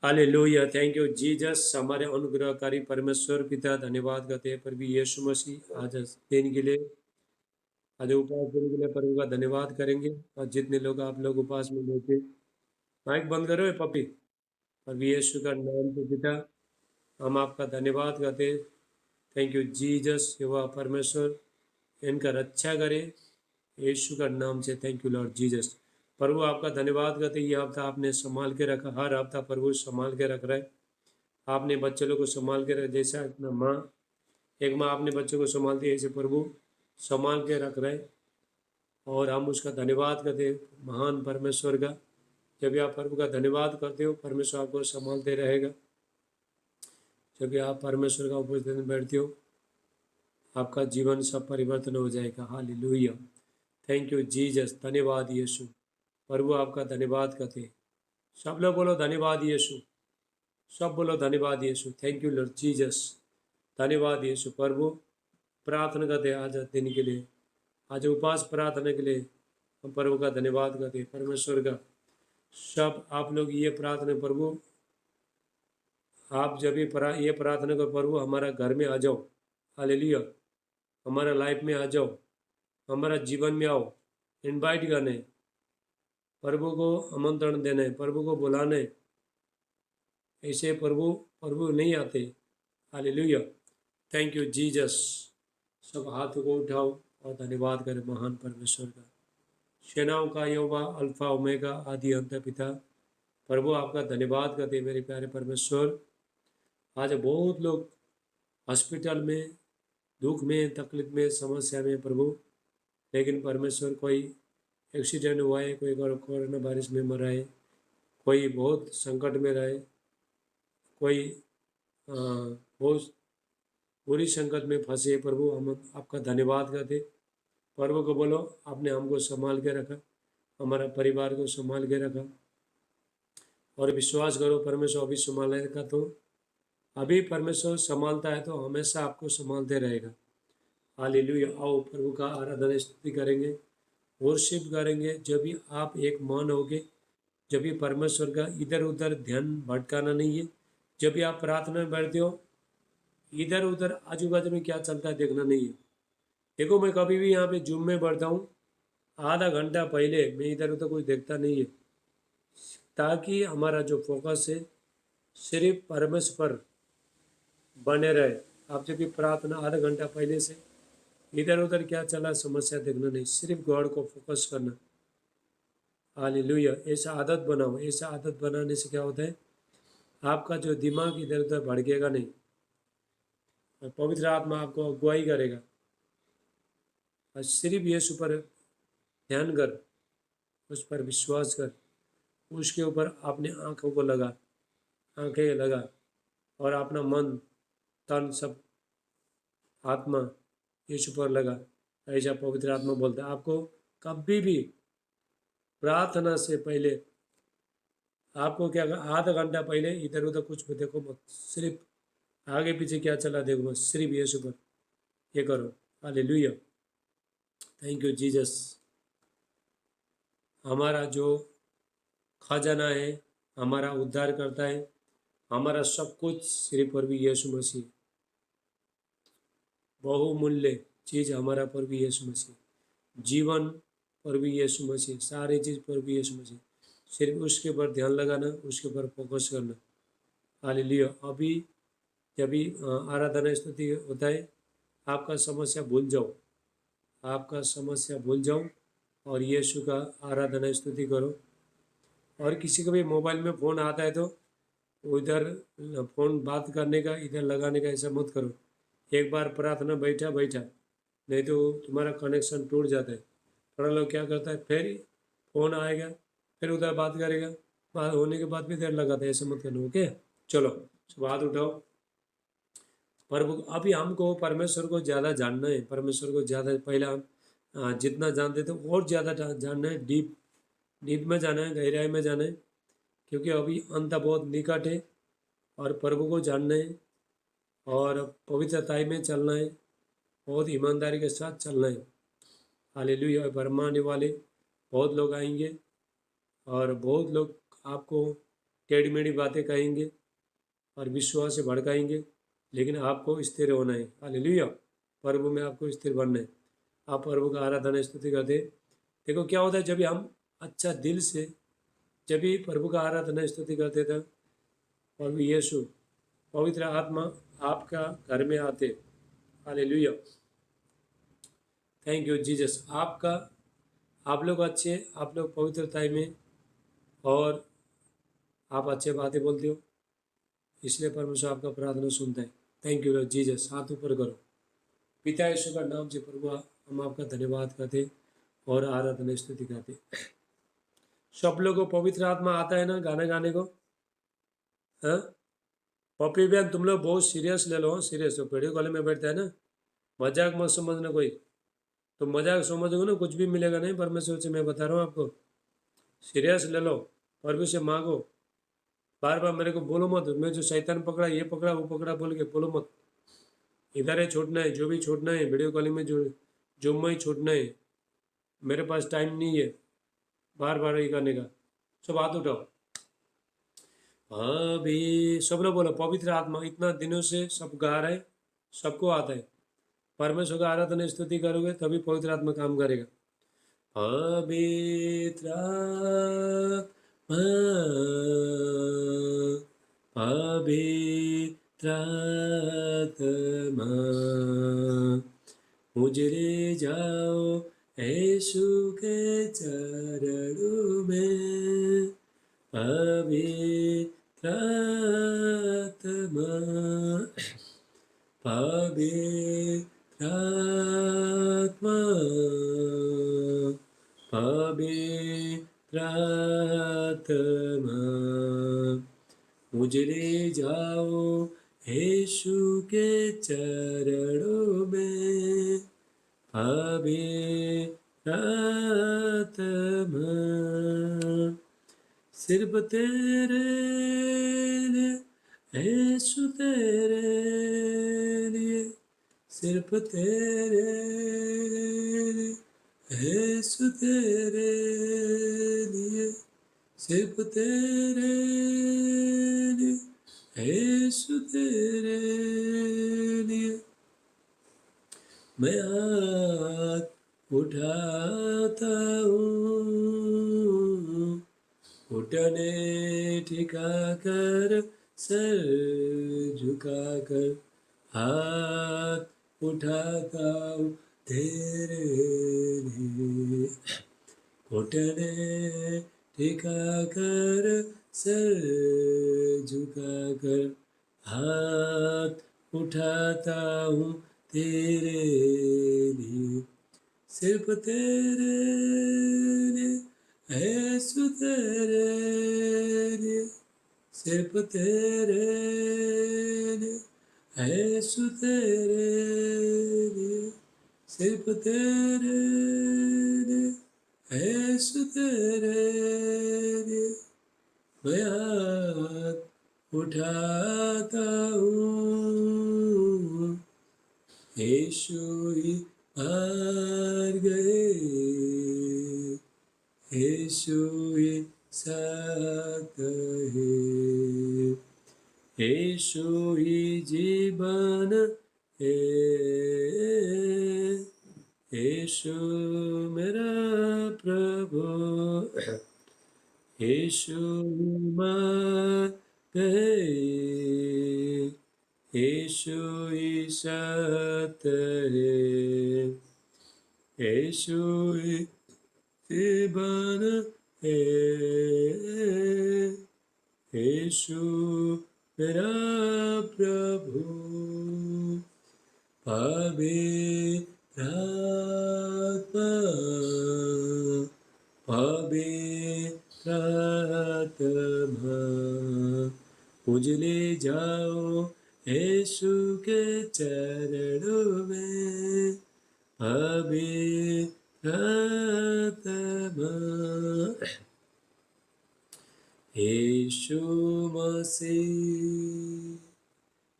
Hallelujah, thank you Jesus. हमारे अनुग्रहकारी परमेश्वर पिता धन्यवाद करते हैं प्रभु यीशु मसीह आज दिन के लिए, आज उपवास देने के लिए प्रभु का धन्यवाद करेंगे। और जितने लोग आप लोग उपवास में लेके माइक बंद करो ये पपी। प्रभु यीशु का नाम से पिता हम आपका धन्यवाद करते हैं। थैंक यू जीसस, युवा परमेश्वर इनका रक्षा करे यीशु का नाम से। Thank you lord Jesus. प्रभु आपका धन्यवाद करते हैं, ये हफ्ता आपने संभाल के रखा, हर हफ्ता प्रभु संभाल के रख रहे हैं। आपने बच्चे लोग को संभाल के रख, जैसा अपना माँ, एक माँ अपने बच्चों को संभालती है, ऐसे प्रभु संभाल के रख रहे हैं। और हम उसका धन्यवाद करते हैं महान परमेश्वर का। जब भी आप प्रभु का धन्यवाद करते हो, परमेश्वर आपको संभालते रहेगा। जब भी आप परमेश्वर का उपदेश देने बैठते हो, आपका जीवन सब परिवर्तन हो जाएगा। हालेलुया, थैंक यू जीसस, धन्यवाद यीशु। प्रभु आपका धन्यवाद करते हैं। सब लोग बोलो धन्यवाद यीशु, सब बोलो धन्यवाद यीशु। थैंक यू लॉर्ड जीसस, धन्यवाद यीशु। प्रभु प्रार्थना करते हैं आज दिन के लिए, आज उपवास प्रार्थना के लिए हम प्रभु का धन्यवाद करते हैं, परमेश्वर का। सब आप लोग ये प्रार्थना प्रभु, आप जब भी ये प्रार्थना करो प्रभु हमारा घर में आ जाओ। हालेलुया, हमारा लाइफ में आ जाओ, हमारा जीवन में आओ। इनवाइट करने, प्रभु को आमंत्रण देने, प्रभु को बुलाने। ऐसे प्रभु प्रभु नहीं आते। Hallelujah, thank you Jesus. सब हाथ को उठाओ और धन्यवाद करें महान परमेश्वर का। सेनाओं का यहोवा, अल्फा ओमेगा, आदि अंत पिता। प्रभु आपका धन्यवाद करते मेरे प्यारे परमेश्वर। आज बहुत लोग हॉस्पिटल में, दुख में, तकलीफ में, समस्या में प्रभु, लेकिन परमेश्वर कोई एक्सीडेंट हुआ है, कोई कोरोना वायरस में मरा है, कोई बहुत संकट में रहे, कोई बहुत बुरी संकट में फंसे। प्रभु हम आपका धन्यवाद करते। प्रभु को बोलो आपने हमको संभाल के रखा, हमारा परिवार को संभाल के रखा। और विश्वास करो परमेश्वर अभी संभालेगा, तो अभी परमेश्वर संभालता है तो हमेशा आपको संभालते रहेगा। हालेलुया, आओ प्रभु का आराधना स्तुति करेंगे, वर्शिप करेंगे। जब भी आप एक मन होगे, जब भी परमेश्वर का इधर उधर ध्यान भटकाना नहीं है। जब भी आप प्रार्थना में बैठते हो, इधर उधर आजू बाजू में क्या चलता है देखना नहीं है। देखो मैं कभी भी यहाँ पे जूम में बैठता हूँ, आधा घंटा पहले मैं इधर उधर कुछ देखता नहीं है, ताकि हमारा जो फोकस है सिर्फ परमेश्वर पर बने रहे। आप जब भी प्रार्थना आधा घंटा पहले से इधर उधर क्या चला समस्या देखना नहीं, सिर्फ गॉड को फोकस करना। हालेलुया, ऐसा आदत बनाओ। ऐसा आदत बनाने से क्या होता है, आपका जो दिमाग इधर उधर भड़केगा नहीं, और पवित्र आत्मा आपको अगुवाई करेगा। और सिर्फ यीशु पर ध्यान कर, उस पर विश्वास कर, उसके ऊपर अपने आँखों को लगा, आँखें लगा, और अपना मन तन सब आत्मा यीशु पर लगा। ऐसा पवित्र आत्मा बोलता है। आपको कभी भी प्रार्थना से पहले आपको क्या, आधा घंटा पहले इधर उधर कुछ भी देखो मत, सिर्फ आगे पीछे क्या चला देखो मत, सिर्फ यीशु पर ये करो। Hallelujah, thank you Jesus. हमारा जो खजाना है, हमारा उद्धार करता है, हमारा सब कुछ सिर्फ प्रभु यीशु मसीह। बहुमूल्य चीज़ हमारा प्रभु यीशु मसीह, जीवन प्रभु यीशु मसीह, सारी चीज़ प्रभु यीशु मसीह। सिर्फ उसके ऊपर ध्यान लगाना, उसके ऊपर फोकस करना। हालेलुया, अभी जब भी आराधना स्तुति होता है, आपका समस्या भूल जाओ, आपका समस्या भूल जाओ और यीशु का आराधना स्तुति करो। और किसी को भी मोबाइल में फ़ोन आता है तो उधर फ़ोन बात करने का, इधर लगाने का ऐसा मत करो। एक बार प्रार्थना बैठा बैठा, नहीं तो तुम्हारा कनेक्शन टूट जाता है। थोड़ा लोग क्या करता है, फिर फ़ोन आएगा, फिर उधर बात करेगा, बात होने के बाद भी देर लगाता है। ऐसा मत करना, ओके। चलो सब हाथ उठाओ। प्रभु अभी हमको परमेश्वर को ज़्यादा जानना है, परमेश्वर को ज़्यादा, पहले हम जितना जानते थे और ज़्यादा जानना है, डीप डीप में जाना है, गहराई में जाना है। क्योंकि अभी अंत बहुत निकट है और प्रभु को जानना है और पवित्रताई में चलना है, बहुत ईमानदारी के साथ चलना है। हालेलुया, भरमाने वाले बहुत लोग आएंगे और बहुत लोग आपको टेढ़ी मेढ़ी बातें कहेंगे और विश्वास से भड़काएंगे, लेकिन आपको स्थिर होना है। हालेलुया। प्रभु में आपको स्थिर बनना है। आप प्रभु का आराधना स्तुति करते। देखो क्या होता है, जब भी हम अच्छा दिल से जब भी प्रभु का आराधना स्तुति करते थे, प्रभु यीशु पवित्र आत्मा आपका घर में आते। हालेलुया। Thank you Jesus. आप लोग अच्छे, आप लोग पवित्रता में और आप अच्छे बातें बोलते हो, इसलिए परमेश्वर आपका प्रार्थना सुनता है। Thank you lord Jesus. हाथ ऊपर करो। पिता यीशु का नाम से प्रभु हम आपका धन्यवाद करते और आराधना स्तुति करते। सब लोगों को पवित्र आत्मा आता है ना गाना गाने को? हाँ पॉपी बहन, तुम लोग बहुत सीरियस ले लो, सीरियस हो। वीडियो कॉल में बैठता है ना, मजाक मत समझना कोई। तो मजाक समझोगे ना, कुछ भी मिलेगा नहीं परमेश्वर से, मैं बता रहा हूँ आपको। सीरियस ले लो, प्रभु से मांगो। बार बार मेरे को बोलो मत, मैं जो शैतान पकड़ा, ये पकड़ा, वो पकड़ा बोल के बोलो मत। इधर ही छोड़ना है, जो भी छोड़ना है वीडियो कॉलिंग में, जो मैं छोड़ना है। मेरे पास टाइम नहीं है बार बार ये करने का। सब हाथ उठाओ। अभी सब लोग बोलो पवित्र आत्मा। इतना दिनों से सब गा रहे, सबको आता है। परमेश्वर का आराधना स्तुति करोगे तभी पवित्र आत्मा काम करेगा। पवित्र आत्मा, पवित्र आत्मा, मुझे ले जाओ यीशु के चरणों में। पवित्र आत्मा, पवित्र आत्मा, पवित्र आत्मा, मुझे ले जाओ यीशु के चरणों में। पवित्र आत्मा, सिर्फ तेरे लिए यीशु, तेरे लिए, सिर्फ तेरे लिए यीशु, तेरे लिए, सिर्फ तेरे लिए यीशु, तेरे लिए मैं हाथ उठाता हूँ, घुटने ठिका कर, सर झुका कर, हाथ उठाता हूँ तेरे लिए। घुटने ठिका कर, सर झुका कर, हाथ उठाता हूँ तेरे लिए। सिर्फ तेरे लिए यीशु, तेरे लिए, सिर्फ तेरे लिए यीशु, तेरे लिए, सिर्फ तेरे लिए यीशु, तेरे लिए मैं हाथ उठाता हूँ। यीशु ही हार गए, यीशु ही साथ है, यीशु ही जीवन है, यीशु मेरा प्रभु, यीशु मार गए, यीशु ही सत्य है, यीशु ही जीवन है, यीशु मेरा प्रभु। पवित्र आत्मा, पवित्र आत्मा, मुझे ले जाओ यीशु के चरणों में। पवित्र आत्मा, यीशु मसीह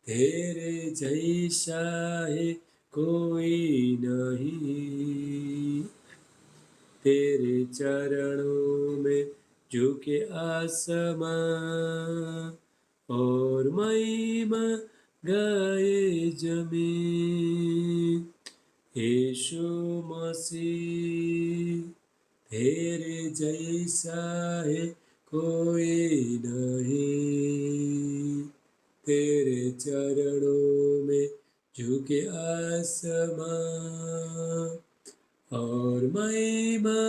तेरे जैसा है कोई नहीं, तेरे चरणों में झुके आसमां और महिमा गाए जमीन। यीशु मसीह तेरे जैसा है कोई नहीं, तेरे चरणों में झुके आसमां और महिमा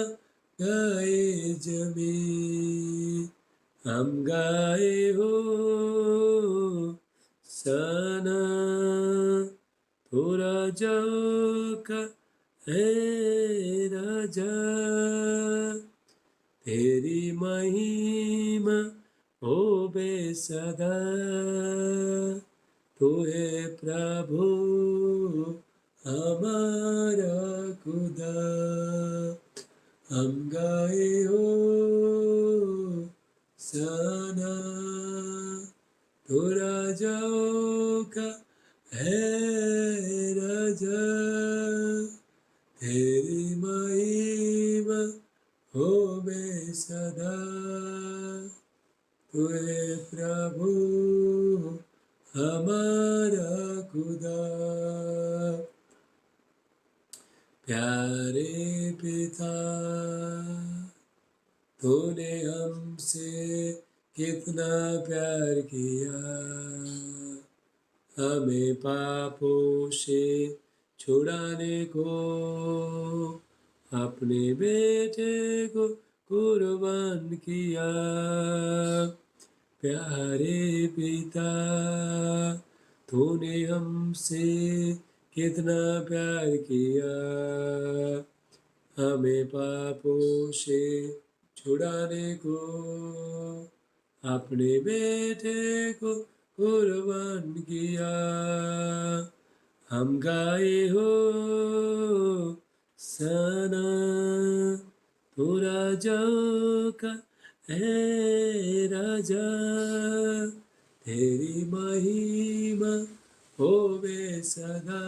गाए जमीन। हम गाए हो सना तो राजाओं का है राजा, तेरी महिमा हो बेसदा। तू है प्रभु हमारा खुदा। हम गाए हो सना तो राजाओं का है राजा, तेरी महिमा हो बेसदा। तू है प्रभु हमारा खुदा। प्यारे पिता, तूने हमसे कितना प्यार किया, हमें पापों से छुड़ाने को अपने बेटे को कुर्बान किया। प्यारे पिता, तूने हमसे कितना प्यार किया, हमें पापों से छुड़ाने को अपने बेटे को कुर्बान किया। हम गाए हो सना तो राजाओं का है राजा, तेरी महिमा हो बेसदा।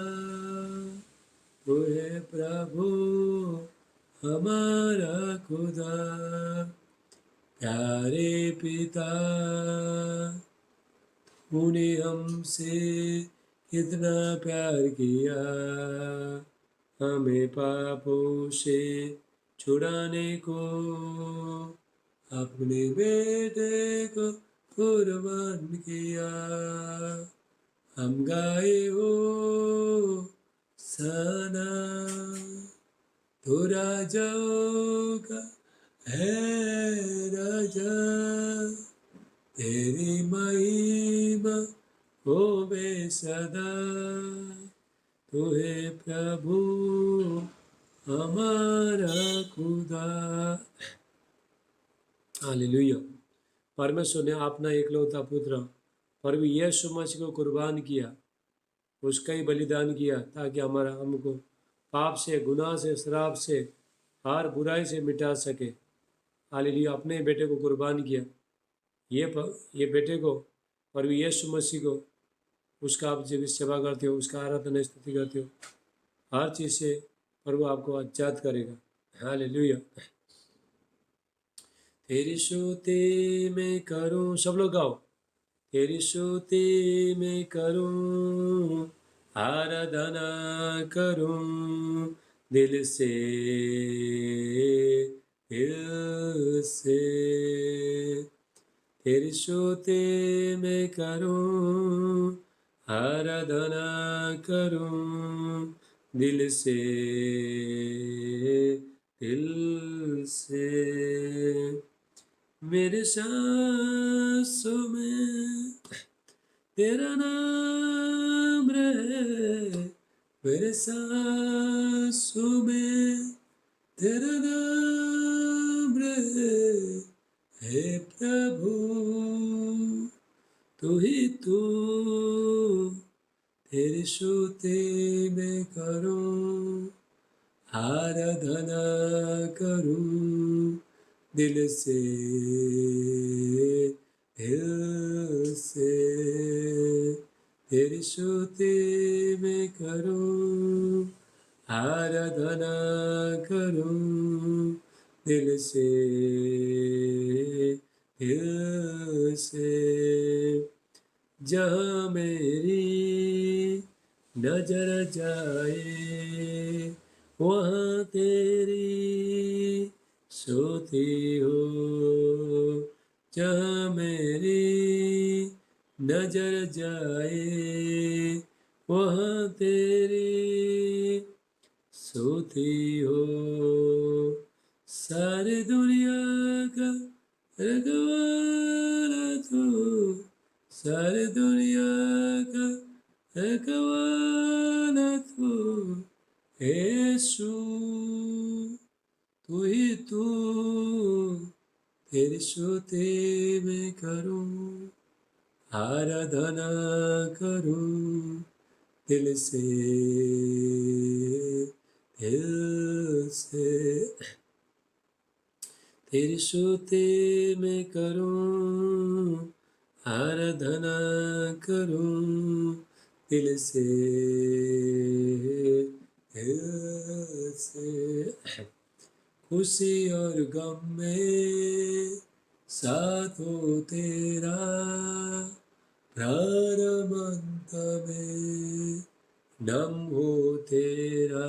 तू है प्रभु हमारा खुदा। प्यारे पिता, तूने हमसे कितना प्यार किया, हमें पापों से छुड़ाने को अपने बेटे को कुर्बान किया। हम गाए हो सना तो राजाओं का है राजा, तेरी महिमा हो बेसदा। तू है प्रभु हमारा खुदा। हालेलुया। परमेश्वर ने अपना एकलौता पुत्र प्रभु यीशु मसीह को कुर्बान किया, उसका ही बलिदान किया ताकि हमको पाप से, गुनाह से, श्राप से, हर बुराई से मिटा सके। हालेलुया। अपने बेटे को कुर्बान किया। ये बेटे को प्रभु यीशु मसीह को, उसका आप जब सेवा करते हो, उसका आराधना स्तुति करते हो, हर चीज़ से प्रभु आपको आजाद करेगा। हालेलुया। तेरी स्तुति मैं करूं, सब लोग गाओ। तेरी स्तुति मैं करूं, आराधना करूं दिल से, दिल से। तेरी स्तुति मैं करूं, आराधना करूं दिल से, दिल से। मेरे सांसों में तेरा नाम रहे, मेरे सांसों में तेरा नाम रहे। हे प्रभु तू ही तू, तेरी स्तुति मैं करूं, आराधना करूं दिल से, दिल से। तेरी स्तुति मैं करूं, आराधना करूं दिल से, दिल से। जहाँ मेरी नजर जाए वहाँ तेरी सोती हो। जहाँ मेरी नजर जाए वहाँ तेरी सोती हो। सारी दुनिया का रखवाला तू, सारी दुनिया का रखवाला तू, यीशु तू ही तू। तेरी स्तुति मैं करूं, आराधना करूं दिल से, दिल से। तेरी स्तुति मैं करूं, आराधना करूं दिल से, दिल से। खुशी और गम में साथ हो तेरा, प्रारंभ अंत में नाम हो तेरा।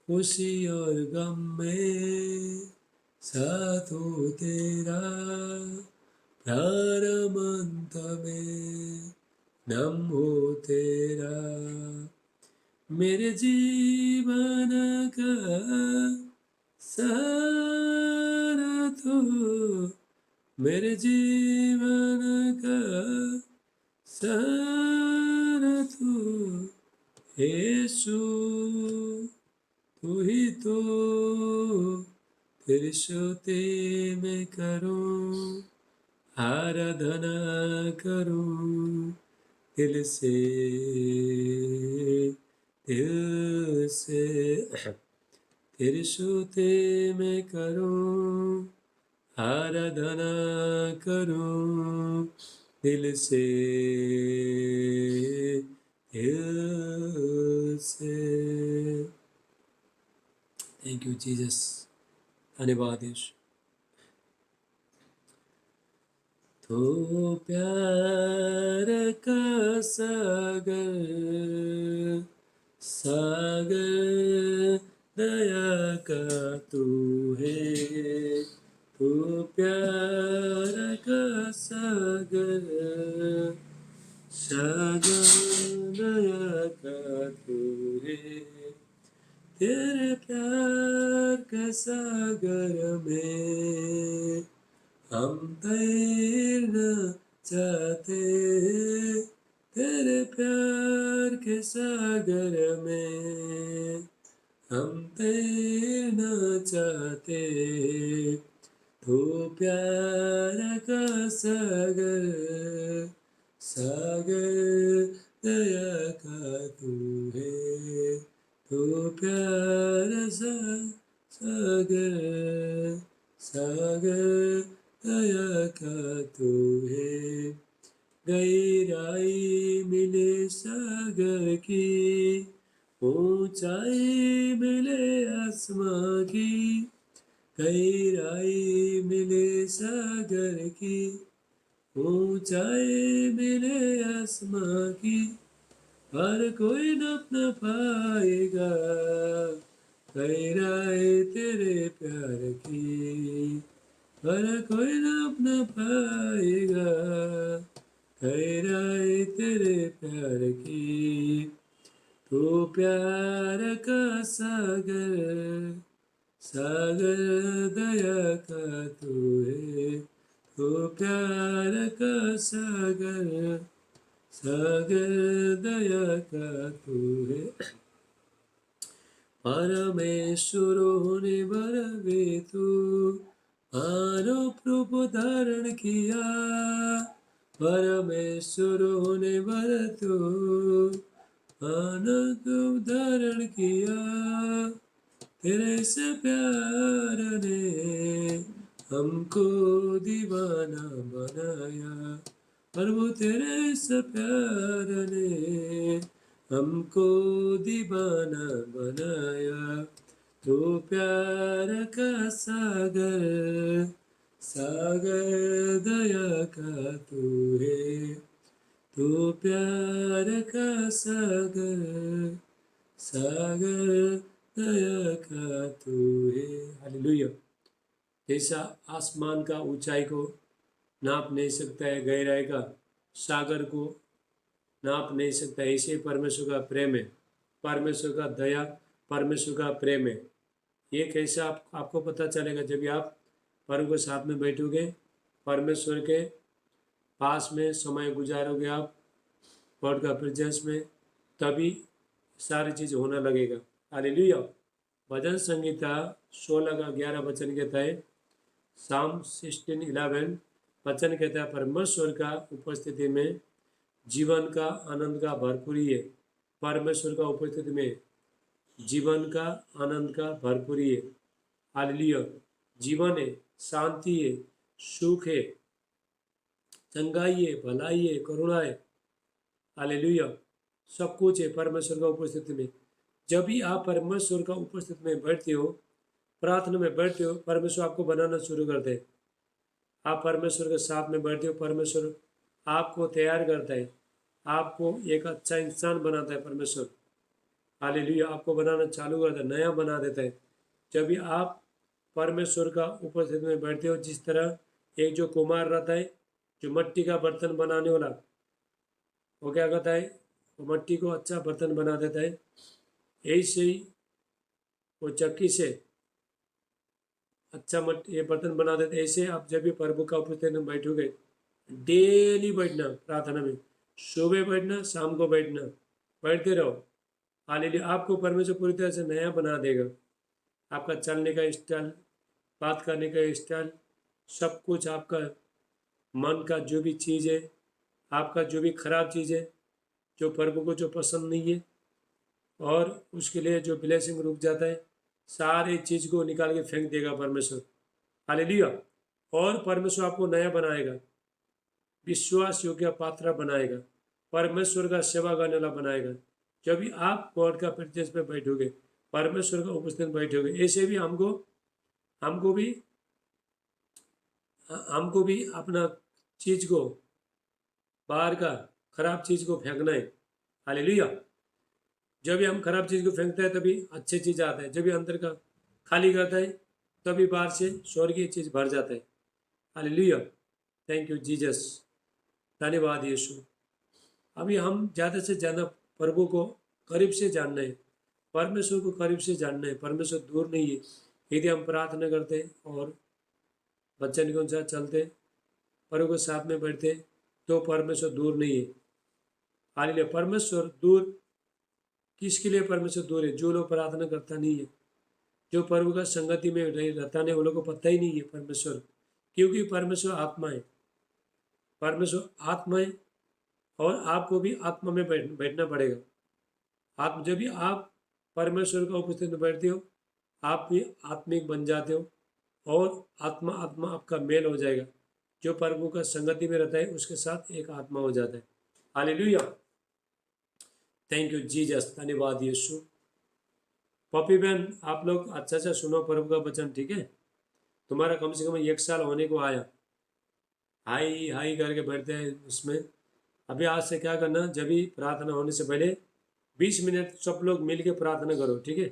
खुशी और गम में साथ हो तेरा, प्रारंभ अंत में नाम हो तेरा। मेरे जीवन का सहारा तो, मेरे जीवन का सहारा तो, यीशु तू ही तो। तेरी स्तुति मैं करूं, आराधना करूं दिल से, दिल से। तेरी स्तुति मैं करूं, आराधना करूं दिल से, दिल से। थैंक यू जीसस, धन्यवाद यीशु। तो प्यार का सागर, सागर दया का तू है। तो प्यार का सागर, सागर दया का तू है। तेरे प्यार के सागर में हम तैरना चाहते हैं। तेरे प्यार के सागर में हम तैरना चाहते हैं। तो प्यार का सागर, सागर दया का तू है। तो प्यार सा सागर, सागर दया का तू है। गहराई मिले सागर की, ऊंचाई मिले आसमां की। गहराई मिले सागर की, ऊंचाई मिले आसमां की। हर कोई न पाएगा गहराई तेरे प्यार की। हर कोई न पाएगा गहराई तेरे प्यार की। तो प्यार का सागर, सागर दया का तू है। तो प्यार का सागर, सागर दया का तू है। परमेश्वर होने पर भी तू मानव रूप धारण किया। परमेश्वर होने पर तू मानव रूप धारण किया। तेरे से प्यार ने हमको दीवाना बनाया। प्रभु तेरे से प्यार ने हमको दीवाना बनाया। तो प्यार का सागर, सागर दया का तू है, तू प्यार का सागर, सागर दया का तू है। हालेलुया। जैसा आसमान का ऊंचाई को नाप नहीं सकता है, गहराई का सागर को नाप नहीं सकता, ऐसे ही परमेश्वर का प्रेम है, परमेश्वर का दया, परमेश्वर का प्रेम है। ये कैसे आपको पता चलेगा? जब आप प्रभु के साथ में बैठोगे, परमेश्वर के पास में समय गुजारोगे आप गॉड का प्रेजेंस में, तभी सारी चीज़ होने लगेगा। हालेलुया। भजन संगीता 16 का 11 वचन कहता है, साम 16:11 वचन कहता है, परमेश्वर का उपस्थिति में जीवन का आनंद का भरपूरी है। परमेश्वर का उपस्थिति में जीवन का आनंद का भरपूरी है। हालेलुया। जीवन है, शांति है, सुख है, चंगाई है, भलाई है, करुणा है। हालेलुया। सब कुछ है परमेश्वर का उपस्थिति में। जब भी आप परमेश्वर का उपस्थिति में बैठते हो, प्रार्थना में बैठते हो, परमेश्वर आपको बनाना शुरू करते हैं। आप परमेश्वर के साथ में बैठते हो, परमेश्वर आपको तैयार करता है, आपको एक अच्छा इंसान बनाता है परमेश्वर। हालेलुया। आपको बनाना चालू करता है, नया बना देता है। जब भी आप परमेश्वर का उपस्थिति में बैठते हो, जिस तरह एक जो कुम्हार रहता है, जो मिट्टी का बर्तन बनाने वाला, वो क्या करता है? वो मिट्टी को अच्छा बर्तन बना देता है। ऐसे ही वो चक्की से अच्छा ये बर्तन बना देते। ऐसे आप जब भी प्रभु का उपस्थिति में बैठोगे, डेली बैठना प्रार्थना में, सुबह बैठना, शाम को बैठना, बैठते रहो। हालेलुया। आपको परमेश्वर पूरी तरह से नया बना देगा। आपका चलने का स्टाइल, बात करने का स्टाइल, सब कुछ आपका मन का जो भी चीज़ है, आपका जो भी खराब चीज़ है, जो प्रभु को जो पसंद नहीं है और उसके लिए जो ब्लेसिंग रुक जाता है, सारे चीज़ को निकाल के फेंक देगा परमेश्वर। हालेलुया। और परमेश्वर आपको नया बनाएगा, विश्वास योग्य पात्र बनाएगा, परमेश्वर का सेवा करने वाला बनाएगा। जब भी आप गॉड का प्रेजेंस में बैठोगे, परमेश्वर का उपस्थिति में बैठोगे, ऐसे भी हमको हमको भी हमको भी अपना चीज को, बाहर का खराब चीज को फेंकना है। हालेलुया। जब भी हम खराब चीज को फेंकते हैं, तभी अच्छी चीज आता है। जब भी अंदर का खाली करता है, तभी बाहर से स्वर्गीय चीज भर जाता है। हालेलुया। Thank you Jesus. धन्यवाद यीशु। अभी हम ज़्यादा से ज़्यादा प्रभु को करीब से जानना है, परमेश्वर को करीब से जानना है। परमेश्वर दूर नहीं है। यदि हम प्रार्थना करते और वचन के अनुसार चलते, प्रभु के साथ में बैठते, तो परमेश्वर दूर नहीं है। हालेलुया। परमेश्वर दूर किसके लिए? परमेश्वर दूर है जो लोग प्रार्थना करता नहीं है, जो प्रभु का संगति में रहता नहीं, वो लोग को पता ही नहीं है परमेश्वर, क्योंकि परमेश्वर आत्मा है। परमेश्वर आत्मा है और आपको भी आत्मा में बैठना पड़ेगा। आप जब भी आप परमेश्वर का उपस्थिति में बैठते हो, आप भी आत्मिक बन जाते हो और आत्मा आत्मा आपका मेल हो जाएगा। जो प्रभु का संगति में रहता है, उसके साथ एक आत्मा हो जाता है। हालेलुया। Thank you Jesus. धन्यवाद यीशु। पॉपी बहन, आप लोग अच्छा से सुनो प्रभु का वचन, ठीक है? तुम्हारा कम से कम 1 साल होने को आया। हाई हाई करके बैठते हैं उसमें। अभी आज से क्या करना, जब भी प्रार्थना होने से पहले 20 मिनट सब लोग मिल के प्रार्थना करो, ठीक है?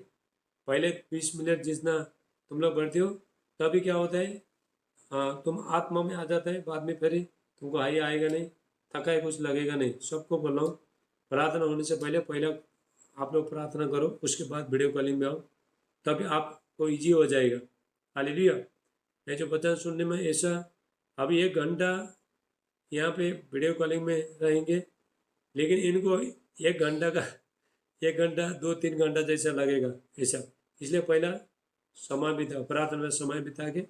पहले 20 मिनट जितना तुम लोग बैठते हो, तभी क्या होता है, हाँ, तुम आत्मा में आ जाता है। बाद में फिर तुमको हाई आएगा नहीं, थकाई कुछ लगेगा नहीं। सबको बोल रहा हूँ, प्रार्थना होने से पहले पहले आप लोग प्रार्थना करो, उसके बाद वीडियो कॉलिंग में आओ, तभी आपको ईजी हो जाएगा। हालेलुया। मैं जो वचन सुनने में ऐसा, अभी 1 घंटा यहाँ पे वीडियो कॉलिंग में रहेंगे, लेकिन इनको 1 घंटा का 1 घंटा 2-3 घंटा जैसा लगेगा ऐसा। इसलिए पहला समय बिताओ, प्रार्थना में समय बिता के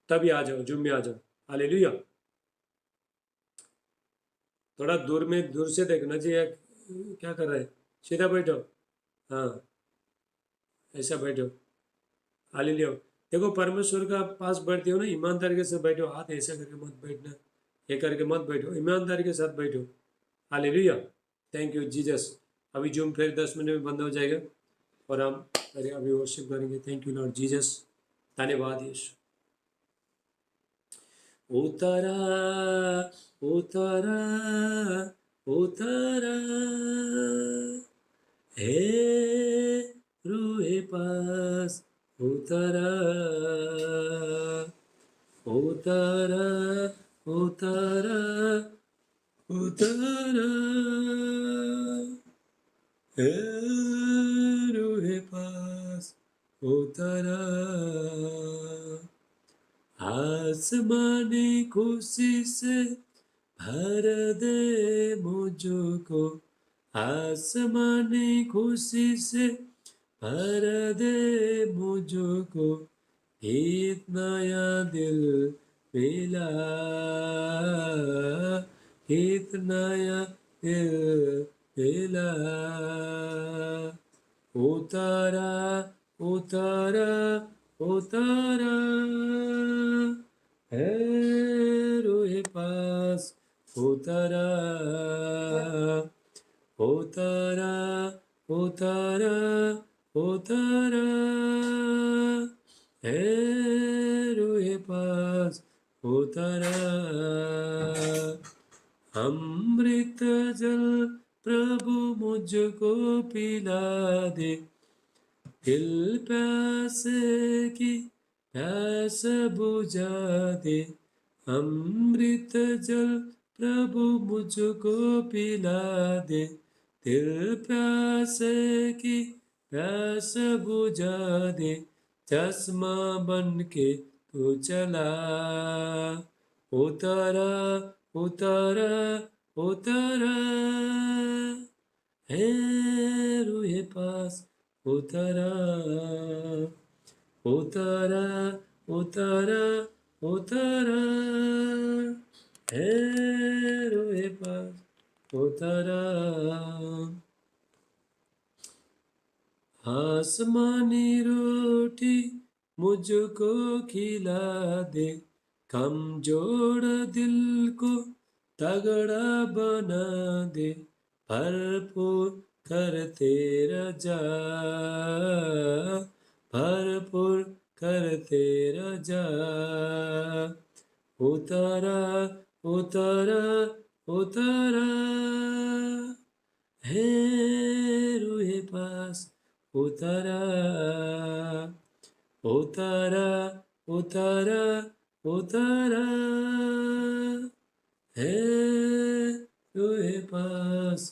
तभी आ जाओ, जूम में आ जाओ। हालेलुया। थोड़ा दूर में, दूर से देखना चाहिए क्या कर रहे हैं। सीधा बैठो, हाँ, ऐसा बैठो। हालेलुया। देखो, परमेश्वर का पास बैठते हो ना, ईमानदारी से बैठो। हाथ ऐसा करके मत बैठना, ये करके मत बैठो, ईमानदारी के साथ बैठो। हालेलुया। Thank you Jesus. अभी जूम फिर 10 मिनट में बंद हो जाएगा और हम अभी वर्शिप करेंगे। Thank you lord Jesus. धन्यवाद यीशु। उतरा उतरा उतरा हे रूहे पास उतरा उतरा उतरा उतरा हे रूहे पास उतरा आसमानी खुशी से भर दे मुझको आसमानी खुशी से भर दे मुझको एक नया दिल मिला एक नया दिल मिला उतारा उतारा उतारा है रूहे पास उतारा उतारा उतारा उतारा है रूहे पास उतारा अमृत जल प्रभु मुझको पिला दे दिल प्यासे की प्यास बुझा दे अमृत जल प्रभु मुझको पिला दे दिल प्यासे की प्यास बुझा दे चश्मा बन के तू चला उतारा उतारा उतारा है रूहे पास उतारा उतारा उतारा उतारा है रूहे पास उतारा आसमानी रोटी मुझको खिला दे कमजोर दिल को तगड़ा बना दे भरपूर कर तेरा जा भरपूर कर तेरा जा उतारा उतारा उतारा है रूहे पास उतारा उतारा उतारा उतारा है रूहे पास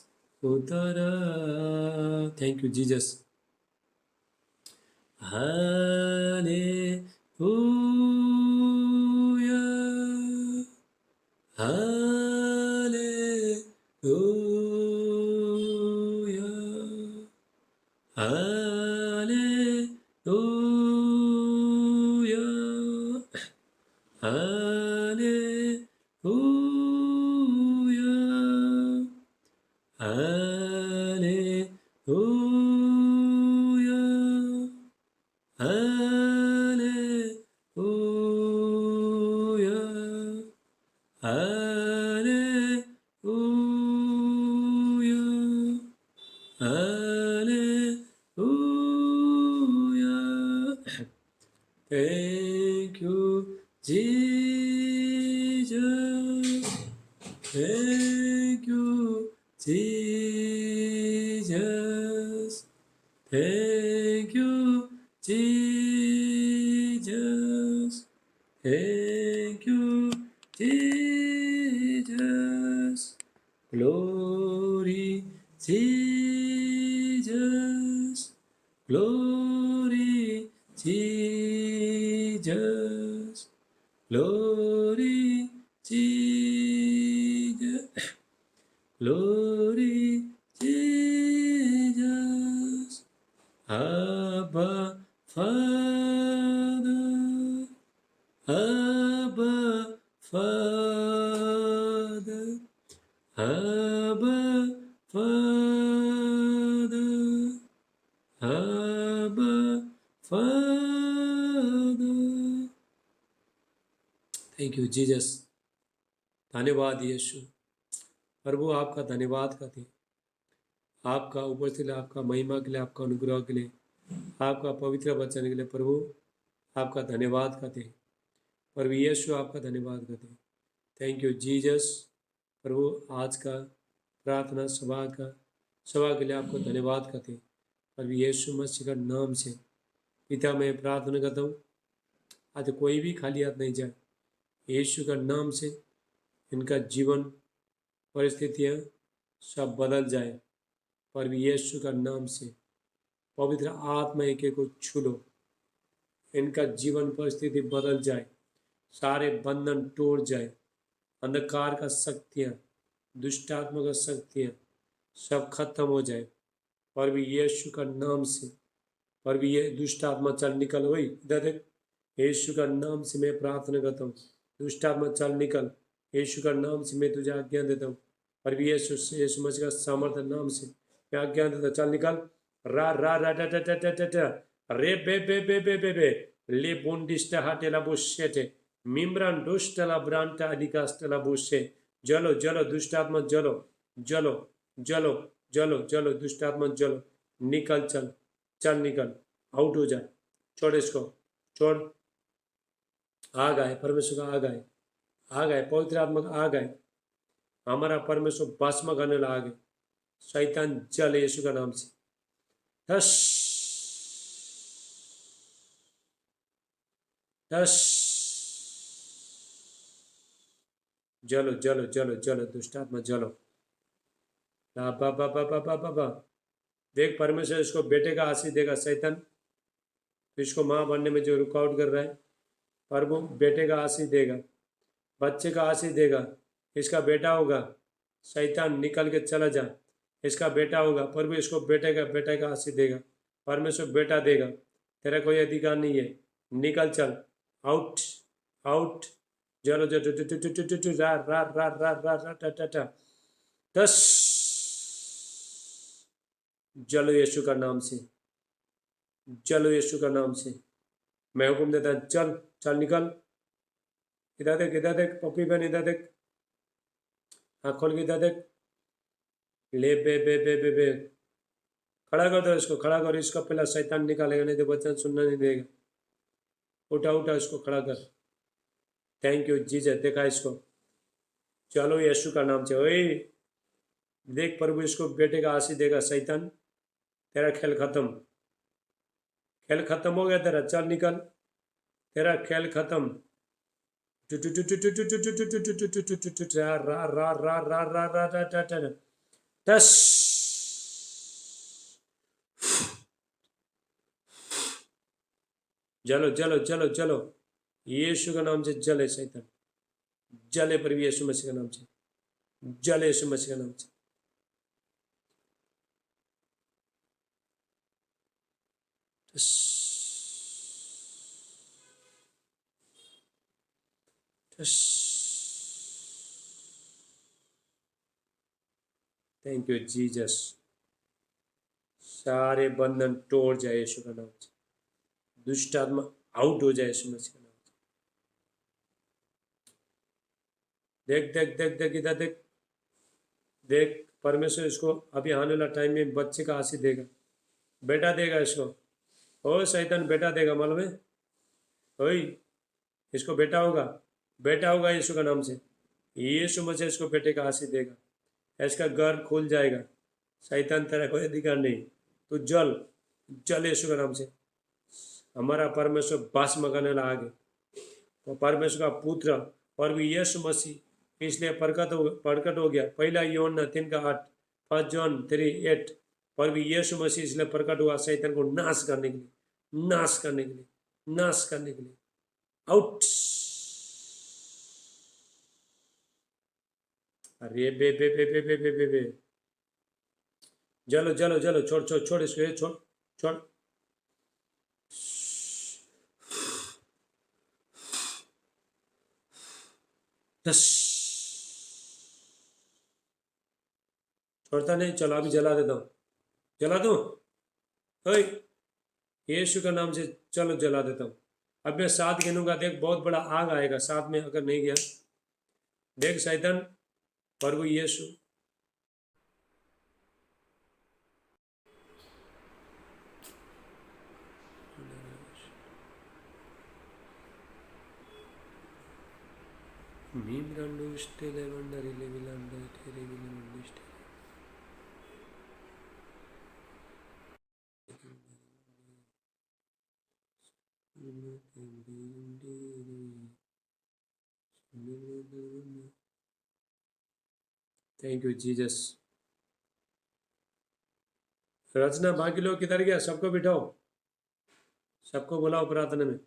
उतारा thank you Jesus hallelujah hallelujah hallelujah hallelujah hallelujah hallelujah hallelujah hallelujah Thank you, Jesus. Thank you, Jesus. Thank you, Jesus. Thank you, Jesus. Glory, Jesus. Glory, Jesus. Glory, Jesus. Glory, Jesus. Abba, Father. Abba, Father. Abba, Father. Abba, Father. Thank you Jesus धन्यवाद यीशु प्रभु आपका धन्यवाद करते हैं आपका ऊपर से आपका महिमा के लिए आपका अनुग्रह के लिए आपका पवित्र वचन के लिए प्रभु आपका धन्यवाद करते हैं प्रभु यीशु आपका धन्यवाद करते हैं। Thank you Jesus. प्रभु आज का प्रार्थना सभा के लिए आपको धन्यवाद करते हैं। प्रभु यीशु मसीह का नाम से पिता मैं प्रार्थना करता हूँ, आज कोई भी खाली हाथ नहीं जाए। यीशु का नाम से इनका जीवन परिस्थितियाँ सब बदल जाए। प्रभु यीशु का नाम से पवित्र आत्मा एक को छू लो, इनका जीवन परिस्थिति बदल जाए, सारे बंधन टूट जाए, अंधकार का शक्तियाँ, दुष्ट आत्मा का शक्तियाँ सब खत्म हो जाए। प्रभु यीशु का नाम से प्रभु ये दुष्ट आत्मा चल निकल। वही इधर देख, यीशु का नाम से मैं प्रार्थना करता हूँ, दुष्ट आत्मा चल निकल। यीशु का नाम से मैं तुझे आज्ञा देता हूँ। प्रभु यीशु मसीह का सामर्थ्य नाम से मैं आज्ञा देता हूँ, चल निकल। रा रा रा टा टा टा टा टा टा रे बे ले बुंडिस्टा हाटेला बुशेटे मिम्रान दुष्टला ब्रांटा अधिकास्टला बुशे। जलो जलो दुष्ट आत्मा जलो जलो जलो जलो जलो दुष्ट आत्मा जलो, निकल चल चल निकल, आउट हो जा, छोड़ इसको, छोड़। आ गए परमेश्वर का, आ गए पवित्र आत्मा का, आ गए हमारा परमेश्वर भस्म करने ला गए। शैतान जल यीशु का नाम से। हस हस जलो जलो जलो जलो दुष्ट आत्मा जलो। बा बा बा बा बा बा बा। देख परमेश्वर इसको बेटे का आशीष देगा। शैतान इसको माँ बनने में जो रुकावट कर रहा है, प्रभु बेटे का आशीष देगा, बच्चे का आशीष देगा। इसका बेटा होगा, शैतान निकल के चला जा, इसका बेटा होगा। प्रभु इसको बेटे का आशीष देगा, परमेश्वर बेटा देगा। तेरा कोई अधिकार नहीं है, निकल चल, आउट आउट। जलो जलो रा रा रा रा रा रा टा टा टा दस। जलो यीशु का नाम से, चलो यीशु का नाम से मैं हुक्म देता, चल चल निकल। इधर देख पप्पी बहन, इधर देख, हाँ खोल के इधर देख। ले बे खड़ा कर दो इसको, खड़ा कर इसका, पहला शैतान निकालेगा, नहीं तो बच्चा सुनना नहीं देगा। उठा उठा इसको खड़ा कर। थैंक यू जीसस, देखा इसको। चलो यीशु का नाम से। ओए देख प्रभु इसको बेटे का आशीष देगा। शैतान तेरा खेल खत्म, खेल खत्म हो गया तेरा, चल निकल, तेरा खेल खत्म। दस जलो जलो जलो जलो यीशु का नाम से जले शैतान, जले प्रभु यीशु मसीह का नाम से, जले यीशु मसीह का नाम से। Thank you Jesus. सारे बंधन तोड़ जाए यीशु का नाम से, दुष्ट आत्मा आउट हो जाए यीशु मसीह का नाम से। देख देख देख देख इधर देख, देख परमेश्वर इसको अभी आने वाला टाइम में बच्चे का आशीष देगा, बेटा देगा इसको। ओ शैतान बेटा देगा, मालूम है? ओए इसको बेटा होगा यीशु का नाम से। यीशु मसीह इसको बेटे का आशीष देगा, इसका घर खुल जाएगा। शैतान तेरा कोई अधिकार नहीं, तू जल जल यीशु का नाम से। हमारा परमेश्वर भस्म करने ला आगे, तो परमेश्वर का पुत्र प्रभु यीशु मसीह इसलिए प्रकट हो गया। पहला यूहन्ना 3:8, 1 जॉन 3:8। प्रभु यीशु मसीह इसलिए प्रकट हुआ शैतान को नाश करने के लिए, नाश करने के लिए, नाश करने के लिए। आउट। अरे बे जलो जलो जलो, छोड़ छोड़ छोड़ इसको, ये छोड़ छोड़। दस छोड़ता नहीं, चलो अभी जला देता हूँ, जला दूँ। ओए यीशु का नाम से चलो जला देता हूँ। अब मैं 7 गिनूंगा, देख बहुत बड़ा आग आएगा 7 में, अगर नहीं गया देख शैतान प्रभु Yeshu. Mimrandushte levandari levilanda tere vilamandushte. Thank you Jesus. Rachna बाकी लोग किधर गया? सबको बिठाओ, सबको बुलाओ प्रार्थना में।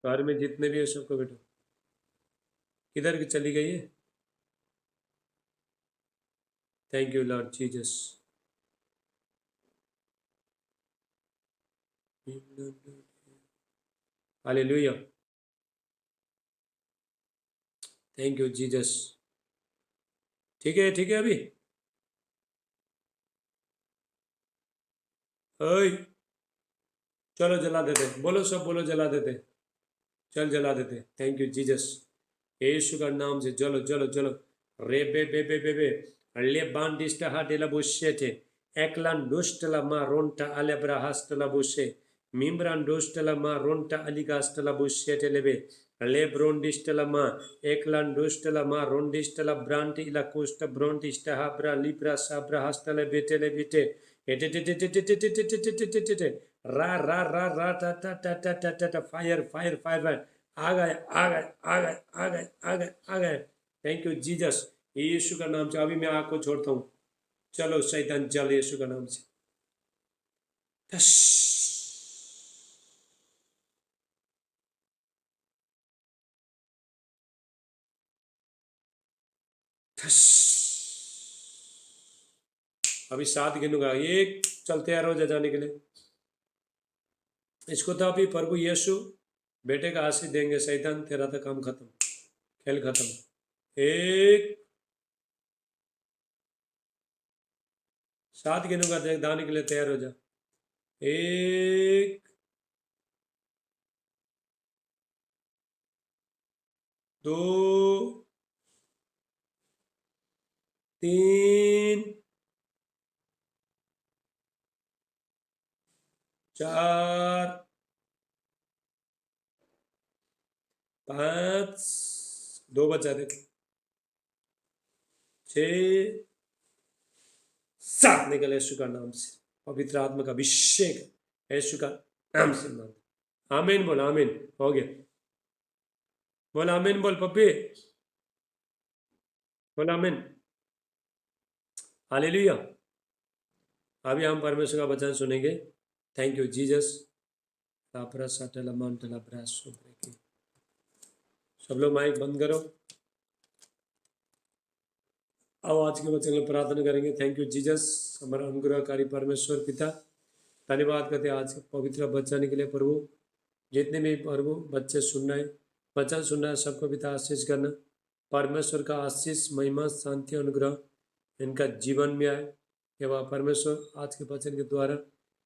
घर में जितने भी है सबको बिठाओ। किधर की चली गई है? Thank you lord Jesus. Hallelujah. Thank you Jesus. ठीक है, ठीक है। अभी ओए चलो जला देते, बोलो सब बोलो, जला देते, चल जला देते। Thank you Jesus. यीशु का नाम से चलो चलो चलो। रे बे ले बांडिस्ट हा डेला बुशेटे एकलान दुष्टला मा रोंटा अलब्रा हस्तला बुशे मिम्रान दुष्टला मा रोंटा अलिगास्टला बुशेटे लेबे ले ब्रोंडिस्टला मा एकलान दुष्टला मा रोंडिस्टला ब्रांटी इला कुष्ट ब्रोंडिस्ट हा ब्रा लिब्रा साब्रा हस्तले बेटेले बेटे रा रा रा रा टा टा टा टा टा टा टा फायर फायर फायर फायर आ गए आ गए आ गए आ गए आ गए आ गए। Thank you Jesus. यीशु का नाम से अभी मैं आग को छोड़ता हूँ। चलो शैतान चल यीशु का नाम से। धस। धस। अभी 7 गिनूंगा, एक चल तैयार हो जा जाने के लिए। इसको तो अभी प्रभु यीशु बेटे का आशीष देंगे। शैतान तेरा तो काम खत्म, खेल खत्म। 1 7 गिनूंगा, दाने के लिए तैयार हो जा। 1 2 3 4 5 2 बचा दे 6 7 निकल यीशु का नाम से। पवित्र आत्मा का अभिषेक यीशु का नाम से मान। आमीन बोल, आमीन। हो गया, बोल आमीन, बोल पप्पी, बोल आमीन। हालेलुया। अभी हम परमेश्वर का वचन सुनेंगे। Thank you Jesus. सब लोग माइक बंद करो। आओ आज के वचन में प्रार्थना करेंगे। Thank you Jesus. हमारा अनुग्रहकारी परमेश्वर पिता, धन्यवाद करते आज के पवित्र वचन के लिए प्रभु। जितने भी प्रभु बच्चे सुन रहे, वचन सुन रहे, सबको पिता आशीष करना। परमेश्वर का आशीष, महिमा, शांति, अनुग्रह इनका जीवन में आए। कि वह परमेश्वर आज के वचन के द्वारा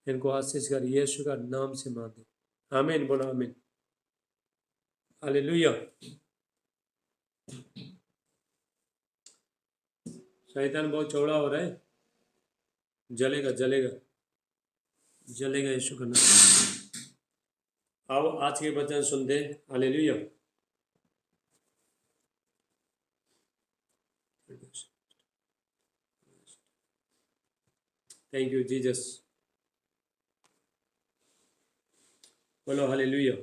इनको आशीष कर यीशु का नाम से मांगे। आमीन बोलो, आमीन। हालेलुया। शैतान बहुत चौड़ा हो रहा है, जलेगा जलेगा जलेगा यीशु का नाम। आओ आज के वचन सुनते। हालेलुया। Thank you Jesus. बोलो हालेलुया।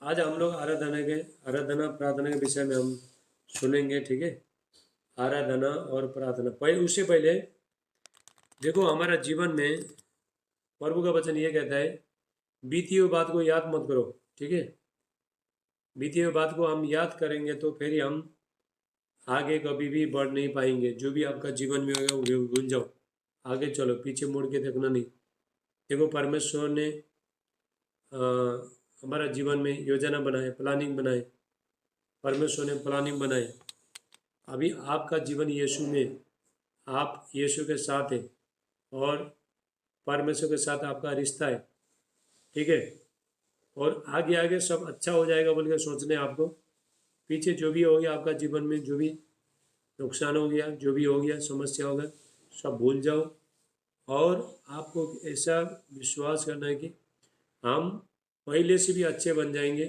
आज हम लोग आराधना प्रार्थना के विषय में हम सुनेंगे, ठीक है। आराधना और प्रार्थना। उससे पहले देखो, हमारा जीवन में प्रभु का वचन ये कहता है, बीती हुई बात को याद मत करो, ठीक है। बीती हुई बात को हम याद करेंगे तो फिर हम आगे कभी भी बढ़ नहीं पाएंगे। जो भी आपका जीवन में होगा वो भूल जाओ, आगे चलो, पीछे मुड़ के देखना नहीं। देखो, परमेश्वर ने हमारा जीवन में योजना बनाए, प्लानिंग बनाए। परमेश्वर ने प्लानिंग बनाई। अभी आपका जीवन यीशु में, आप यीशु के साथ है और परमेश्वर के साथ आपका रिश्ता है, ठीक है। और आगे आगे सब अच्छा हो जाएगा बोल के सोचने आपको। पीछे जो भी हो गया आपका जीवन में, जो भी नुकसान हो गया, जो भी हो गया, समस्या होगा, सब भूल जाओ और आपको ऐसा विश्वास करना है कि हम पहले से भी अच्छे बन जाएंगे,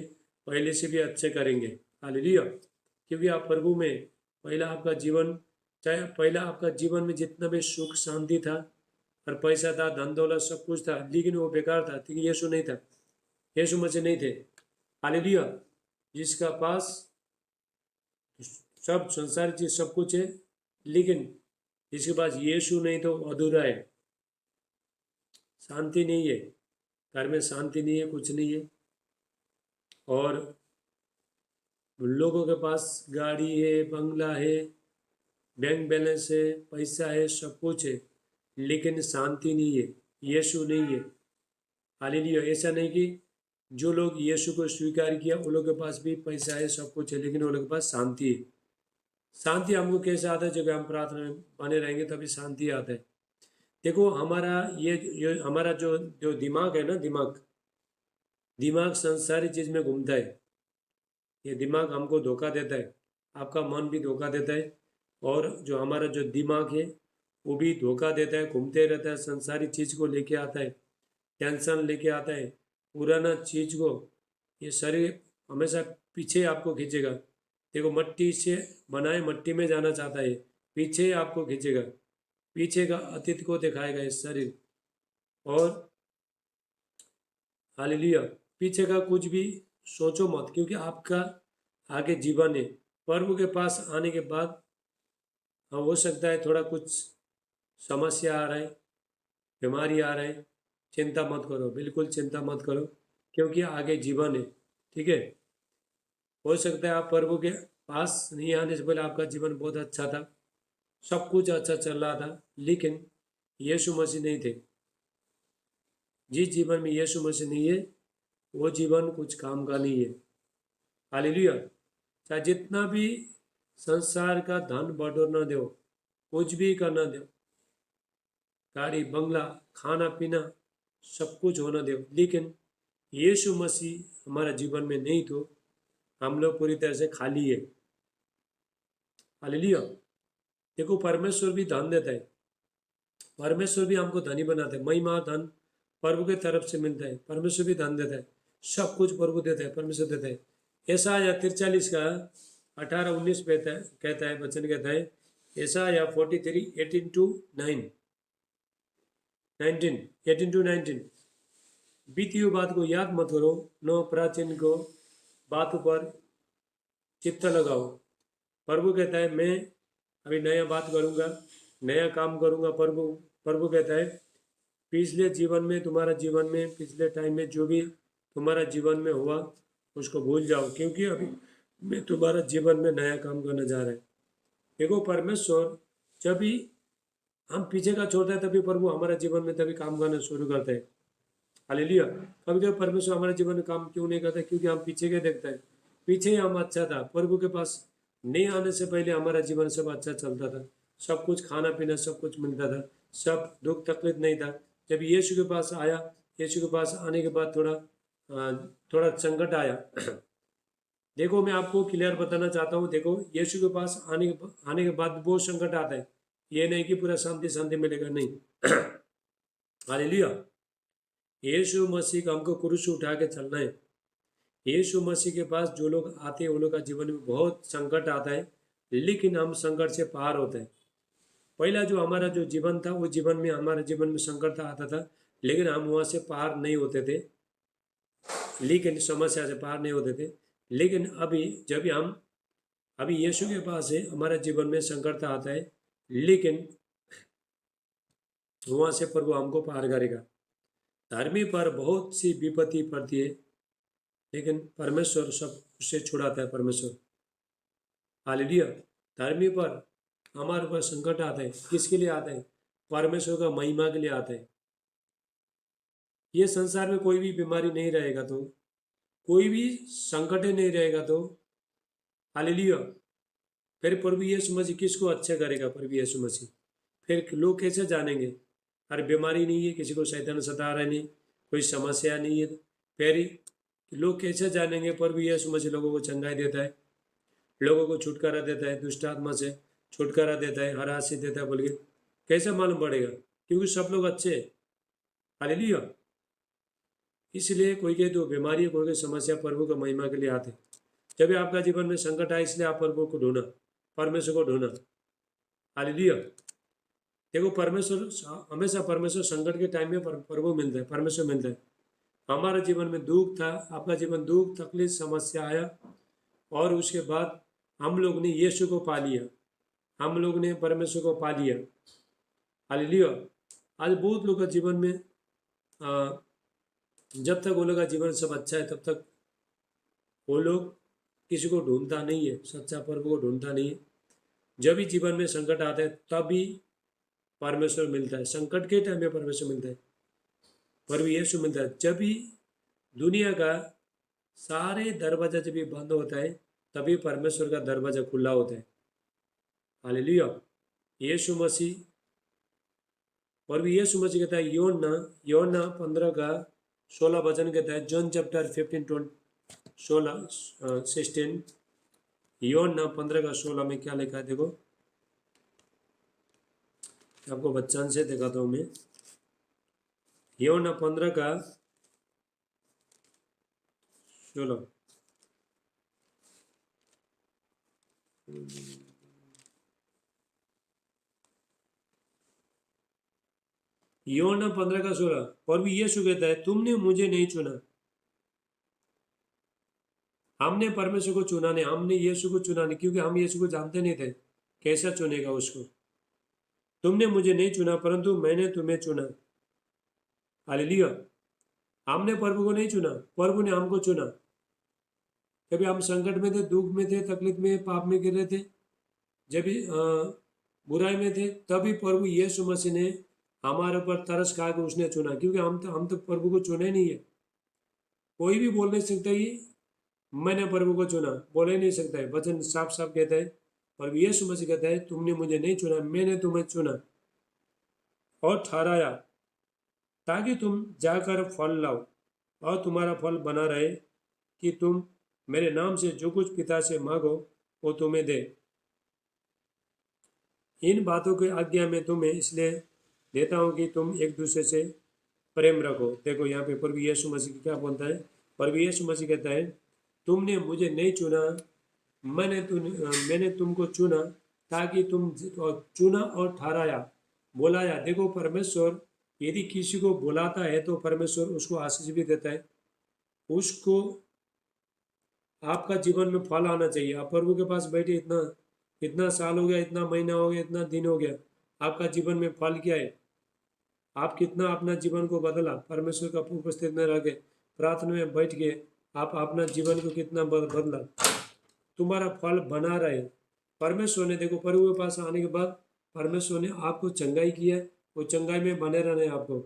पहले से भी अच्छे करेंगे। हालेलुया। क्योंकि आप प्रभु में पहला आपका जीवन, चाहे पहला आपका जीवन में जितना भी सुख शांति था और पैसा था, धन दौलत सब कुछ था, लेकिन वो बेकार था क्योंकि यीशु नहीं था, यीशु मसीह नहीं थे। हालेलुया। जिसका पास सब संसार चीज सब कुछ है, लेकिन जिसके पास यीशु नहीं तो अधूरा है। शांति नहीं है, घर में शांति नहीं है, कुछ नहीं है। और लोगों के पास गाड़ी है, बंगला है, बैंक बैलेंस है, पैसा है, सब कुछ है, लेकिन शांति नहीं है, यीशु नहीं है। हालेलुया। ऐसा नहीं कि जो लोग यीशु को स्वीकार किया उन लोगों के पास भी पैसा है, सब कुछ है, लेकिन उन लोगों के पास शांति है। शांति हमको कैसे आता है? जब हम प्रार्थना में बने रहेंगे तभी शांति आता है। देखो हमारा ये हमारा जो जो दिमाग है ना, दिमाग संसारी चीज में घूमता है। ये दिमाग हमको धोखा देता है, आपका मन भी धोखा देता है, और जो हमारा जो दिमाग है वो भी धोखा देता है, घूमते रहता है, संसारी चीज को लेके आता है, टेंशन लेके आता है, पुराना चीज को। ये शरीर हमेशा पीछे आपको खींचेगा। देखो मट्टी से बनाए मट्टी में जाना चाहता है, पीछे आपको खींचेगा, पीछे का अतीत को दिखाएगा ये शरीर। और हालेलुया, पीछे का कुछ भी सोचो मत, क्योंकि आपका आगे जीवन है। प्रभु के पास आने के बाद हाँ हो सकता है थोड़ा कुछ समस्या आ रहा है, बीमारी आ रहा है, चिंता मत करो, बिल्कुल चिंता मत करो, क्योंकि आगे जीवन है। ठीक है। हो सकता है आप प्रभु के पास नहीं आने से पहले आपका जीवन बहुत अच्छा था, सब कुछ अच्छा चल रहा था, लेकिन यीशु मसीह नहीं थे। जिस जीवन में यीशु मसीह नहीं है वो जीवन कुछ काम का नहीं है। हालेलुया। चाहे जितना भी संसार का धन बटोरना दो, कुछ भी करना दो, गाड़ी बंगला खाना पीना सब कुछ होना दो, लेकिन यीशु मसीह हमारा जीवन में नहीं तो हम लोग पूरी तरह से खाली है। हालेलुया। देखो परमेश्वर भी धन देता है, परमेश्वर भी हमको धनी बनाता है। महिमा धन प्रभु के तरफ से मिलता है, परमेश्वर भी धन देता है, सब कुछ प्रभु देता है, परमेश्वर देता है। ऐसा या 43 का 18-19 कहता है वचन कहता है, ऐसा या 43 18-19 बीती हुई बात को याद मत करो, नो प्राचीन को बात पर चित्त लगाओ। प्रभु कहता है मैं अभी नया बात करूंगा, नया काम करूंगा। प्रभु कहता है पिछले जीवन में, तुम्हारा जीवन में, पिछले टाइम में जो भी तुम्हारा जीवन में हुआ उसको भूल जाओ, क्योंकि अभी मैं तुम्हारा जीवन में नया काम करने जा रहा है। देखो परमेश्वर जब भी हम पीछे का छोड़ता है तभी प्रभु हमारे जीवन में तभी काम करना शुरू करते हैं। हालेलुया। कभी कभी परमेश्वर हमारे जीवन में काम क्यों नहीं करता? क्योंकि हम पीछे के देखते हैं। पीछे हम अच्छा था, प्रभु के पास नहीं आने से पहले हमारा जीवन सब अच्छा चलता था, सब कुछ खाना पीना सब कुछ मिलता था, सब दुख तकलीफ नहीं था। जब यीशु के पास आया, यीशु के पास आने के बाद थोड़ा संकट आया। देखो मैं आपको क्लियर बताना चाहता हूँ, देखो यीशु के पास आने के बाद बहुत संकट आता है। ये नहीं कि पूरा शांति शांति मिलेगा, नहीं। हालेलुया। यीशु मसीह का हमको क्रूस उठा के चलना है। यीशु मसीह के पास जो लोग आते हैं उन लोग का जीवन में बहुत संकट आता है, लेकिन हम संकट से पार होते हैं। पहला जो हमारा जो जीवन था वो जीवन में हमारे जीवन में संकट आता था, लेकिन हम वहाँ से पार नहीं होते थे, लेकिन समस्या से पार नहीं होते थे। लेकिन अभी जब हम अभी यीशु के पास है, हमारे जीवन में संकट आता है, लेकिन वहाँ से प्रभु हमको पार करेगा। धर्मी पर बहुत सी विपत्ति पड़ती है, लेकिन परमेश्वर सब उससे छुड़ाता है। परमेश्वर, हालेलुया। धर्मी पर हमारे ऊपर संकट आता है, किसके लिए आता है? परमेश्वर का महिमा के लिए आता है। ये संसार में कोई भी बीमारी नहीं रहेगा तो, कोई भी संकट नहीं रहेगा तो, हालेलुया, फिर प्रभु यीशु मसीह किसको अच्छा करेगा? प्रभु यीशु मसीह। फिर लोग कैसे जानेंगे? अरे बीमारी नहीं है, किसी को शैतान सता रहा नहीं, कोई समस्या नहीं है, फिर लोग कैसे जानेंगे? प्रभु यीशु मसीह लोगों को चंगाई देता है, लोगों को छुटकारा देता है, दुष्ट आत्मा से छुटकारा देता है, हर हाथ से देता है, बोल के कैसे मालूम पड़ेगा? क्योंकि सब लोग अच्छे हैं। हालेलुया। इसलिए कोई के तो बीमारी, कोई के समस्या प्रभु की महिमा के लिए आते। जब भी आपका जीवन में संकट आए, इसलिए आप प्रभु को ढूंढना, परमेश्वर को ढूंढना। हालेलुया। देखो परमेश्वर हमेशा, परमेश्वर संकट के टाइम में प्रभु मिलता है, परमेश्वर मिलता है। हमारे जीवन में दुख था, आपका जीवन दुख तकलीफ समस्या आया, और उसके बाद हम लोग ने यीशु को पा लिया, हम लोग ने परमेश्वर को पा लिया। हालेलुया। आज बहुत लोग का जीवन में जब तक वो लोग का जीवन सब अच्छा है, तब तक वो लोग किसी को ढूंढता नहीं है, सच्चा प्रभु को ढूंढता नहीं है। जब भी जीवन में संकट आता है, तभी परमेश्वर मिलता है। संकट के टाइम में परमेश्वर मिलता है, प्रभु यीशु मिलता है। जब भी दुनिया का सारे दरवाजा जब भी बंद होता है, तभी परमेश्वर का दरवाजा खुला होता है। हालेलुया। यीशु मसीह, प्रभु यीशु मसीह कहता है, योना 15 का 16 वचन कहता है, जॉन चैप्टर 16 योना 15 का 16 में क्या लिखा है देखो, आपको बच्चन से दिखाता हूँ मैं। योना 15 का 16। योना 15 का 16, प्रभु यीशु कहता है, तुमने मुझे नहीं चुना। हमने परमेश्वर को चुना नहीं, हमने यीशु को चुना नहीं, क्योंकि हम यीशु को जानते नहीं थे, कैसा चुनेगा उसको। तुमने मुझे नहीं चुना, परंतु मैंने तुम्हें चुना। हालेलुया। हमने प्रभु को नहीं चुना, प्रभु ने हमको चुना। कभी हम संकट में थे, दुख में थे, तकलीफ में, पाप में गिर रहे थे, जब भी बुराई में थे, तभी प्रभु यीशु मसीह ने हमारे ऊपर तरस खा के उसने चुना, क्योंकि हम तो प्रभु को चुने नहीं है। कोई भी बोल नहीं सकता कि मैंने प्रभु को चुना, बोल ही नहीं सकता है। वचन साफ साफ कहता है, प्रभु यीशु मसीह कहता है, तुमने मुझे नहीं चुना, मैंने तुम्हें चुना और ठहराया, ताकि तुम जाकर फल लाओ और तुम्हारा फल बना रहे, कि तुम मेरे नाम से जो कुछ पिता से मांगो वो तुम्हें दे। इन बातों की आज्ञा में तुम्हें इसलिए देता हूँ कि तुम एक दूसरे से प्रेम रखो। देखो यहाँ पे प्रभु यीशु मसीह क्या बोलता है, प्रभु यीशु मसीह कहता है, तुमने मुझे नहीं चुना, मैंने तुमको चुना, ताकि तुम चुना और ठहराया, बुलाया। देखो परमेश्वर यदि किसी को बुलाता है तो परमेश्वर उसको आशीष भी देता है। उसको आपका जीवन में फल आना चाहिए। आप प्रभु के पास बैठे इतना इतना साल हो गया, इतना महीना हो गया, इतना दिन हो गया, आपका जीवन में फल क्या है? आप कितना अपना जीवन को बदला, परमेश्वर का उपस्थित में रह के, प्रार्थना में बैठ के आप अपना जीवन को कितना बदला, तुम्हारा फल बना रहे। परमेश्वर ने, देखो प्रभु के पास आने के बाद परमेश्वर ने आपको चंगाई किया, वो चंगाई में बने रहने, आपको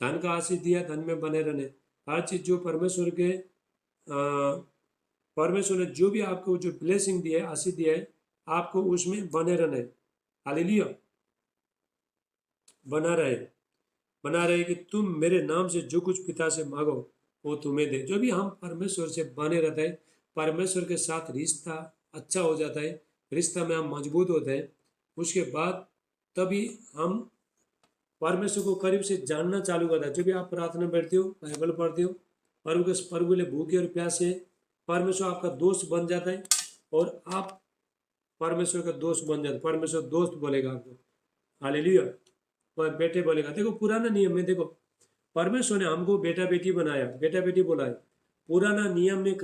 धन का आशीष दिया, धन में बने रहने। हर चीज़ जो परमेश्वर ने जो भी आपको जो ब्लेसिंग दिया है, आशीष दिया है, आपको उसमें बने रहने। हालेलुया। बना रहे कि तुम मेरे नाम से जो कुछ पिता से मांगो वो तुम्हें दे। जो भी हम परमेश्वर से बने रहते हैं, परमेश्वर के साथ रिश्ता अच्छा हो जाता है, रिश्ता में हम मजबूत होते हैं, उसके बाद तभी हम परमेश्वर को करीब से जानना चालू करता है। जो भी आप प्रार्थना बैठते हो, बाइबल पढ़ते हो, प्रभु के लिए भूखे और प्यासे, परमेश्वर आपका दोस्त बन जाता है और आप परमेश्वर का दोस्त बन जाते। परमेश्वर दोस्त बोलेगा आपको। हालेलुया। पर बेटे बोलेगा। देखो पुराना नियम में देखो, परमेश्वर ने हमको बेटा बेटी बनाया, बेटा बेटी बोला है। पुराना नियम में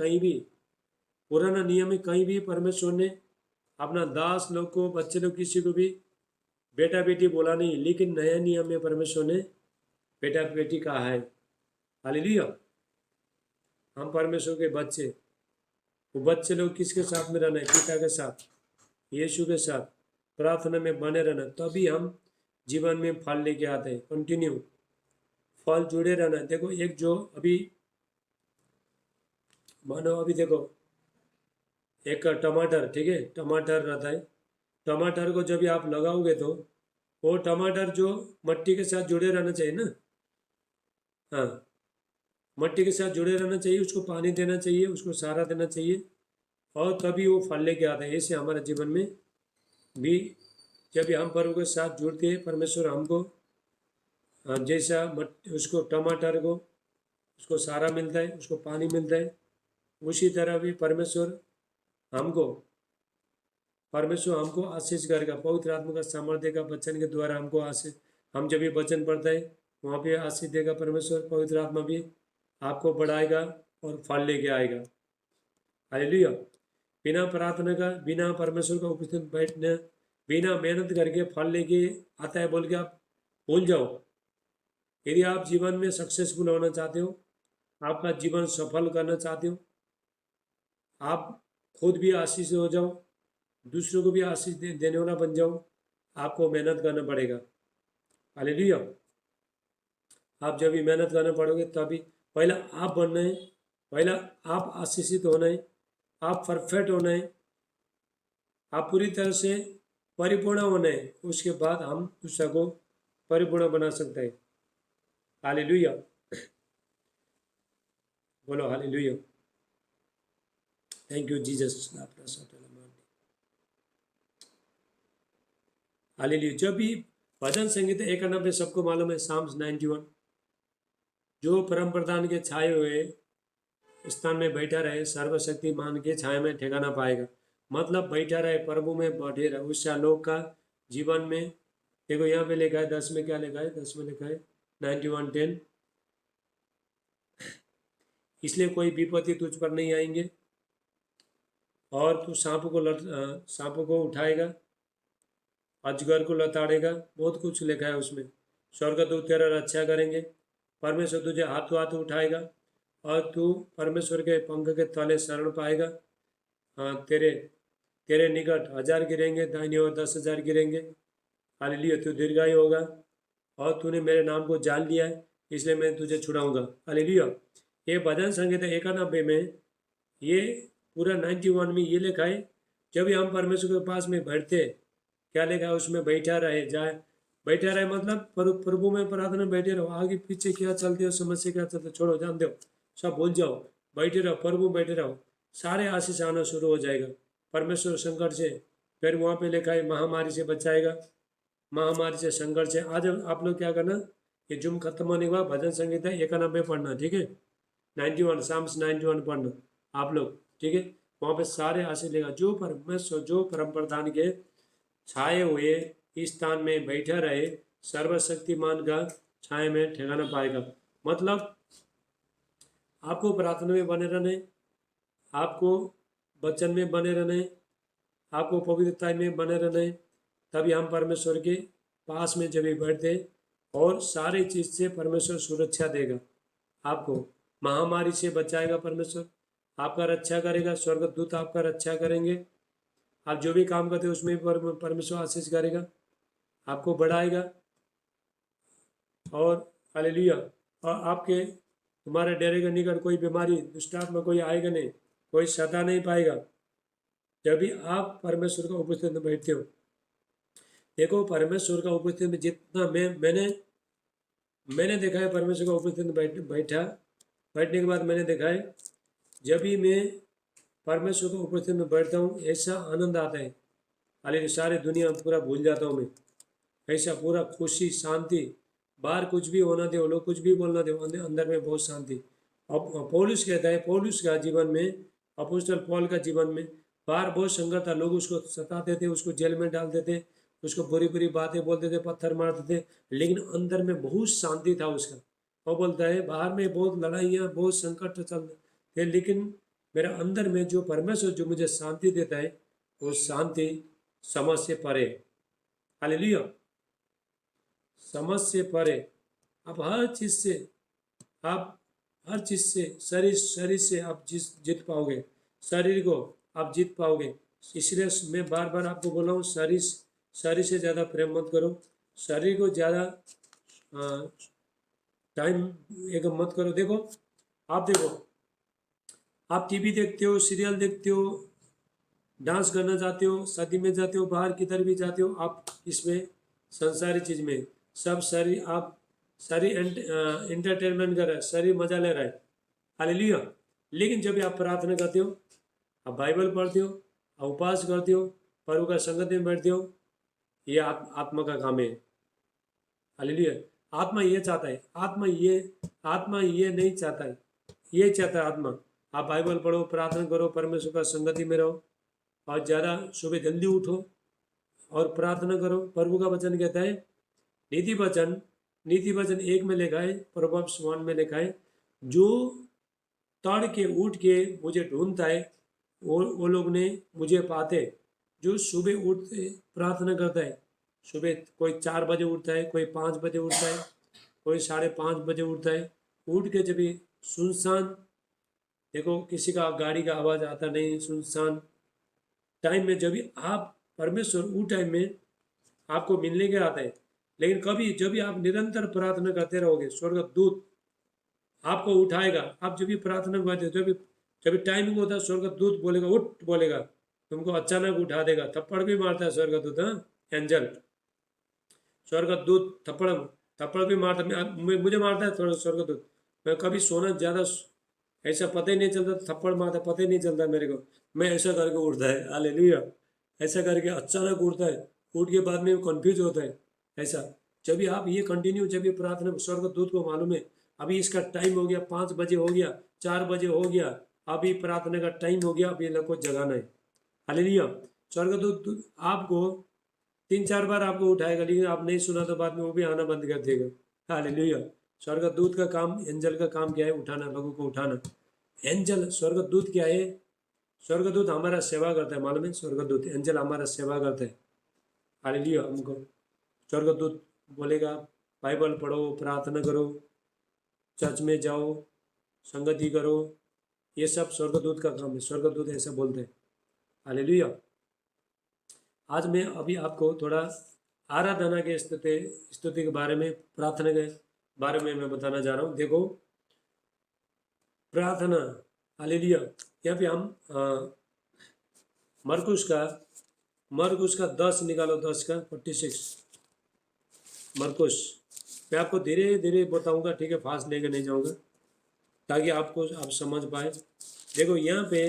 कहीं भी परमेश्वर ने अपना दास लोग को, बच्चे लोग, किसी को भी बेटा बेटी बोला नहीं। लेकिन नया नियम में परमेश्वर ने बेटा बेटी कहा है। हालेलुया। हम परमेश्वर के बच्चे, वो बच्चे लोग किसके साथ में रहना है? पिता के साथ, यीशु के साथ प्रार्थना में बने रहना, तभी हम जीवन में फल लेके आते हैं। कंटिन्यू फल जुड़े रहना। देखो एक जो अभी मानो अभी देखो एक टमाटर, ठीक है, टमाटर रहता है। टमाटर को जब भी आप लगाओगे तो वो टमाटर जो मट्टी के साथ जुड़े रहना चाहिए ना। हाँ, मट्टी के साथ जुड़े रहना चाहिए, उसको पानी देना चाहिए, उसको सहारा देना चाहिए, और तभी वो फल लेके आता है। ऐसे हमारे जीवन में भी जब भी हम प्रभु के साथ जुड़ते हैं, परमेश्वर हमको जैसा उसको टमाटर को उसको सारा मिलता है, उसको पानी मिलता है, उसी तरह भी हमको परमेश्वर हमको आशीष करेगा। पवित्र आत्मा का सामर्थ्य का वचन के द्वारा हमको आशीष, हम जब भी वचन पढ़ते हैं वहाँ पे आशीष देगा परमेश्वर। पवित्र आत्मा भी आपको बढ़ाएगा और फल लेके आएगा। हालेलुया। बिना प्रार्थना का, बिना परमेश्वर का उपस्थित बैठने, बिना मेहनत करके फल लेके आता है बोल के आप भूल जाओ। यदि आप जीवन में सक्सेसफुल होना चाहते हो, आपका जीवन सफल करना चाहते हो, आप खुद भी आशीष हो जाओ, दूसरों को भी आशीष देने वाला बन जाओ, आपको मेहनत करना पड़ेगा। हालेलुया। आप जब भी मेहनत करना पड़ोगे तभी पहला आप बनना है, पहला आप आशीषित होना है, आप परफेक्ट होना है, आप पूरी तरह से परिपूर्ण होना है। उसके बाद हम दूसरा को परिपूर्ण बना सकते हैं। हालेलुया। बोलो hallelujah. Thank you Jesus. Hallelujah. जब भी भजन संगीत 91 सबको मालूम है, साम्स 91, जो परम प्रधान के छाए हुए स्थान में बैठा रहे, सर्वशक्तिमान के छाया में ठिकाना पाएगा। मतलब बैठा रहे, प्रभु में बैठे रहे, उस लोग का जीवन में। देखो यहाँ पे लिखा है 10 में, क्या लिखा है 10 में लिखा है 91:10, इसलिए कोई विपत्ति तुझ पर नहीं आएंगे और तू सांप को उठाएगा, अजगर को लताड़ेगा। बहुत कुछ लिखा है उसमें। स्वर्गदूत तेरा रक्षा करेंगे, परमेश्वर तुझे हाथों हाथ उठाएगा और तू परमेश्वर के पंख के तले शरण पाएगा। हाँ, तेरे तेरे निकट 1000 गिरेंगे, दाहिनी ओर 10,000 गिरेंगे। हालेलुया। तू दीर्घायु होगा और तूने मेरे नाम को जान लिया है, इसलिए मैं तुझे छुड़ाऊंगा। हालेलुया। ये भजन संगीत 91 में, ये पूरा 91 में ये लिखा है, जब भी हम परमेश्वर के पास में बैठते, क्या लिखा है उसमें, बैठा रहे जाए, बैठा रहे मतलब प्रभु में प्रार्थना में बैठे रहो। आगे पीछे क्या चलते हो, समस्या क्या चलते, छोड़ो, जान दो, सब भूल जाओ, बैठे रहो, प्रभु बैठे रहो, सारे आशीष आना शुरू हो जाएगा। परमेश्वर संकट से, फिर वहाँ पे लिखा है महामारी से बचाएगा, महामारी से, संकट से। आज आप लोग क्या करना, ये जुम खत्म होने के बाद भजन संगीत 91 पढ़ना, ठीक है, 91 साम्स 91 पढ़ना आप लोग, ठीक है। वहाँ पे सारे आशीष लेगा। जो परमेश्वर, जो परम प्रधान के छाए हुए इस स्थान में बैठा रहे, सर्वशक्तिमान का छाए में ठिकाना पाएगा। मतलब आपको प्रार्थना में बने रहने, आपको वचन में बने रहने, आपको पवित्रता में बने रहने, तभी हम परमेश्वर के पास में जब भी बैठते, और सारी चीज़ से परमेश्वर सुरक्षा देगा। आपको महामारी से बचाएगा परमेश्वर, आपका रक्षा करेगा, स्वर्गदूत आपका रक्षा करेंगे। आप जो भी काम करते हो उसमें परमेश्वर आशीष करेगा, आपको बढ़ाएगा। और हालेलुया। और आपके तुम्हारे डेरे के निकट कोई बीमारी, दुष्टात्मा कोई आएगा नहीं, कोई सता नहीं पाएगा, जब भी आप परमेश्वर का उपस्थित में बैठते हो। देखो परमेश्वर का उपस्थित में जितना मैंने देखा है, परमेश्वर का उपस्थित में बैठने के बाद मैंने देखा है, जब भी मैं परमेश्वर का उपस्थित में बैठता हूँ, ऐसा आनंद आता है, हालांकि सारी दुनिया पूरा भूल जाता हूँ मैं, ऐसा पूरा खुशी, शांति। बाहर कुछ भी होना दे, लोग कुछ भी बोलना दे, अंदर में बहुत शांति। अब पौलुस कहता है, पौलुस का जीवन में, अपोस्तल पौल का जीवन में बाहर बहुत संकट था, लोग उसको सताते थे, उसको जेल में डालते थे, उसको बुरी बुरी बातें बोलते थे, पत्थर मारते थे, लेकिन अंदर में बहुत शांति था उसका। वो बोलता है बाहर में बहुत लड़ाइयाँ, बहुत संकट चलते थे, लेकिन मेरा अंदर में जो परमेश्वर जो मुझे शांति देता है, वो शांति समझ से परे। हालेलुया। समझ से परे। आप हर चीज़ से, आप हर चीज़ से, शरीर से आप जीत पाओगे, शरीर को आप जीत पाओगे। इसलिए मैं बार बार आपको बोल रहा हूँ, शरीर से ज़्यादा प्रेम मत करो, शरीर को ज़्यादा टाइम एक मत करो। देखो आप टीवी देखते हो, सीरियल देखते हो, डांस करना चाहते हो, शादी में जाते हो, बाहर किधर भी जाते हो, आप इसमें संसारी चीज़ में सब सारी एंटरटेनमेंट कर रहा है, सारी मजा ले रहा है। हालेलुया। लेकिन जब आप प्रार्थना करते हो, आप बाइबल पढ़ते हो, आप उपवास करते हो, प्रभु का संगत में बैठते हो, ये आत्मा का काम है। हालेलुया। आत्मा ये चाहता है, आत्मा ये नहीं चाहता है, ये चाहता है आत्मा। आप बाइबल पढ़ो, प्रार्थना करो, परमेश्वर का संगति में रहो, और ज़्यादा सुबह जल्दी उठो और प्रार्थना करो। प्रभु का वचन कहता है, नीति वचन 1 में लिखा है, प्रोवर्ब्स 1 में लिखा है, जो तड़के उठ के मुझे ढूंढता है वो लोग ने मुझे पाते। जो सुबह उठते प्रार्थना करता है, सुबह कोई 4 बजे उठता है, कोई 5 बजे उठता है, कोई 5:30 बजे उठता है। उठ के जब ये सुनसान, देखो किसी का गाड़ी का आवाज़ आता नहीं, सुनसान टाइम में जब भी आप परमेश्वर उस टाइम में आपको मिलने के आता है। लेकिन कभी जब भी आप निरंतर प्रार्थना करते रहोगे, स्वर्ग दूत आपको उठाएगा। आप जब भी प्रार्थना करते हो, जब भी टाइमिंग होता है, स्वर्ग दूत बोलेगा उठ, बोलेगा, तुमको अचानक उठा देगा। थप्पड़ भी मारता है स्वर्ग दूत, हाँ, एंजल स्वर्ग दूत थप्पड़ भी मारता मुझे मारता है थोड़ा स्वर्ग दूत। मैं कभी सोना ज़्यादा ऐसा पता ही नहीं चलता, थप्पड़ मारता पता ही नहीं चलता मेरे को, मैं ऐसा करके उठता है, हालेलुया, ऐसा करके अचानक उठता है। उठ के बाद में कंफ्यूज होता है ऐसा। जब भी आप ये कंटिन्यू, जब भी प्रार्थना, स्वर्ग दूत को मालूम है अभी इसका टाइम हो गया, 5 बजे हो गया, 4 बजे हो गया, अभी प्रार्थना का टाइम हो गया, अभी इन लोग को जगाना है, हालेलुया। स्वर्गदूत आपको 3-4 बार आपको उठाएगा, लेकिन आप नहीं सुना तो बाद में वो भी आना बंद कर देगा, हालेलुया। स्वर्गदूत का काम, एंजल का काम क्या है? उठाना, लोगों को उठाना। एंजल, स्वर्गदूत क्या है? स्वर्गदूत हमारा सेवा करता है, मालूम है? स्वर्गदूत एंजल हमारा सेवा करता है, हालेलुया। हमको स्वर्गदूत बोलेगा बाइबल पढ़ो, प्रार्थना करो, चर्च में जाओ, संगति करो, ये सब स्वर्गदूत का काम है। स्वर्गदूत ऐसा बोलते हैं, हालेलुया। आज मैं अभी आपको थोड़ा आराधना के स्तुति के बारे में, प्रार्थना के बारे में मैं बताना जा रहा हूँ। देखो प्रार्थना, हालेलुया। यहाँ पे हम मरकुस का 10 निकालो, 10 का 46 मरकुस। मैं आपको धीरे धीरे बताऊंगा, ठीक है, फास्ट लेके नहीं जाऊंगा, ताकि आपको आप समझ पाए। देखो यहाँ पे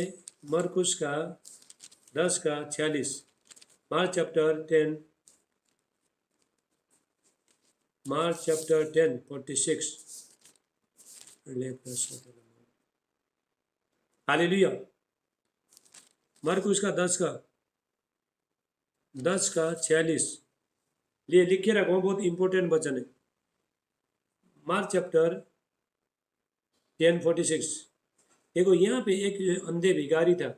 मरकुस का 10 का 46, मार्क चैप्टर 10 46, हालेलुया। मरकुस का 10 का 46 लिए लिख के रखो, बहुत इंपॉर्टेंट वचन है। Mark chapter 10:46। देखो यहाँ पे एक अंधे भिखारी था,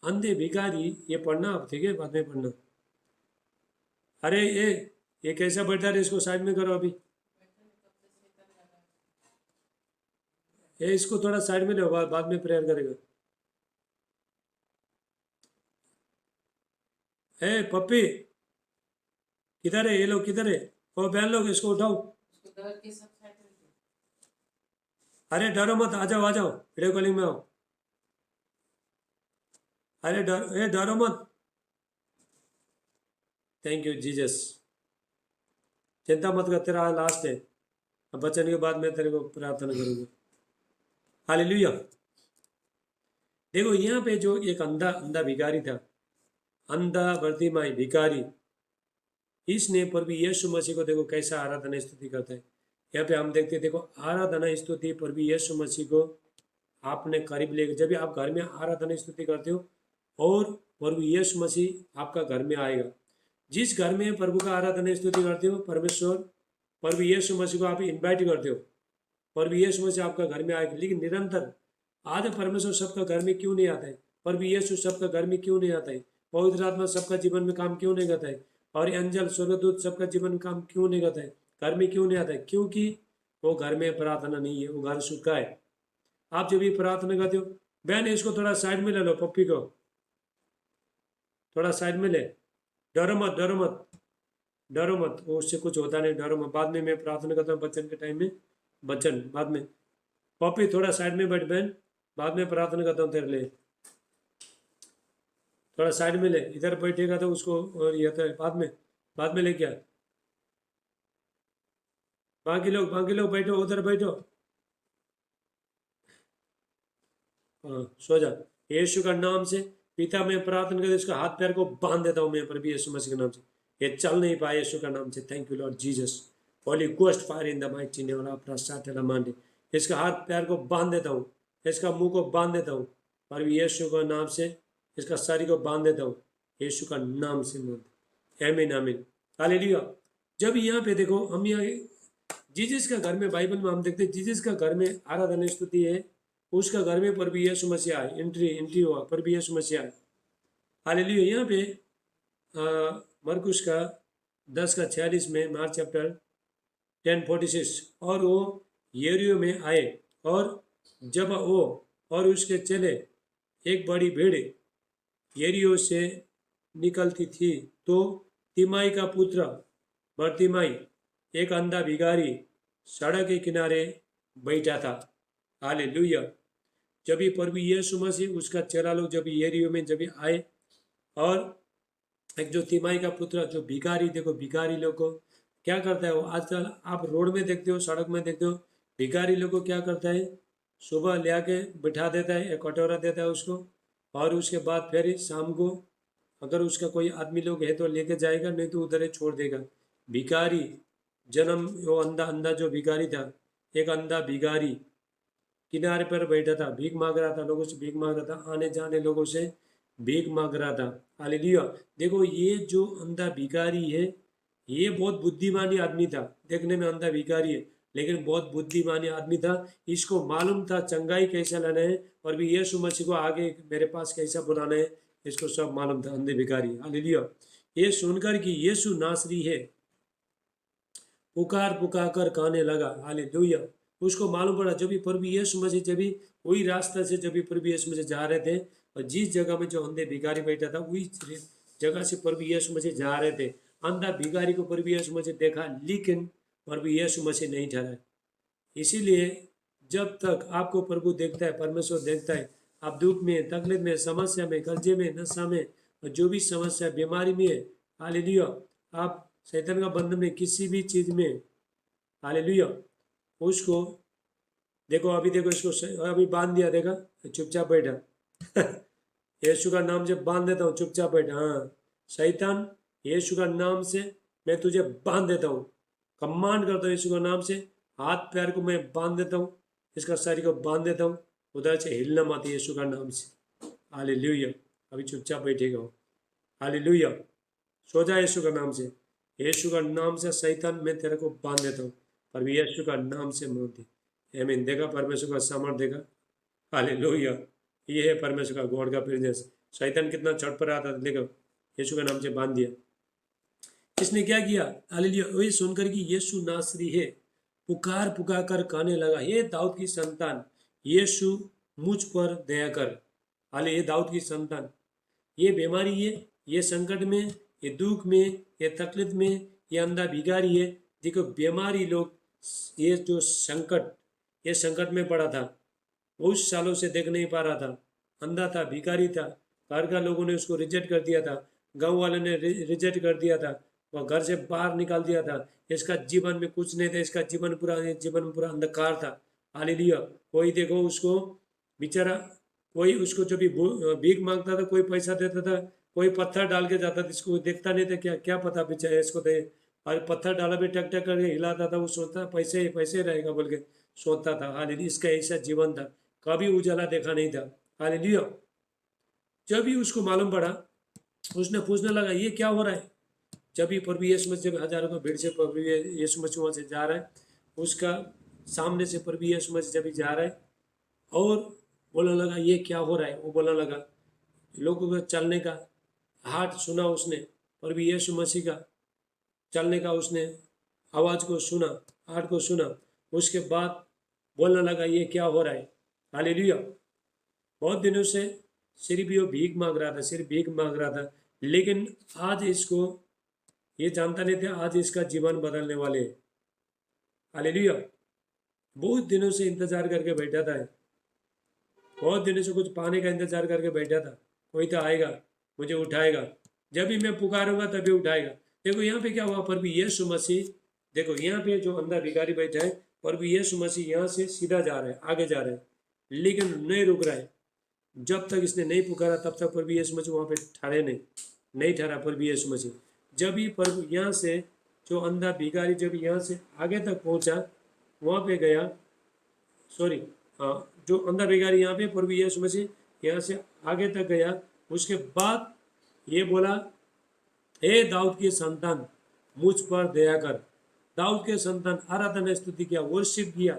अंधे भिखारी, ये पढ़ना आप, ठीक है, बाद में पढ़ना। अरे ये कैसा बैठा है, इसको साइड में करो अभी, ये इसको थोड़ा साइड में लो, बाद में प्रेयर करेगा। पप्पी किधर है? ये लोग किधर है? और बहन लोग इसको उठाओ। अरे डरो मत, आ जाओ वीडियो कॉलिंग में आओ। अरे डरो मत। थैंक यू जीसस, चिंता मत कर, तेरा लास्ट है, अब बचन के बाद मैं तेरे को प्रार्थना करूंगा, हालेलुया। देखो यहाँ पे जो एक अंधा भिखारी था, अंधा बर्तिमाई भिखारी, इसने प्रभु यीशु मसीह को देखो कैसा आराधना स्तुति करता है। यहाँ पे हम देखते हैं, देखो आराधना स्तुति प्रभु यीशु मसीह को आपने करीब लेकर, जब भी आप घर में आराधना स्तुति करते हो और प्रभु यीशु मसीह आपका घर में आएगा। जिस घर में प्रभु का आराधना स्तुति करते हो, परमेश्वर प्रभु यीशु मसीह को आप इन्वाइट करते हो, प्रभु यीशु मसीह आपका घर में आएगा। लेकिन निरंतर आज परमेश्वर सबका घर में क्यों नहीं आता है? प्रभु यीशु सबका घर में क्यों नहीं आता है? पवित्र आत्मा सबका जीवन में काम क्यों नहीं करता है? और एंजल स्वर्गदूत सबका जीवन में काम क्यों नहीं करता है? घर में क्यों नहीं आता है? क्योंकि वो घर में प्रार्थना नहीं है, वो घर सूखा है। आप जब भी प्रार्थना करते हो, बहन इसको थोड़ा साइड में ले लो, पप्पी को थोड़ा साइड में ले, डरो मत, डरो मत, डरो मत, वो उससे कुछ होता नहीं, डरो मत। बाद में मैं प्रार्थना करता हूँ बच्चन के टाइम में, बच्चन बाद में। पप्पी थोड़ा साइड में बैठ बहन, बाद में प्रार्थना करता हूँ तेरे लिए, थोड़ा साइड में ले, इधर बैठेगा तो उसको और ये तो बाद में लेके आ। बाकी लोग बैठो, उधर बैठो, हाँ सो जा। यीशु का नाम से पिता में प्रार्थना करते, इसका हाथ पैर को बांध देता हूँ मैं प्रभु यीशु मसीह के नाम से, ये चल नहीं पाए यीशु का नाम से। Thank you lord Jesus, holy ghost fire in the mighty name of प्रासाटेला मांडे। इसका हाथ पैर को बांध देता हूँ, इसका मुंह को बांध देता हूँ, पर यीशु के नाम से इसका शरीर को बांध देता हूँ, यीशु का नाम से बांध। आमीन आमीन हालेलुया। जब यहाँ पे देखो हम यहाँ जीसस का घर में, बाइबल में हम देखते हैं जीसस का घर में आराधना स्तुति है, उसका घर में प्रभु यीशु मसीह आए, एंट्री हुआ, प्रभु यीशु मसीह आए। हालेलुया। यहाँ पे मरकुस का 10:46 में, मार्क चैप्टर 10:46, और वो यरीहो में आए, और जब वो और उसके चले एक बड़ी भीड़ यरीहो से निकलती थी, तो तिमाई का पुत्र बरतिमाई, एक अंधा भिखारी, सड़क के किनारे बैठा था। हालेलुया। जब भी प्रभु यीशु मसीह उसका चेला लोग जब यरीहो में जब आए, और एक जो तिमाई का पुत्र जो भिखारी, देखो भिखारी लोग को क्या करता है, वो आजकल आप रोड में देखते हो, सड़क में देखते हो, भिखारी लोग को क्या करता है, सुबह ले आके बिठा देता है, एक कटोरा देता है उसको, और उसके बाद फिर शाम को अगर उसका कोई आदमी लोग है तो लेके जाएगा, नहीं तो उधर ही छोड़ देगा। भिखारी जन्म, वो अंधा अंधा जो भिखारी था, एक अंधा भिखारी किनारे पर बैठा था, भीख मांग रहा था, लोगों से भीख मांग रहा था, आने जाने लोगों से भीख मांग रहा था। हालेलुया। देखो ये जो अंधा भिखारी है, ये बहुत बुद्धिमानी आदमी था, देखने में अंधा भिखारी है लेकिन बहुत बुद्धिमानी आदमी था। इसको मालूम था चंगाई कैसे लाना है, और भी यीशु मसीह को आगे मेरे पास कैसा बुलाना है, इसको सब मालूम था, अंधे भिखारी। हालेलुया। ये सुनकर कि यीशु नासरी है, पुकार पुकार कर कहने लगा। हालेलुया। उसको मालूम पड़ा जब भी प्रभु यीशु मसीह, जब भी वही रास्ता से जब भी प्रभु यीशु मसीह जा रहे थे, और जिस जगह में जो अंधे भिखारी बैठा था वही जगह से प्रभु यीशु मसीह जा रहे थे। अंधा भिखारी को प्रभु यीशु मसीह देखा, लेकिन प्रभु यीशु मसीह नहीं ठहरा। इसीलिए जब तक आपको प्रभु देखता है, परमेश्वर देखता है, आप दुख में, तकलीफ में, समस्या में, कर्जे में, नशा में, और जो भी समस्या बीमारी में है, हालेलुया, आप शैतान का बंधन में, किसी भी चीज में, हालेलुया, उसको देखो, अभी देखो इसको अभी बांध दिया, देखा, चुपचाप बैठा यीशु का नाम से बांध देता हूँ, चुपचाप बैठा। हाँ शैतान, यीशु का नाम से मैं तुझे बांध देता हूँ, कमांड करता हूँ यीशु का नाम से, हाथ पैर को मैं बांध देता हूँ, इसका शरीर को बांध देता हूँ, उधर से हिलना मत यीशु का नाम से। हालेलुया। अभी चुपचाप बैठेगा वो। हालेलुया। सो जा यीशु का नाम से, यीशु का नाम से शैतान मैं तेरे को बांध देता हूँ, पर यीशु का नाम से मौत दी। आमीन। देखा परमेश्वर का सामर्थ, देखा। हालेलुया। ये है परमेश्वर का, गॉड का प्रेजेंस। शैतान कितना छट पर आता था, देखो यीशु का नाम से बांध दिया। इसने क्या किया, हालेलुया, वही सुनकर कि यीशु नासरी है, पुकार पुकार कर कहने लगा, हे दाऊद की संतान, यीशु मुझ पर दया कर। हाले, ये दाऊद की संतान, ये बीमारी है, ये संकट में, ये दुख में, ये तकलीफ में, ये अंधा भिखारी है। देखो बीमारी लोग, ये जो संकट, ये संकट में पड़ा था, बहुत सालों से देख नहीं पा रहा था, अंधा था, भिखारी था, घर का लोगों ने उसको रिजेक्ट कर दिया था, गांव वाले ने रिजेक्ट कर दिया था, वह घर से बाहर निकाल दिया था, इसका जीवन में कुछ नहीं था, इसका जीवन पूरा अंधकार था। हालेलुया। कोई देखो उसको बेचारा, कोई उसको जो भी भीख मांगता था, कोई पैसा देता था, कोई पत्थर डाल के जाता था, इसको देखता नहीं था, क्या क्या पता बेचारा इसको दे, और पत्थर डाला भी टक टक करके हिलाता था, वो सोचता पैसे पैसे रहेगा बोल के सोचता था। हालेलुया। इसका ऐसा जीवन था, कभी उजाला देखा नहीं था। हालेलुया। जब भी उसको मालूम पड़ा, उसने पूछने लगा ये क्या हो रहा है। जब भी प्रभु यीशु मसीह, जब हजारों का भीड़ से प्रभु यीशु मसीह वहाँ से जा रहा है, उसका सामने से प्रभु यीशु मसीह जब जा रहा है, और बोलने लगा ये क्या हो रहा है। वो बोलने लगा, लोगों का चलने का हाथ सुना उसने, प्रभु यीशु मसीह का चलने का उसने आवाज़ को सुना, हाथ को सुना, उसके बाद बोलने लगा ये क्या हो रहा है। हालेलुया। बहुत दिनों से सिर्फ ये भीख मांग रहा था, सिर्फ भीख मांग रहा था, लेकिन आज इसको, ये जानता नहीं था आज इसका जीवन बदलने वाले। हालेलुया। बहुत दिनों से इंतजार करके बैठा था, बहुत दिनों से कुछ पाने का इंतजार करके बैठा था, कोई तो आएगा मुझे उठाएगा, जब भी मैं पुकारूंगा तभी उठाएगा। देखो यहाँ पे क्या हुआ, प्रभु यीशु मसीह, देखो यहाँ पे जो अंधा भिखारी बैठा है, प्रभु यीशु मसीह यहाँ से सीधा जा रहा है, आगे जा रहा है, लेकिन नहीं रुक रहा है। जब तक इसने नहीं पुकारा तब तक प्रभु यीशु मसीह वहाँ पे ठहरे नहीं ठहरा प्रभु यीशु मसीह। जब भी प्रभु यहाँ से जो अंधा भिखारी जब यहाँ से आगे तक पहुंचा, वहां पे गया, सॉरी, हाँ, जो अंधा भिखारी यहाँ पे प्रभु यीशु मसीह यहाँ से आगे तक गया, उसके बाद ये बोला, हे दाऊद की संतान मुझ पर दया कर। दाऊद के संतान आराधना स्तुति किया, वर्शिप किया।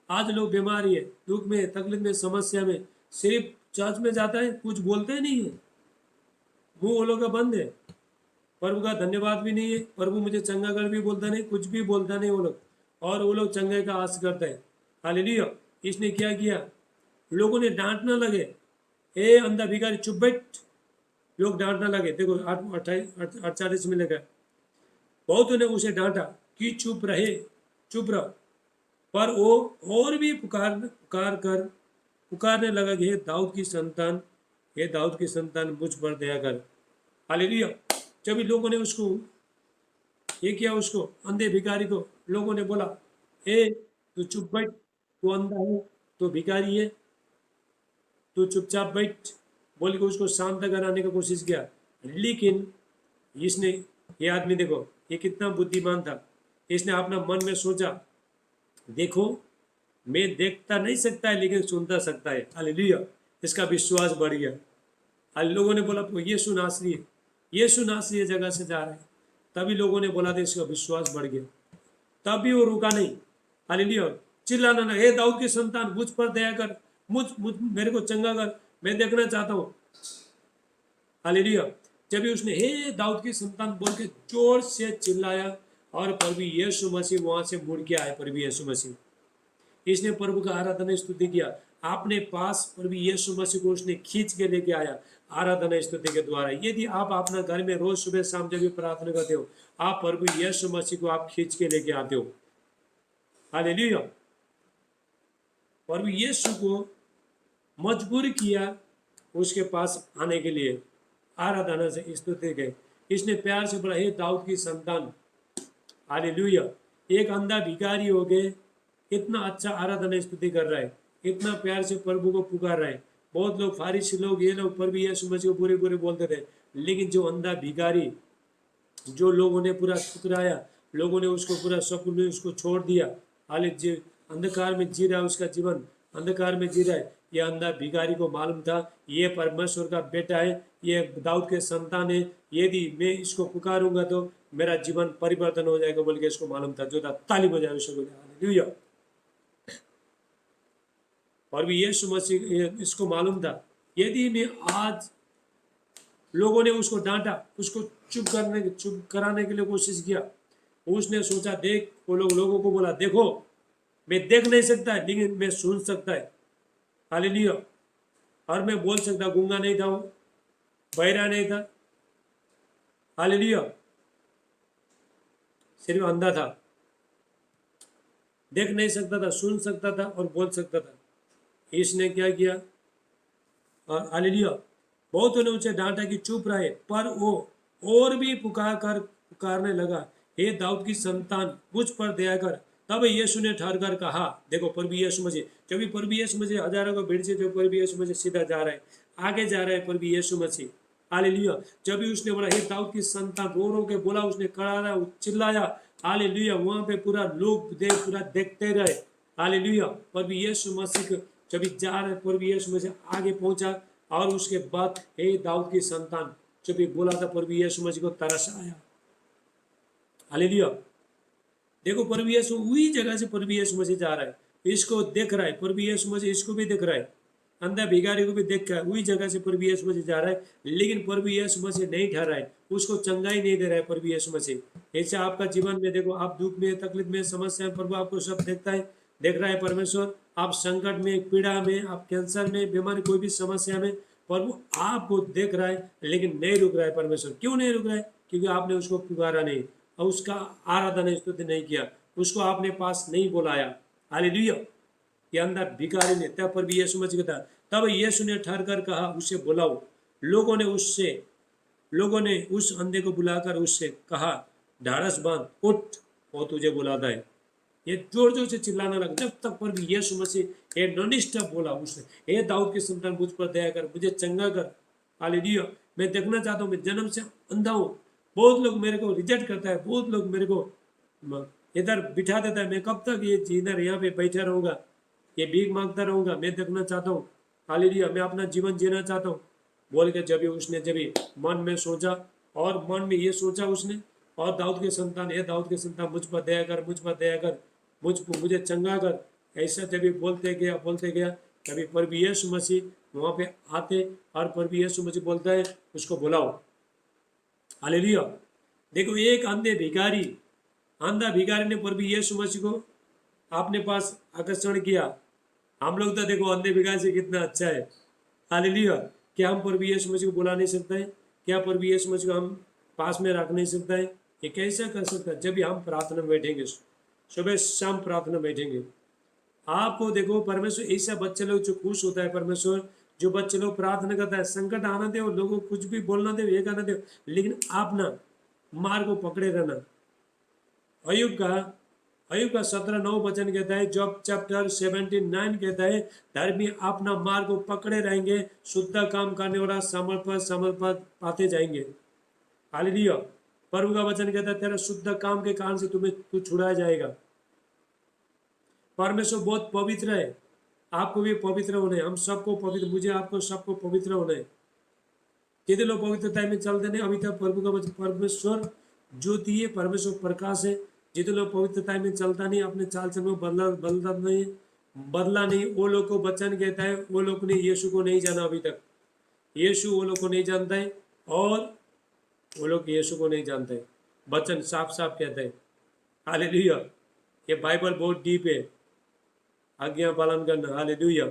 आज लोग बीमारी है, दुख में, तकलीफ में, समस्या में, सिर्फ चर्च में जाता है, कुछ बोलते नहीं है, मुंह वो लोग का बंद है, प्रभु का धन्यवाद भी नहीं है, प्रभु मुझे चंगा कर भी बोलता नहीं, कुछ भी बोलता नहीं वो लोग, और वो लोग चंगे का आस करता है। हालेलुया। इसने क्या किया, लोगों ने डांटना लगे, ए अंधा भिखारी चुप बैठ, लोग डांटना लगे। देखो 8:48 में लिखा, बहुतों ने उसे डांटा कि चुप रहे, चुप रह, पर वो और भी पुकारने लगा कि हे दाऊद की संतान, हे दाऊद की संतान मुझ पर दया कर। हालेलुया। जब लोगों ने उसको ये किया, उसको अंधे भिखारी को लोगों ने बोला, ए तू चुप बैठ, तू अंधा है, तू भिखारी है, तू चुपचाप बैठ, बोल के उसको शांत कराने की कोशिश किया। लेकिन इसने, ये आदमी देखो ये कितना बुद्धिमान था, इसने अपना मन में सोचा, देखो मैं देखता नहीं सकता है लेकिन सुनता सकता है। हालेलुया। इसका विश्वास बढ़ गया। लोगों ने बोला यीशु नासरी है, यीशु नासरी जगह से जा रहा है। तभी लोगों ने बोला था, इसका विश्वास बढ़ गया। तभी वो रुका नहीं। हालेलुया। चिल्लाना ना, हे दाऊद की संतान मुझ पर दया कर, मुझ मेरे को चंगा कर, मैं देखना चाहता हूँ। हालेलुया। जब उसने हे दाऊद की संतान बोल के जोर से चिल्लाया, और प्रभु यीशु मसीह वहां से मुड़ के आए। प्रभु यीशु मसीह, इसने प्रभु का आराधना स्तुति किया, अपने पास प्रभु यीशु मसीह को उसने खींच के लेके आया आराधना स्तुति के द्वारा। यदि आप अपना घर में रोज सुबह शाम जब भी प्रार्थना करते हो, आप प्रभु यीशु मसीह को आप खींच के लेके आते हो। हालेलुया। प्रभु यीशु को मजबूर किया उसके पास आने के लिए, आराधना से स्तुति के। इसने प्यार से बोला, हे दाऊद की संतान। हालेलुया। एक अंधा भिखारी हो गए, इतना अच्छा आराधना स्तुति कर रहा है, इतना प्यार से प्रभु को पुकार रहा है। बहुत लोग फारिसी लोग, ये लोग प्रभु यीशु मसीह को बुरे बुरे बोलते थे, लेकिन जो अंधा भिखारी, जो लोगों ने पूरा ठुकराया, लोगों ने उसको पूरा सब ने उसको छोड़ दिया, हालांकि अंधकार में जी रहा है, उसका जीवन अंधकार में जी रहा है। ये अंधा भिखारी को मालूम था, ये परमेश्वर का बेटा है, ये दाऊद के संतान है, यदि मैं इसको पुकारूंगा तो मेरा जीवन परिवर्तन हो जाएगा, बोल के इसको मालूम था। जो था ताली बजाए उसको। हालेलुया। और भी यीशु मसीह इसको मालूम था, यदि मैं आज, लोगों ने उसको डांटा, उसको चुप कराने के लिए कोशिश किया, उसने सोचा, देख, वो लोगों को बोला, देखो मैं देख नहीं सकता है लेकिन मैं सुन सकता है। हालेलुया। और मैं बोल सकता, गूंगा नहीं था, वो बहरा नहीं था। हालेलुया। सिर्फ अंधा था, देख नहीं सकता था, सुन सकता था और बोल सकता था। इसने क्या किया, और हालेलुया, बहुतों ने उसे डांटा कि चुप रहे, पर वो और भी पुकारने लगा, हे दाऊद की संतान मुझ पर दया कर। तब यीशु ने ठहर कर कहा, देखो प्रभु यीशु मसीह, जब भी प्रभु यीशु मसीह हजारों को भीड़ से, जो प्रभु यीशु मसीह सीधा जा रहा है, आगे जा रहा है प्रभु यीशु मसीह। हालेलुया। जब भी उसने बोला, हे दाऊद की संतान, रो रो के बोला, उसने करारा चिल्लाया। हालेलुया। वहां पे पूरा लोग पूरा देखते रहे। हालेलुया। प्रभु यीशु मसीह जब जा रहे, प्रभु यीशु मसीह आगे पहुंचा, और उसके बाद हे दाऊद की संतान जब भी बोला था, प्रभु यीशु मसीह को तरस आया। हालेलुया। देखो प्रभु यीशु वही जगह से प्रभु यीशु मसीह जा रहा है, इसको देख रहा है, प्रभु यीशु मसीह इसको भी देख रहा है, अंधा भिखारी को भी देख रहा है, वही जगह से प्रभु यीशु मसीह जा रहा है। लेकिन प्रभु यीशु मसीह नहीं ठहरा है, उसको चंगाई नहीं दे रहा है प्रभु यीशु मसीह। ऐसे आपका जीवन में देखो, आप दुख में, तकलीफ में, समस्या में, प्रभु आपको सब देखता है, देख रहा है परमेश्वर। आप संकट में, पीड़ा में, आप कैंसर में, बीमारी, कोई भी समस्या में, प्रभु आपको देख रहा है, लेकिन नहीं रुक रहा है परमेश्वर। क्यों नहीं रुक रहा है? क्योंकि आपने उसको पुकारा नहीं, और उसका आराधना स्तुति नहीं किया, उसको आपने पास नहीं बुलाया। हालेलुया। ये अंधा भिखारी ने, तब पर भी यीशु मसीह था, तब यीशु ने ठहर कर कहा, उसे बुलाओ। लोगों ने उस अंधे को बुलाकर उससे कहा, ढाढ़स बांध, उठ, वो तुझे बुलाता है। ये जोर जोर से चिल्लाने लगा, जब तक पर भी यीशु मसीह ये नॉनिष्ठ बोला उसने, हे दाऊद की संतान मुझ पर दया कर, मुझे चंगा कर। हालेलुया। मैं देखना चाहता हूँ, मैं जन्म से अंधा हूँ, बहुत लोग मेरे को रिजेक्ट करता है, बहुत लोग मेरे को इधर बिठा देता है। मैं कब तक ये इधर यहाँ पे बैठा रहूंगा, ये भीख मांगता रहूंगा? मैं देखना चाहता हूँ, हालेलुया, मैं अपना जीवन जीना चाहता हूँ बोल के जब भी मन में सोचा, और मन में ये सोचा उसने, और दाऊद के संतान, हे दाऊद के संतान, मुझ पर दया कर, मुझ पर दया कर, मुझे चंगा कर, ऐसा जब भी बोलते गया, तभी प्रभु यीशु मसीह वहाँ पे आते, और प्रभु यीशु मसीह बोलता है उसको बुलाओ। हालेलुया। देखो, एक अंधा भिखारी ने प्रभु यीशु मसीह को अपने पास आकर्षण किया। हम लोग तो देखो अंधे भिखारी से कितना अच्छा है। हालेलुया। क्या हम प्रभु यीशु मसीह को बुला नहीं सकते हैं? क्या प्रभु यीशु मसीह को हम पास में रख नहीं सकते हैं? ये कैसे कर सकता है? जब भी हम प्रार्थना में बैठेंगे, सुबह शाम प्रार्थना में बैठेंगे, आपको देखो परमेश्वर ऐसा बच्चे लोग जो खुश होता है, परमेश्वर जो बच्चे लोग प्रार्थना करता है, संकट आना दे, लोगों को कुछ भी बोलना दे, ये करना दे, लेकिन आप ना मार्ग को पकड़े रहना। अयुब का 17:9 कहता है, जॉब चैप्टर 79 कहता है, धर्मी अपना मार्ग को पकड़े रहेंगे, शुद्ध काम करने वाला समर्पण पाते जाएंगे। हालेलुया। प्रभु का वचन कहता है, तेरा शुद्ध काम के कारण से तुम्हें तू छुड़ाया जाएगा। परमेश्वर बहुत पवित्र है, आपको भी पवित्र होना है, हम सबको पवित्र, मुझे आपको सबको पवित्र होना है। जितने लोग पवित्रता में चलते नहीं, अभी तक प्रभु का वचन, परमेश्वर ज्योति है, परमेश्वर प्रकाश है। जितने लोग पवित्रता में चलता नहीं, अपने चाल चलन में बदला नहीं, वो लोग को वचन कहता है, वो लोग ने यीशु को नहीं जाना अभी तक। यीशु वो लोग को नहीं जानता है, और वो लोग यीशु को नहीं जानते। वचन साफ साफ कहता है। हालेलुया। ये बाइबल बहुत डीप है, आज्ञा पालन करना। हालेलुया।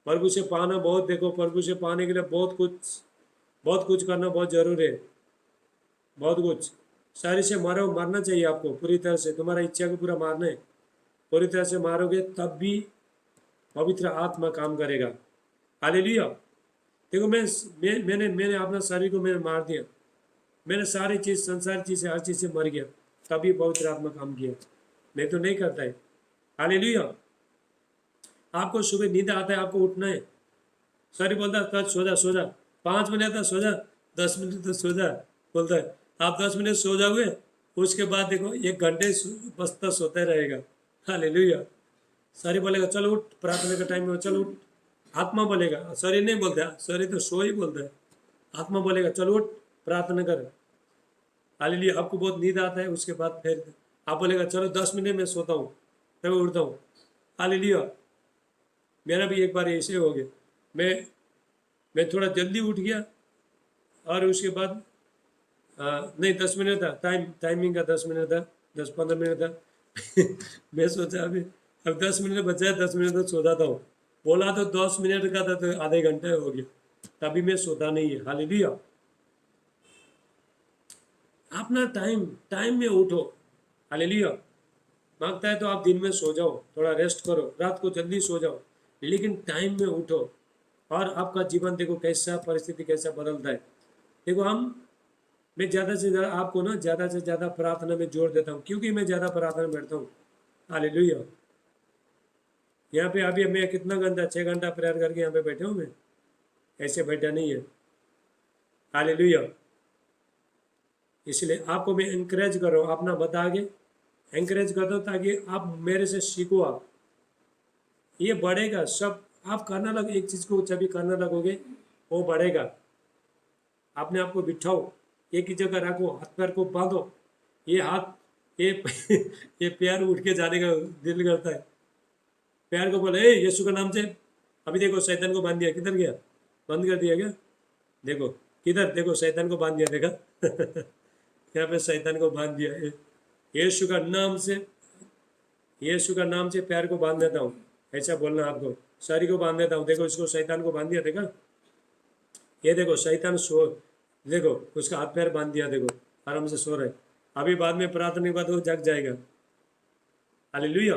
प्रभु से पाना बहुत, देखो प्रभु से पाने के लिए बहुत कुछ करना बहुत जरूरी है, बहुत कुछ। शरीर से मरना चाहिए आपको पूरी तरह से, तुम्हारा इच्छा को पूरा मारना है, पूरी तरह से मारोगे तब भी पवित्र आत्मा काम करेगा। हालेलुया। देखो मैंने अपना शरीर को मैंने मार दिया, मैंने सारी चीज़, संसारी चीज़ से, हर चीज़ से मर गया, तभी पवित्र आत्मा काम किया, नहीं तो नहीं करता है। हालेलुया। आपको सुबह नींद आता है, आपको उठना है, शरीर बोलता है कल सो जा 5 मिनट तक सो जा, 10 मिनट तक सो जा, बोलता है आप 10 मिनट सो जाओगे, उसके बाद देखो 1 घंटे बस्ता सोते रहेगा। हालेलुया। शरीर बोलेगा चलो उठ, प्रार्थना का टाइम में चलो उठ, आत्मा बोलेगा, शरीर नहीं बोलता, शरीर तो सो ही बोलता है, आत्मा बोलेगा चलो उठ प्रार्थना कर। हालेलुया। आपको बहुत नींद आता है, उसके बाद फिर आप बोलेगा चलो 10 मिनट में सोता हूँ, तब उठता हूँ। हालेलुया। मेरा भी एक बार ऐसे हो गया, मैं थोड़ा जल्दी उठ गया, और उसके बाद नहीं 10 मिनट था, टाइमिंग का 10 मिनट था, 10-15 मिनट था। मैं सोचा अभी अब 10 मिनट बचा है, 10 मिनट तक सो जाता हूँ, बोला तो 10 मिनट का था, तो आधे घंटे हो गया, तभी मैं सोता नहीं है। हालेलुया। अपना टाइम में उठो। हालेलुया। मांगता है तो आप दिन में सो जाओ, थोड़ा रेस्ट करो, रात को जल्दी सो जाओ, लेकिन टाइम में उठो, और आपका जीवन देखो कैसा, परिस्थिति कैसा बदलता है। देखो मैं ज़्यादा से ज़्यादा आपको ना, ज़्यादा से ज़्यादा प्रार्थना में जोर देता हूँ, क्योंकि मैं ज़्यादा प्रार्थना में बैठता हूँ। हालेलुया। यहाँ पे अभी मैं कितना घंटा, 6 घंटा प्रेयर करके यहाँ पे बैठे हूँ, मैं ऐसे बैठा नहीं है। हालेलुया। इसलिए आपको मैं इंकरेज कर रहा हूँ, अपना बता के इंकरेज करता हूँ, ताकि आप मेरे से सीखो। आप ये बढ़ेगा सब, आप करना लग, एक चीज़ को जब भी करना लगोगे वो बढ़ेगा। अपने आप को बिठाओ, एक ही जगह रखो, हाथ पैर को बांधो, ये हाथ ये ये पैर उठ के जाने का दिल करता है, पैर को बोले ए यीशु का नाम से, अभी देखो शैतान को बांध दिया, किधर गया, बंद कर दिया क्या, देखो किधर, देखो शैतान को बांध दिया, देखा। यहाँ पे शैतान को बांध दिया, यीशु का नाम से, यीशु का नाम से पैर को बांध देता हूँ, ऐसा बोलना आपको, शरीर को बांध देता हूँ, देखो इसको शैतान को बांध दिया, देखा, ये देखो शैतान सो, देखो उसका हाथ पैर बांध दिया, देखो आराम से सो रहे, अभी बाद में प्रार्थना के बाद वो जग जाएगा। हालेलुया।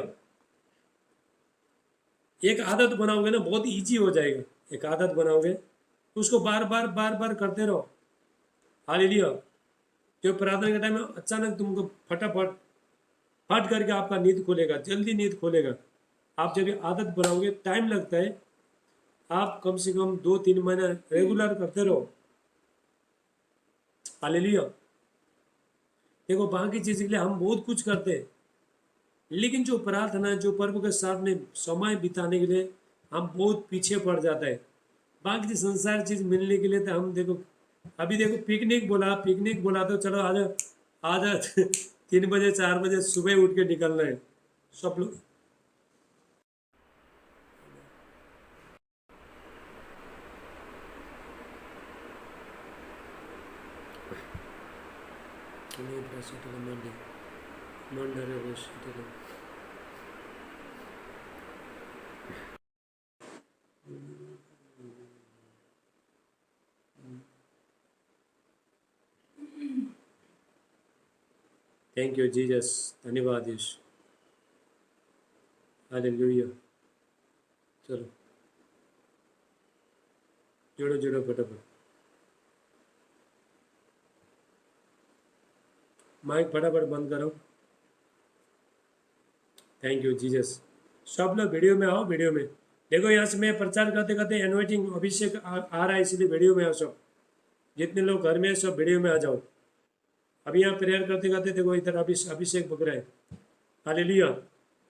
एक आदत बनाओगे ना, बहुत इजी हो जाएगा, एक आदत बनाओगे तो उसको बार बार करते रहो। हालेलुया। जो प्रार्थना के टाइम में अचानक तुमको फटाफट फट करके आपका नींद खोलेगा, जल्दी नींद खोलेगा। आप जब ये आदत बनाओगे, टाइम लगता है, आप कम से कम 2-3 महीना रेगुलर करते रहो। हालेलुया। देखो बाकी चीज के लिए हम बहुत कुछ करते हैं, लेकिन जो प्रार्थना जो प्रभु के साथ में समय बिताने के लिए हम बहुत पीछे पड़ जाता है। बाकी संसार चीज मिलने के लिए तो हम देखो, अभी देखो पिकनिक बोला तो चलो आज आज 3 बजे 4 बजे सुबह उठ के निकलना है सब लोग। थैंक यू जीसस, धन्यवाद यीशु, हालेलुया। चलो जोड़ो जोड़ो फटाफट, माइक फटाफट बंद करो। Thank you Jesus. सब लोग वीडियो में आओ, वीडियो में देखो। यहाँ से मैं प्रचार करते करते एनवाइटिंग अभिषेक आ रहा है, इसलिए वीडियो में आओ सब। जितने लोग घर में हैं, सब वीडियो में आ जाओ। अभी यहाँ प्रेयर करते करते देखो इधर अभिषेक बक रहा है। हालेलुया।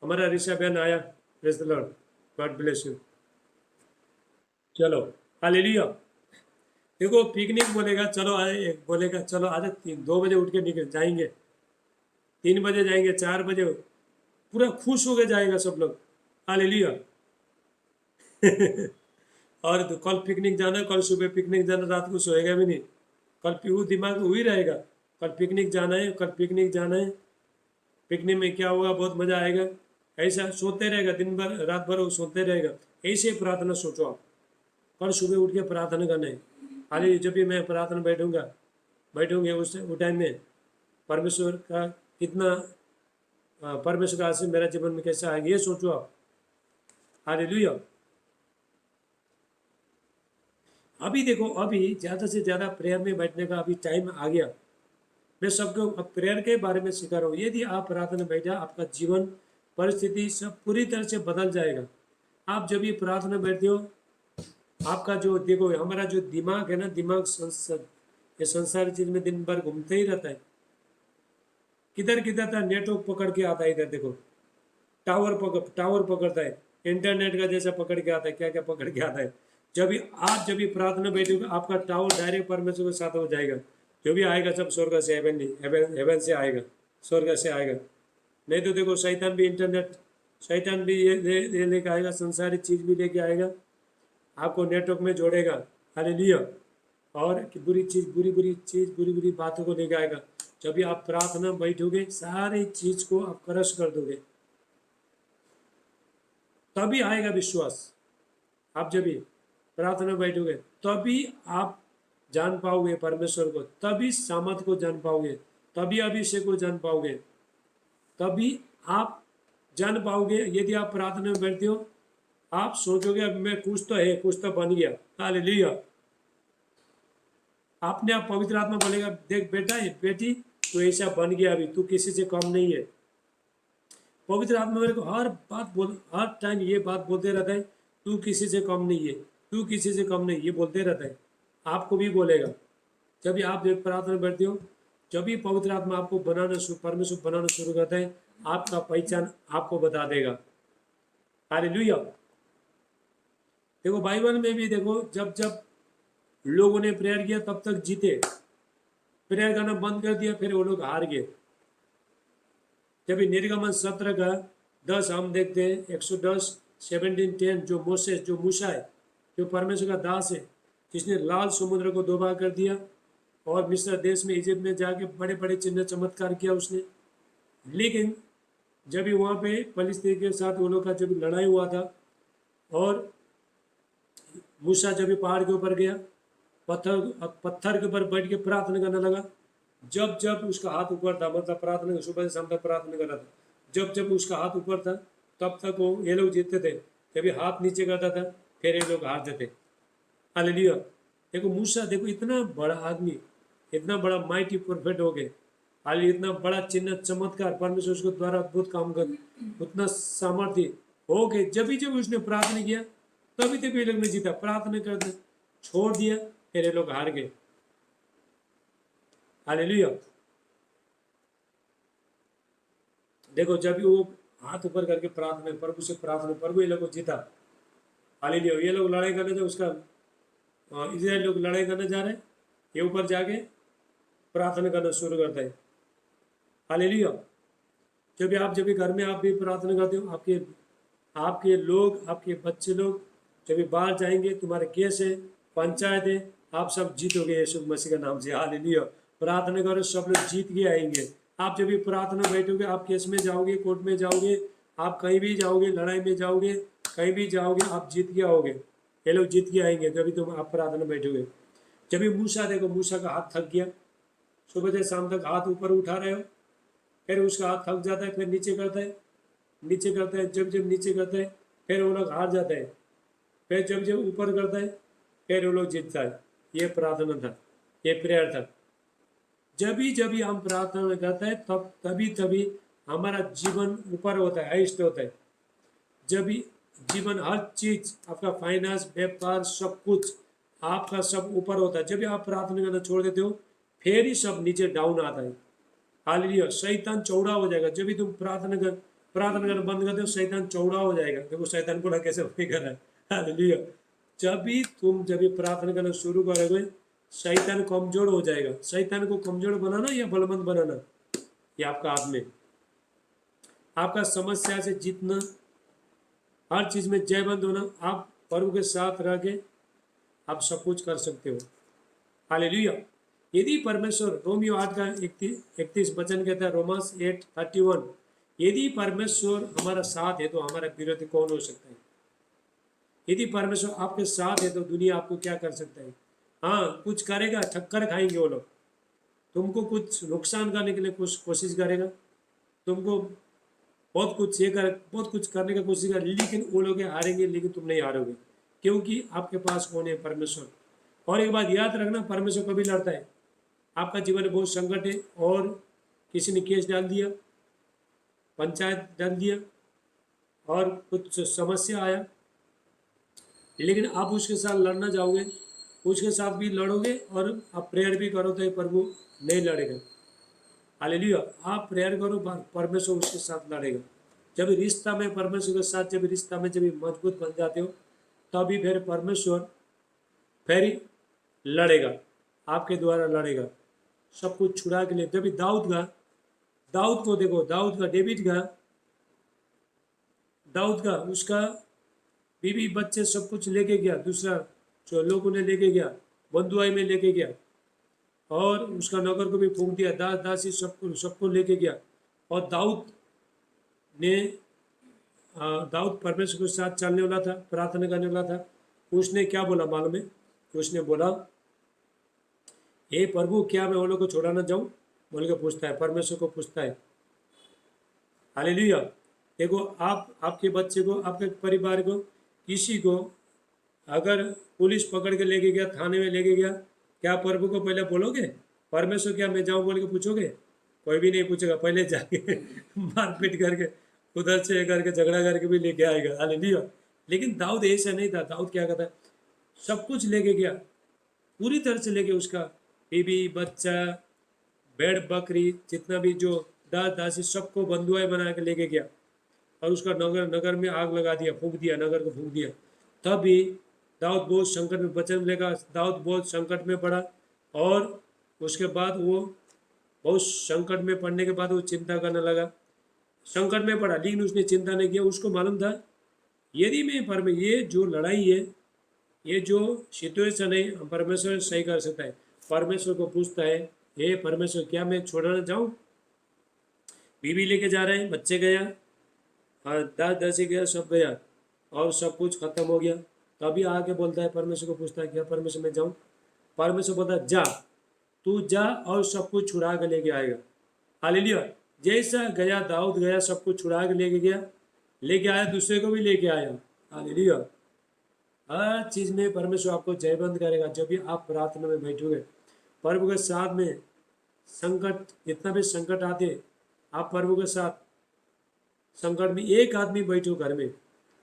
हमारा ऋषा बहन आया, praise the Lord, God bless you. चलो हालेलुया। देखो पिकनिक बोलेगा, चलो बोलेगा चलो आज 2 बजे उठ के निकल जाएंगे, 3 बजे जाएंगे, 4 बजे, पूरा खुश होके जाएगा सब लोग। हालेलुया। और तो कल पिकनिक जाना, कल सुबह पिकनिक जाना, रात को सोएगा भी नहीं। कल पीऊ दिमाग वही रहेगा, कल पिकनिक जाना है, कल पिकनिक जाना है, पिकनिक में क्या होगा, बहुत मजा आएगा। ऐसा सोते रहेगा, दिन भर रात भर वो सोते रहेगा। ऐसे प्रार्थना सोचो आप, कल सुबह उठ के प्रार्थना करना है। हालांकि जब भी मैं प्रार्थना बैठूंगे उस टाइम में परमेश्वर का कितना परमेश्वर का आशीष मेरा जीवन में कैसा आएगा, ये सोचो आप। हालेलुया। अभी देखो, अभी ज़्यादा से ज़्यादा प्रेयर में बैठने का अभी टाइम आ गया। मैं सबको अब प्रेयर के बारे में सिखा रहा हूँ। यदि आप प्रार्थना में बैठा, आपका जीवन परिस्थिति सब पूरी तरह से बदल जाएगा। आप जब ये प्रार्थना में बैठते हो, आपका जो देखो हमारा जो दिमाग है ना, दिमाग ये संसारी चीज में दिन भर घूमते ही रहता है। किधर किधर था नेटवर्क पकड़ के आता है, इधर देखो टावर पकड़ता है, इंटरनेट का जैसा पकड़ के आता है, क्या क्या पकड़ के आता है। जब भी प्रार्थना बैठोगे, आपका टावर डायरेक्ट परमेश्वर के साथ हो जाएगा। जो भी आएगा सब स्वर्ग से, हेवन से आएगा, स्वर्ग से आएगा। नहीं तो देखो शैतान भी ये लेके आएगा, संसारी चीज भी लेके आएगा, आपको नेटवर्क में जोड़ेगा। हालेलुया। और बुरी चीज बुरी बुरी बातों को लेके आएगा। जब भी आप प्रार्थना बैठोगे, सारी चीज को आप क्रश कर दोगे, तभी आएगा विश्वास। आप जब भी प्रार्थना बैठोगे, तभी आप जान पाओगे परमेश्वर को, तभी सामर्थ को जान पाओगे, तभी अभिषेक को जान पाओगे, तभी आप जान पाओगे। यदि आप प्रार्थना में बैठते हो, आप सोचोगे अब मैं कुछ तो है, कुछ तो बन गया। हालेलुया। आपने आप पवित्र आत्मा बोलेगा, देख बेटा ये बेटी, तू ऐसा बन गया, अभी तू किसी से कम नहीं है। पवित्र आत्मा मेरे को हर टाइम ये बात बोलते रहता है, तू किसी से कम नहीं है, तू किसी से कम नहीं, ये बोलते रहता है। आपको भी बोलेगा। जब भी आप प्रार्थना में बैठते हो, जब भी पवित्र आत्मा आपको परमेश्वर बनाना शुरू करता है, आपका पहचान आपको बता देगा। हालेलुया। देखो बाइबल में भी देखो, जब जब लोगों ने प्रेयर किया तब तक जीते, प्रेयर करना बंद कर दिया फिर वो लोग हार गए। जब निर्गमन 17 का 10 हम देखते हैं, 110 17:10, जो मूसा है, जो परमेश्वर का दास है, जिसने लाल समुद्र को 2 भाग कर दिया और मिस्र देश में, इजिप्ट में जाके बड़े बड़े चिन्ह चमत्कार किया उसने। लेकिन जब भी वहाँ पे फलिस्तीन के साथ वो लोग का जब लड़ाई हुआ था, और मूसा जब भी पहाड़ के ऊपर गया, पत्थर के ऊपर बैठ के प्रार्थना करने लगा। जब जब उसका हाथ ऊपर था, मतलब प्रार्थना सुबह से शाम तक प्रार्थना कर रहा था, जब जब उसका हाथ ऊपर था तब तक वो ये लोग जीतते थे। जब ये हाथ नीचे करता था फिर ये लोग हारते थे। हालेलुया। देखो मूसा, देखो इतना बड़ा आदमी, इतना बड़ा माइटी प्रोफेट हो गए, हाल इतना बड़ा चिन्ह चमत्कार परमेश्वर उसके द्वारा अद्भुत काम कर, उतना सामर्थ्य हो गए। जब उसने प्रार्थना किया तभी ये लोग ने जीता। प्रार्थना करते छोड़ दिया फिर ये लोग हार गए। हालेलुया। देखो जब भी वो हाथ ऊपर करके प्रार्थना, प्रभु से प्रार्थना, प्रभु ये लोग को जीता। हालेलुया। ये लोग लड़ाई करने जो उसका इजराइल लोग लड़ाई करने जा रहे हैं, ये ऊपर जाके प्रार्थना करना शुरू करता है। हालेलुया। जब भी घर में आप भी प्रार्थना करते हो, आपके आपके लोग, आपके बच्चे लोग जब भी बाहर जाएंगे, तुम्हारे केस है, पंचायत है, आप सब जीतोगे यीशु मसीह का नाम से। हालेलुया। प्रार्थना करो, सब लोग जीत के आएंगे। आप जब भी प्रार्थना बैठोगे, आप केस में जाओगे, कोर्ट में जाओगे, आप कहीं भी जाओगे, लड़ाई में जाओगे, कहीं भी जाओगे, आप जीत के आओगे। ये लोग जीत के आएंगे जब भी तुम आप प्रार्थना बैठोगे। जब भी मूसा, देखो मूसा का हाथ थक गया, सुबह से शाम तक हाथ ऊपर उठा रहे हो, फिर उसका हाथ थक जाता है, फिर नीचे करता है, नीचे करता है, जब जब नीचे करता है फिर वो लोग हार जाता है, फिर जब जब ऊपर करता है फिर वो लोग जीतता है। ये प्रार्थना था, ये प्रेयर था। जब भी हम प्रार्थना करते हैं तब तभी हमारा जीवन ऊपर होता है, हाइस्ट होता है। जब भी जीवन, हर चीज, आपका फाइनेंस, व्यापार, सब कुछ आपका सब ऊपर होता है। जब भी आप प्रार्थना करना छोड़ देते हो फिर ही सब नीचे डाउन आता है। हालेलुया। शैतान चौड़ा हो जाएगा जब भी तुम प्रार्थना करना बंद कर दो, शैतान चौड़ा हो जाएगा। देखो शैतान को कैसे कर रहा है। हालेलुया। जब भी प्रार्थना करना शुरू करोगे, शैतान कमजोर हो जाएगा। शैतान को कमजोर बनाना या बलवंत बनाना, ये आपका हाथ में। आपका समस्या से जीतना, हर चीज में जयवंत होना, आप प्रभु के साथ रह के आप सब कुछ कर सकते हो। हालेलुया। यदि परमेश्वर, रोमियो 8 का 31 वचन कहता है, रोमास 8:31, यदि परमेश्वर हमारा साथ है तो हमारा विरोधी कौन हो सकता है। यदि परमेश्वर आपके साथ है तो दुनिया आपको क्या कर सकता है। हाँ, कुछ करेगा, ठक्कर खाएंगे वो लोग, तुमको कुछ नुकसान करने के लिए कुछ कोशिश करेगा, तुमको बहुत कुछ करने की कोशिश करेगा, लेकिन वो लोग हारेंगे, लेकिन तुम नहीं हारोगे, क्योंकि आपके पास कौन है, परमेश्वर। और एक बात याद रखना, परमेश्वर कभी लड़ता है। आपका जीवन में बहुत संकट है और किसी ने केस डाल दिया, पंचायत डाल दिया और कुछ समस्या आया, लेकिन आप उसके साथ लड़ना चाहोगे, उसके साथ भी लड़ोगे और आप प्रेयर भी करो तो प्रभु नहीं लड़ेगा। हालेलुया। आप प्रेयर करो, परमेश्वर उसके साथ लड़ेगा। जब रिश्ता में परमेश्वर के साथ, जब रिश्ता में जब मजबूत बन जाते हो, तभी फिर परमेश्वर फिर लड़ेगा, आपके द्वारा लड़ेगा, सब कुछ छुड़ा के लिए। जब दाऊद को देखो, दाऊद का उसका बीवी बच्चे सब कुछ लेके गया, दूसरा जो लोगों ने लेके गया, बंधुआई में लेके गया, और उसका नगर को भी फूंक दिया, दास दासी सबको लेके गया। और दाऊद परमेश्वर के साथ चलने वाला था, प्रार्थना करने वाला था। उसने क्या बोला मालूम है? उसने बोला, हे प्रभु, क्या मैं वो लोग को छोड़ाना जाऊं? बोल के पूछता है, परमेश्वर को पूछता है। हालेलुया। देखो, आपके बच्चे को, आपके परिवार को, किसी को अगर पुलिस पकड़ के लेके गया, थाने में लेके गया, क्या प्रभु को पहले बोलोगे, परमेश्वर क्या मैं जाऊं बोल के पूछोगे? कोई भी नहीं पूछेगा, पहले जाके मारपीट करके, उधर से करके, झगड़ा करके भी लेके आएगा। हालेलुया। लेकिन दाऊद ऐसा नहीं था। दाऊद क्या करता, सब कुछ लेके गया, पूरी तरह से लेके, उसका बीबी बच्चा, भेड़ बकरी, जितना भी जो दास दासी, सबको बंधुआई बना के लेके गया, और उसका नगर में आग लगा दिया, फूंक दिया, नगर को फूंक दिया। तब भी दाऊद बहुत संकट में, वचन लेगा, दाऊद बहुत संकट में पड़ा, और उसके बाद वो बहुत संकट में पड़ने के बाद वो चिंता करने लगा। संकट में पड़ा, लेकिन उसने चिंता नहीं किया। उसको मालूम था, यदि मैं ये जो लड़ाई है, ये जो सिचुएशन है, परमेश्वर सही कर सकता है। परमेश्वर को पूछता है, हे परमेश्वर, क्या मैं छोड़ना चाहूँ? बीवी लेके जा रहे हैं, बच्चे गया, दास दासी गया, सब गया, और सब कुछ खत्म हो गया। तभी आके बोलता है, परमेश्वर को पूछता है, क्या परमेश्वर मैं जाऊँ? परमेश्वर बोलता है, जा, तू जा और सब कुछ छुड़ा के लेके आएगा। हालेलुया। जैसा गया, दाऊद गया, सब कुछ छुड़ा के लेके गया, लेके आया, दूसरे को भी लेके आया। हालेलुया। हर चीज में परमेश्वर आपको जयवंत करेगा। जब भी आप प्रार्थना में बैठोगे, प्रभु के साथ में, संकट, जितना भी संकट आते, आप प्रभु के साथ संकट में, एक आदमी बैठो घर में,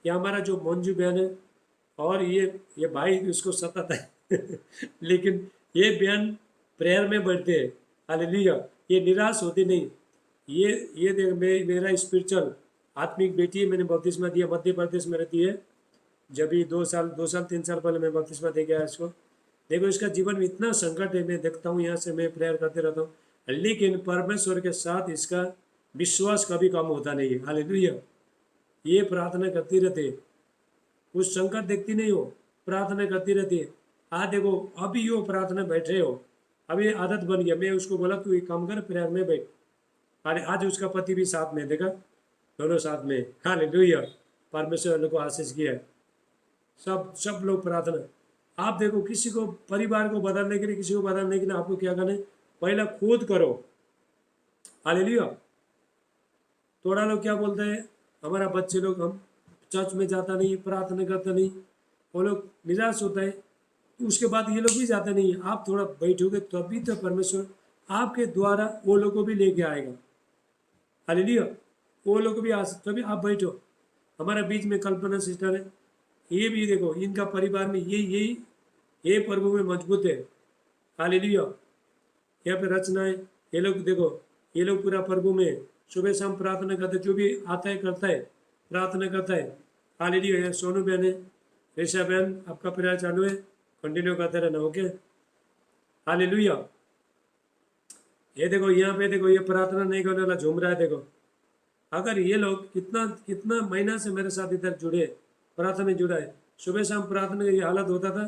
या हमारा जो मंजू बहन है, और ये भाई उसको सताता है लेकिन ये बहन प्रेयर में बैठते हैं। हालेलुया। ये निराश होते नहीं, ये देख, मेरा स्पिरिचुअल आत्मिक बेटी है, मैंने बपतिस्मा दिया, मध्य प्रदेश में रहती है। जब भी 2 साल 3 साल पहले मैं बपतिस्मा दे गया इसको। देखो इसका जीवन में इतना संकट है, मैं देखता हूँ यहाँ से, मैं प्रेयर करते रहता हूँ, लेकिन परमेश्वर के साथ इसका विश्वास कभी कम होता नहीं है। हालेलुया। ये प्रार्थना करती रहती है, कुछ संकट देखती नहीं हो, प्रार्थना करती रहती है। आज देखो अभी वो प्रार्थना बैठे हो, अभी आदत बन गया। मैं उसको बोला तू एक काम कर, प्रेयर में बैठ। अरे आज उसका पति भी साथ में, देखा, दोनों साथ में। हालेलुया। परमेश्वर ने को आशीष किया है। सब सब लोग प्रार्थना। आप देखो किसी को, परिवार को बदलने के लिए, किसी को बदलने के लिए आपको क्या करना है, पहला खुद करो। हालेलुया। थोड़ा लोग क्या बोलते हैं, हमारा बच्चे लोग, हम चर्च में जाता नहीं, प्रार्थना करता नहीं, वो लोग निराश होता है, तो उसके बाद ये लोग भी जाते नहीं है। आप थोड़ा बैठोगे तभी तो परमेश्वर आपके द्वारा वो लोग को भी लेके आएगा। हालेलुया। वो लोग भी आ, तभी आप बैठो। हमारा बीच में कल्पना सिस्टर है, ये भी देखो इनका परिवार में ये प्रभु में मजबूत है। हालेलुया। यहाँ पे रचना है, ये लोग देखो, ये लोग पूरा प्रभु में सुबह शाम प्रार्थना करते, जो भी आता है करता है, प्रार्थना करता है। हालेलुया। सोनू बहन है, रेशा बहन, आपका प्रेयर चालू है, कंटिन्यू करते रहना। ओके। हालेलुया। ये देखो यहाँ पे देखो, ये प्रार्थना नहीं करने वाला झूम रहा है। देखो अगर ये लोग कितना कितना महीना से मेरे साथ इधर जुड़े, प्रार्थना में जुड़ा है, सुबह शाम प्रार्थना का ये हालत होता था।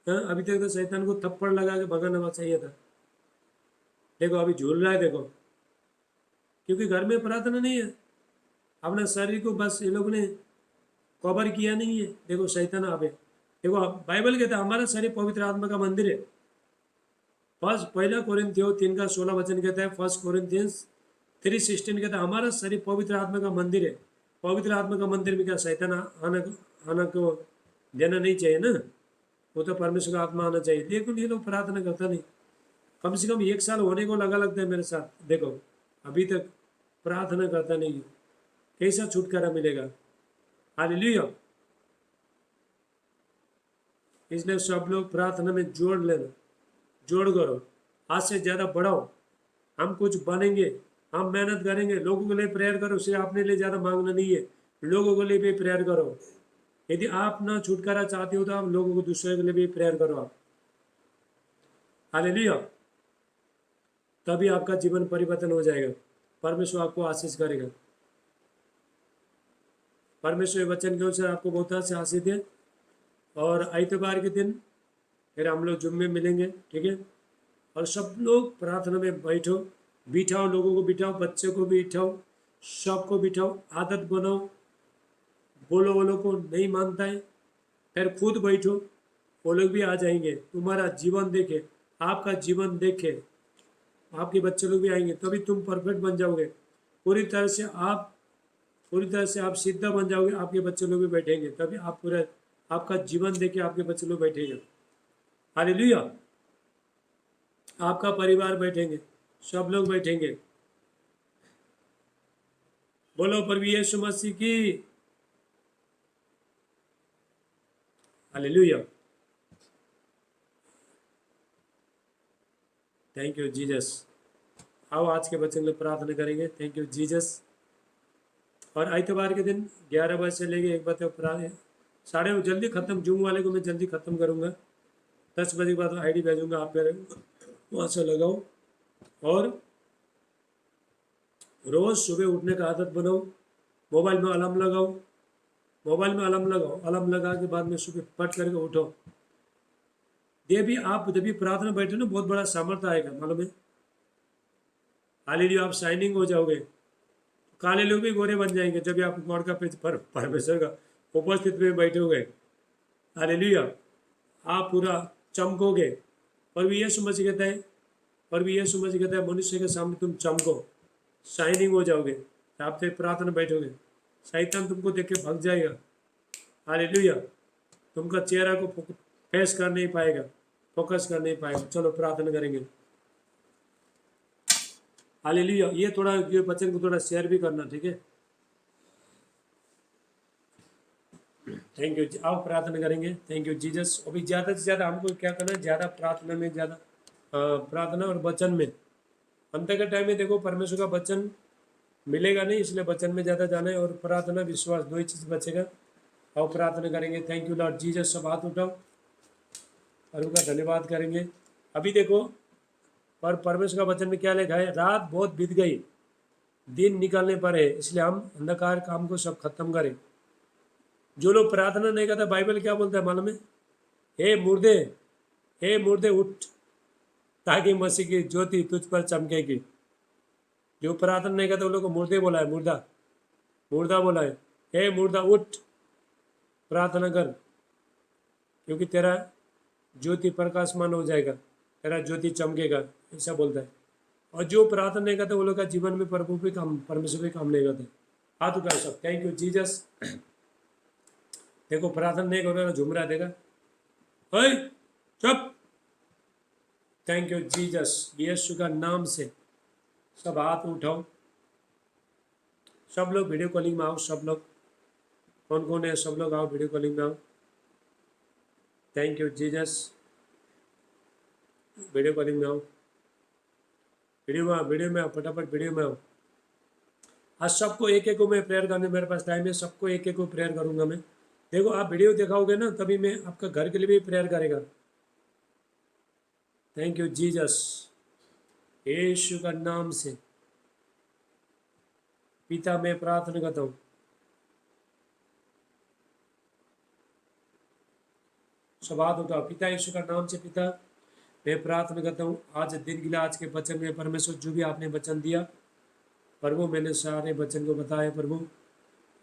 हाँ, अभी तक तो शैतान को थप्पड़ लगा के भगाना चाहिए था। देखो अभी झूल रहा है। देखो क्योंकि घर में प्रार्थना नहीं है, अपना शरीर को बस ये लोग ने कवर किया नहीं है। देखो शैतान आवे। देखो बाइबल कहता है हमारा शरीर पवित्र आत्मा का मंदिर है। फर्स्ट पहला कोरिन्थियो 3:16 कहता है, 1 कोरिन्थियंस 3:16 कहता है हमारा शरीर पवित्र आत्मा का मंदिर है। पवित्र आत्मा का मंदिर में क्या शैतान आना को देना नहीं चाहिए ना, वो तो परमेश्वर का आत्मा आना चाहिए। लेकिन ये लोग प्रार्थना करता नहीं। कम से कम 1 साल होने को लगा लगता है मेरे साथ। देखो अभी तक प्रार्थना करता नहीं, कैसा छुटकारा मिलेगा। हालेलुया। इसलिए सब लोग प्रार्थना में जोड़ लेना, जोड़ करो, आज से ज़्यादा बढ़ाओ। हम कुछ बनेंगे, हम मेहनत करेंगे। लोगों के लिए प्रेयर करो, सिर्फ अपने लिए ज़्यादा मांगना नहीं है, लोगों के लिए भी प्रेयर करो। यदि आप ना छुटकारा चाहते हो तो आप लोगों को, दूसरे के लिए भी प्रेयर करो आप। हालेलुया। तभी आपका जीवन परिवर्तन हो जाएगा, परमेश्वर आपको आशीष करेगा। परमेश्वर वचन के अनुसार आपको बहुत से आशीष दे। और आइतवार के दिन फिर हम लोग जुम्मे मिलेंगे, ठीक है। और सब लोग प्रार्थना में बैठो, बिठाओ, लोगों को बिठाओ, बच्चे को भी बिठाओ, सबको बिठाओ, आदत बनाओ। बोलो वो लोग को नहीं मानता है, फिर खुद बैठो, वो लोग भी आ जाएंगे। तुम्हारा जीवन देखे, आपका जीवन देखे आपके बच्चे लोग भी आएंगे, तभी तुम परफेक्ट बन जाओगे। पूरी तरह से आप सीधा बन जाओगे। आपके बच्चे लोग भी बैठेंगे, तभी आप पूरा आपका जीवन देखे आपके बच्चे लोग बैठेंगे। हालेलुया। आपका परिवार बैठेंगे, सब लोग बैठेंगे। बोलो प्रभु यीशु मसीह की। हालेलुया। Thank you Jesus. आओ आज के बच्चे लोग प्रार्थना करेंगे। Thank you Jesus. और आइतवार के दिन 11 बजे से लेके 1 बजे तक प्रार्थना, साढ़े जल्दी ख़त्म, जूम वाले को मैं जल्दी ख़त्म करूँगा। 10 बजे के बाद आईडी भेजूँगा, आप मेरे वहाँ से लगाओ। और रोज़ सुबह उठने का आदत बनाओ। मोबाइल में अलार्म लगाओ, मोबाइल में अलार्म लगाओ, अलार्म लगा के बाद में सुबह पट करके उठो। ये भी आप जब भी प्रार्थना बैठे ना, बहुत बड़ा सामर्थ्य आएगा, मालूम है। हालेलुया। आप शाइनिंग हो जाओगे, काले लोग भी गोरे बन जाएंगे जब भी आप गॉड का पर परमेश्वर का उपस्थित में बैठोगे। हालेलुया। आप पूरा चमकोगे। प्रभु यीशु मसीह कहता है, प्रभु यीशु मसीह कहता है मनुष्य के सामने तुम चमको, शाइनिंग हो जाओगे। आप तो प्रार्थना बैठोगे, शैतान तुमको देख के भाग जाएगा। हालेलुया। तुमका चेहरा को फेस कर नहीं पाएगा, फोकस कर नहीं पाएगा। चलो प्रार्थना करेंगे। हालेलुया। ये थोड़ा ये वचन को थोड़ा शेयर भी करना, ठीक है। Thank you. आओ प्रार्थना करेंगे। Thank you Jesus. अभी ज़्यादा से ज़्यादा हमको क्या करना है, ज़्यादा प्रार्थना में, ज़्यादा प्रार्थना और वचन में अंत के टाइम में देखो परमेश्वर का वचन मिलेगा नहीं, इसलिए वचन में ज़्यादा जाना है, और प्रार्थना विश्वास, दो ही चीज़ बचेगा। और प्रार्थना करेंगे। Thank you lord Jesus. सब हाथ उठाओ और उनका धन्यवाद करेंगे। अभी देखो पर परमेश्वर का वचन में क्या लिखा है, रात बहुत बीत गई, दिन निकालने पर है, इसलिए हम अंधकार काम को सब खत्म करें। जो लोग प्रार्थना नहीं करते, बाइबल क्या बोलता है मालूम है, हे मुर्दे, हे मुर्दे उठ, ताकि मसीह की ज्योति तुझ पर चमकेगी। जो प्रार्थना नहीं करते, वो लोग को मुर्दे बोला है, मुर्दा, मुर्दा बोला है। हे मुर्दा उठ, प्रार्थना कर, क्योंकि तेरा ज्योति प्रकाशमान हो जाएगा, तेरा ज्योति चमकेगा, ऐसा बोलता है। और जो प्रार्थना नहीं करते, वो लोग का जीवन में प्रभु भी काम, परमेश्वर भी काम नहीं करते। हाथ उठाओ सब। Thank you Jesus. देखो प्रार्थना नहीं करो, झूम रहा देगा, चुप। Thank you Jesus. यीशु का नाम से सब हाथ उठाओ। सब लोग वीडियो कॉलिंग में आओ। सब लोग, कौन कौन है, सब लोग आओ, वीडियो कॉलिंग में आओ। Thank you Jesus. Video calling में आओ, वीडियो में आओ, वीडियो में आओ, फटाफट वीडियो में आओ। आज सबको एक एक को मैं प्रेयर करने, मेरे पास टाइम है, सबको एक एक को प्रेयर करूंगा मैं। देखो आप वीडियो दिखाओगे ना, तभी मैं आपका घर के लिए भी प्रेयर करेगा। Thank you Jesus. यीशु का नाम से पिता मैं प्रार्थना करता हूँ, सब हाथ उठाओ। पिता यीशु का नाम से पिता मैं प्रार्थना करता हूँ, आज दिन के लिए, आज के वचन में परमेश्वर जो भी आपने वचन दिया प्रभु, मैंने सारे वचन को बताया प्रभु,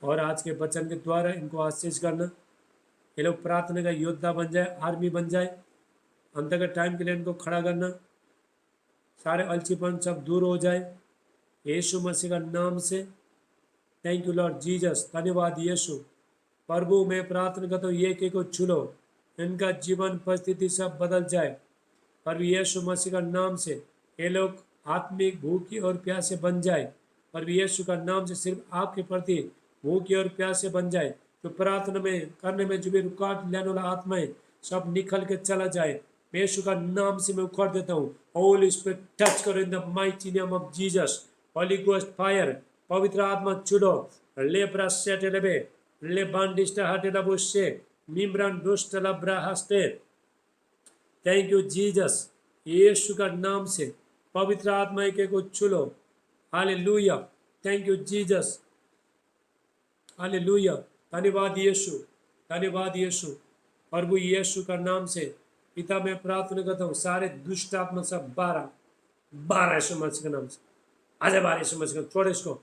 और आज के वचन के द्वारा इनको आशीष करना। ये लोग प्रार्थना का योद्धा बन जाए, आर्मी बन जाए, अंत के टाइम के लिए इनको खड़ा करना, सारे अलसीपन सब दूर हो जाए यीशु मसीह का नाम से। Thank you lord Jesus. धन्यवाद यीशु। प्रभु मैं प्रार्थना करता हूँ, ये के को छू लो, इनका जीवन परिस्थिति सब बदल जाए प्रभु यीशु मसीह का नाम से। ये लोग आत्मिक भूखी और प्यासे बन जाए प्रभु यीशु का नाम से, सिर्फ आपके प्रति भूखी और प्यासे बन जाए। तो प्रार्थना में करने में जो भी रुकावट लेने वाला आत्माएं सब निकल के चला जाए, यीशु का नाम से मैं उखाड़ देता हूँ। होली स्पिरिट टच करो इन the mighty name of Jesus. Holy ghost fire, पवित्र आत्मा छुड़ो, ले ब्रासेटे लेबे, ले बांडिस्टा हटे लबुशे, मिम्रान दुष्ट लब्रा हस्ते। Thank you Jesus. यीशु का नाम से पवित्र आत्मा के को छुलो। Hallelujah. Thank you Jesus. Hallelujah. धन्यवाद यीशु, धन्यवाद यीशु। प्रभु यीशु का नाम से पिता मैं प्रार्थना करता हूँ, सारे दुष्ट आत्मा सब 12 12 यीशु मसीह के नाम से आजा, 12 यीशु मसीह का, छोड़ इसको।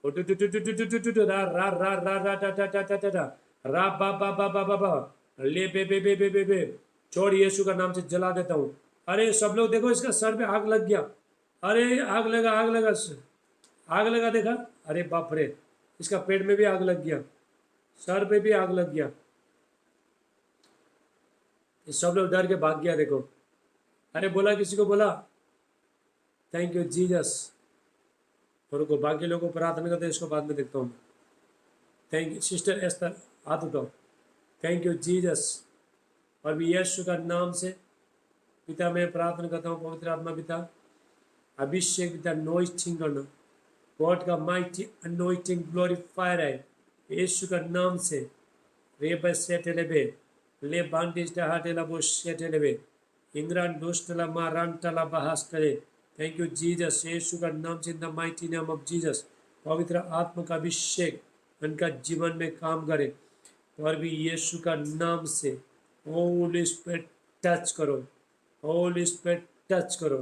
रा रा रा रा रा टा टा टा टा टा टा, रा बा बा बा बा बा बा, ले बे बे बे बे बे बे, छोड़ यीशु का नाम से जला देता हूँ। अरे सब लोग देखो, इसका सर पे आग लग गया। अरे आग लगा, आग लगा, आग लगा, देखा? अरे बाप रे, इसका पेट में भी आग लग गया, सर पे भी आग लग गया। सब लोग डर के भाग गया देखो। अरे बोला, किसी को बोला? Thank you Jesus. और को बाकी लोगों को प्रार्थना करते, इसको बाद में देखता हूँ। थैंक यू सिस्टर एस्तर, हाथ उठाओ। Thank you Jesus. और भी यीशु का नाम से पिता मैं प्रार्थना करता हूँ, पवित्र आत्मा पिता अभिषेक पिता नोइटिंग करना, गॉड का माइटी अनोइटिंग ग्लोरीफायर है यीशु का नाम से। रे बसेटेलेबे, ले बांडिस्टा हाटेला बोशेटेलेबे, इंग्रान दोस्टला मारांटला बहास्टले। Thank you Jesus. यीशु का नाम से, in the mighty name of Jesus, पवित्र आत्मा का अभिषेक उनका जीवन में काम करे, और भी यीशु का नाम से होली स्पिरिट टच करो, होली स्पिरिट टच करो।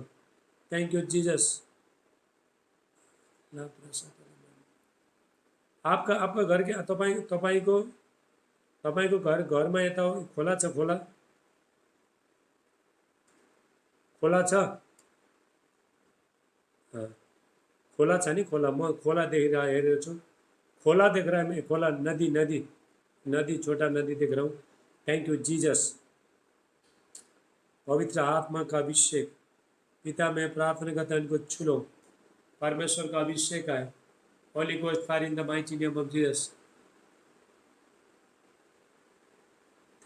Thank you Jesus. आपका आपका घर के तपाईँको घर में यता खोला छ, खोला छ, खोला छ नि, खोला, म खोला हेरेको छु, खोला देख रहा है मैं, खोला, नदी नदी नदी, छोटा नदी देख रहा हूँ। Thank you Jesus. पवित्र आत्मा का अभिषेक पिता मैं प्रार्थना करता हूँ, इनको छू लो, परमेश्वर का अभिषेक है। Holy ghost fire in the mighty name of Jesus.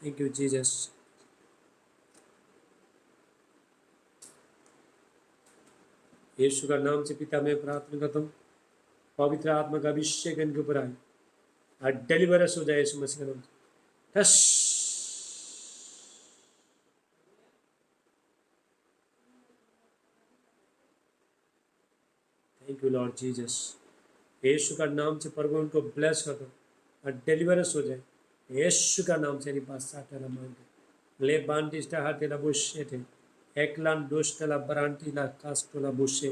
Thank you Jesus. Yeshu का नाम से पिता मैं प्रार्थना करता हूँ, पवित्र आत्मा का अभिषेक इनके ऊपर आए और डिलीवरेंस हो जाए यीशु मसीह के नाम से। Yes, thank you lord Jesus. Yeshu का नाम से प्रभु उनको ब्लेस कर दो और डिलीवरेंस हो जाए यीशु का नाम से। रिपासाटेला मांगे ले बांटिस्टा हाटेला बुशे थे एकलान दोस्टला बरांटीला कास्टोला बुशे।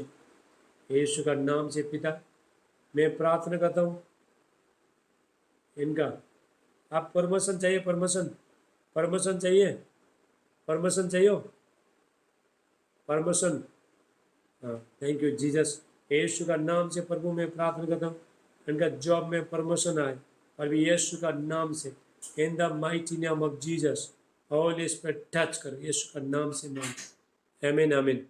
यीशु का नाम से पिता मैं प्रार्थना करता हूँ इनका। आप प्रमोशन चाहिए, प्रमोशन चाहिए, प्रमोशन चाहिए, प्रमोशन। हाँ, थैंक यू जीसस। यीशु का नाम से प्रभु मैं प्रार्थना करता हूँ इनका जॉब में प्रमोशन आए और भी यीशु का नाम से। In the mighty name of Jesus Holi spirit touch करो यीशु का नाम से मांग। आमीन आमीन।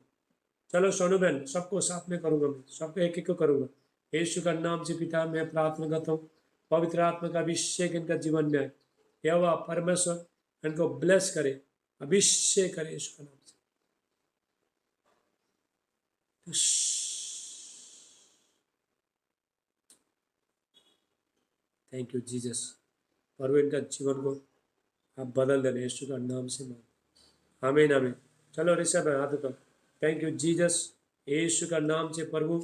चलो सोनू बहन, सबको साथ में करूँगा, मैं सबको एक एक को करूँगा। यीशु का नाम से पिता मैं प्रार्थना करता हूँ, पवित्र आत्मा का अभिषेक इनका जीवन में आए। यहोवा परमेश्वर इनको ब्लेस करे, अभिषेक करे यीशु का नाम से। Thank you Jesus. और इनका जीवन को आप बदल देना यीशु का नाम से मांग। आमीन आमीन। चलो ऋषभ है हाथ उठाओ। Thank you Jesus. यीशु का नाम से प्रभु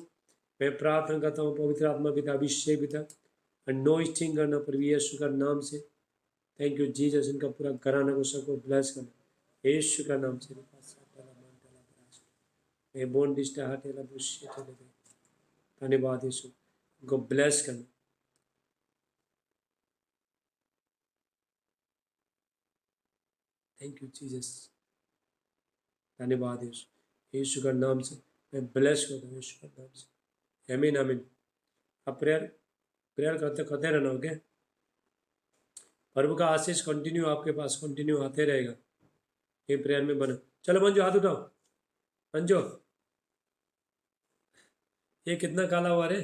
मैं प्रार्थना करता हूँ, पवित्र आत्मा पिता अभिषेक पिता अनोइंटिंग करना प्रभु यीशु का नाम से। Thank you Jesus. इनका पूरा घराना को सबको ब्लेस करना यीशु का नाम से। धन्यवाद यीशु, इनको ब्लेस करना। थैंक यू जीसस, धन्यवाद यीशु। यीशु का नाम से मैं ब्लेस करता हूँ यीशु का नाम से। आमीन आमीन। अब प्रेयर करते करते रहना, ओके। प्रभु का आशीष कंटिन्यू आपके पास कंटिन्यू आते रहेगा, ये प्रेयर में बना। चलो मंजू हाथ उठाओ। मंजू, ये कितना काला हुआ रे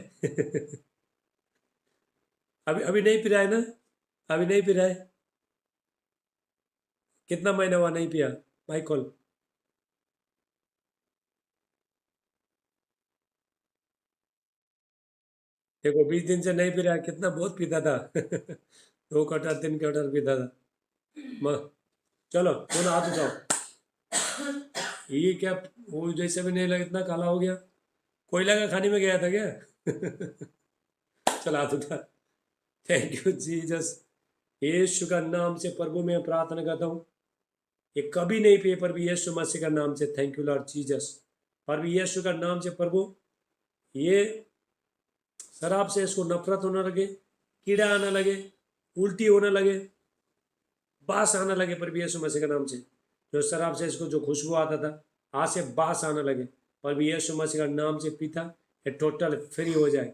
अभी अभी नहीं पिया है ना? अभी नहीं पिया है? कितना महीना हुआ नहीं पिया? माइकल, देखो 20 दिन से नहीं पी रहा, कितना बहुत पीता था 2 क्वार्टर 3 क्वार्टर पीता था। माँ, चलो दोनों हाथ उठाओ। ये क्या, वो जैसे भी नहीं लगा, इतना काला हो गया, कोयला का खाने में गया था क्या चलो हाथ उठा। Thank you Jesus. यीशु का नाम से प्रभु मैं प्रार्थना करता हूँ, ये कभी नहीं पिए प्रभु यीशु मसीह का नाम से। Thank you lord Jesus. प्रभु यीशु का नाम से प्रभु, ये शराब से इसको नफरत होने लगे, कीड़ा आने लगे, उल्टी होने लगे, बास आने लगे प्रभु यीशु मसीह के नाम से। जो शराब से इसको जो खुशबू आता था, आज से बास आने लगे प्रभु यीशु मसीह का नाम से। पिता ये टोटल फ्री हो जाए,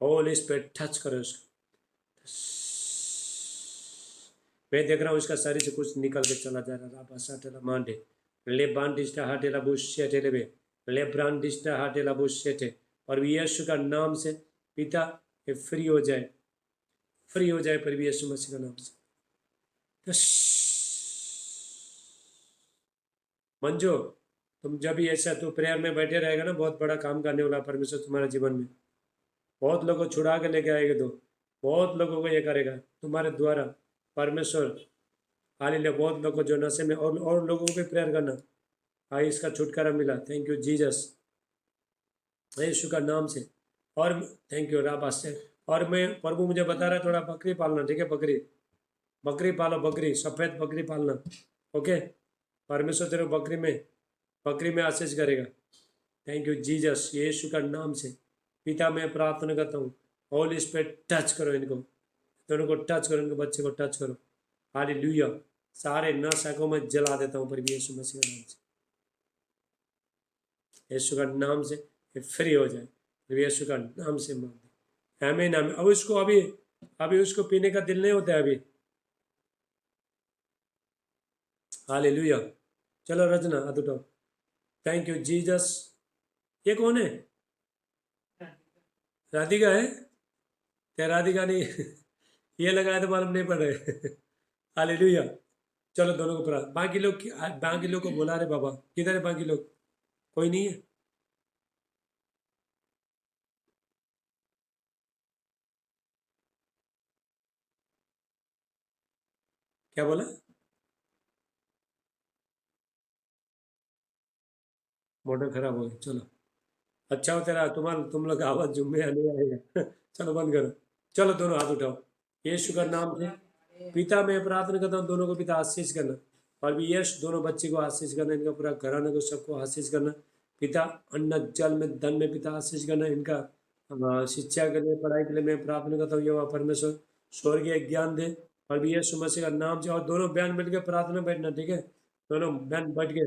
होल इस पे टच करो उसको। मैं देख रहा हूँ इसका शरीर से कुछ निकल के चला जा रहा है। मांडे ले बांडिस्टा हाटेला बुशेटे लेबे ले ब्रांडिस्टा हाटेला बुशेटे। और यीशु का नाम से पिता ये फ्री हो जाए, फ्री हो जाए प्रभु यीशु मसीह का नाम से। मंजू, तुम जब भी ऐसा तो प्रेयर में बैठे रहेगा ना, बहुत बड़ा काम करने वाला परमेश्वर तुम्हारे जीवन में। बहुत लोगों को छुड़ा के लेके आएगा, तो बहुत लोगों को ये करेगा तुम्हारे द्वारा परमेश्वर। हालेलुया। बहुत लोगों को जो नशे में, और लोगों को भी प्रेयर करना, आई इसका छुटकारा मिला। थैंक यू जीसस, यीशु का नाम से। और थैंक यू राबा से। और मैं प्रभु मुझे बता रहा है थोड़ा बकरी पालना, ठीक है? बकरी बकरी पालो, बकरी सफ़ेद बकरी पालना, ओके। परमेश्वर तेरे बकरी में आशीष करेगा। Thank you Jesus. यीशु का नाम से पिता मैं प्रार्थना करता हूँ, होली स्पिरिट टच करो इनको, दोनों को टच करो, इनके बच्चे को टच करो। हालेलुया। सारे नशा में जला देता हूँ प्रभु यीशु मसीह के नाम से। यीशु का नाम से ये फ्री हो जाए प्रभु यीशु का नाम से मांग दे। आमीन आमीन। अब उसको अभी अभी उसको पीने का दिल नहीं होता है अभी। हालेलुया। चलो रचना हाथ उठाओ। Thank you Jesus. ये कौन है? राधिका है क्या? राधिका नहीं ये लगाया तो मालूम नहीं पड़ रहे हालेलुया। चलो दोनों को प्रार्थना। बाकी लोग को बुला रहे बाबा, किधर है बाकी लोग? कोई नहीं है? क्या बोला? मोटर खराब हो गई, चलो। अच्छा हो तेरा, तुम लोग का आवाज जुम्मे में नहीं आएगा। चलो बंद करो। चलो दोनों हाथ उठाओ। यीशु का नाम से पिता, मैं प्रार्थना करता हूँ दोनों को पिता आशीष करना। और भी यश दोनों बच्चे को आशीष करना, इनका पूरा घराने को सबको आशीष करना। पिता अन्न जल में धन में पिता आशीष करना इनका। शिक्षा के लिए पढ़ाई के लिए मैं प्रार्थना करता हूँ, ये वहाँ परमेश्वर स्वर्गीय ज्ञान दे। और भी यीशु मसीह का नाम से, और दोनों बहन मिल के प्रार्थना बैठना, ठीक है? दोनों बहन बैठ के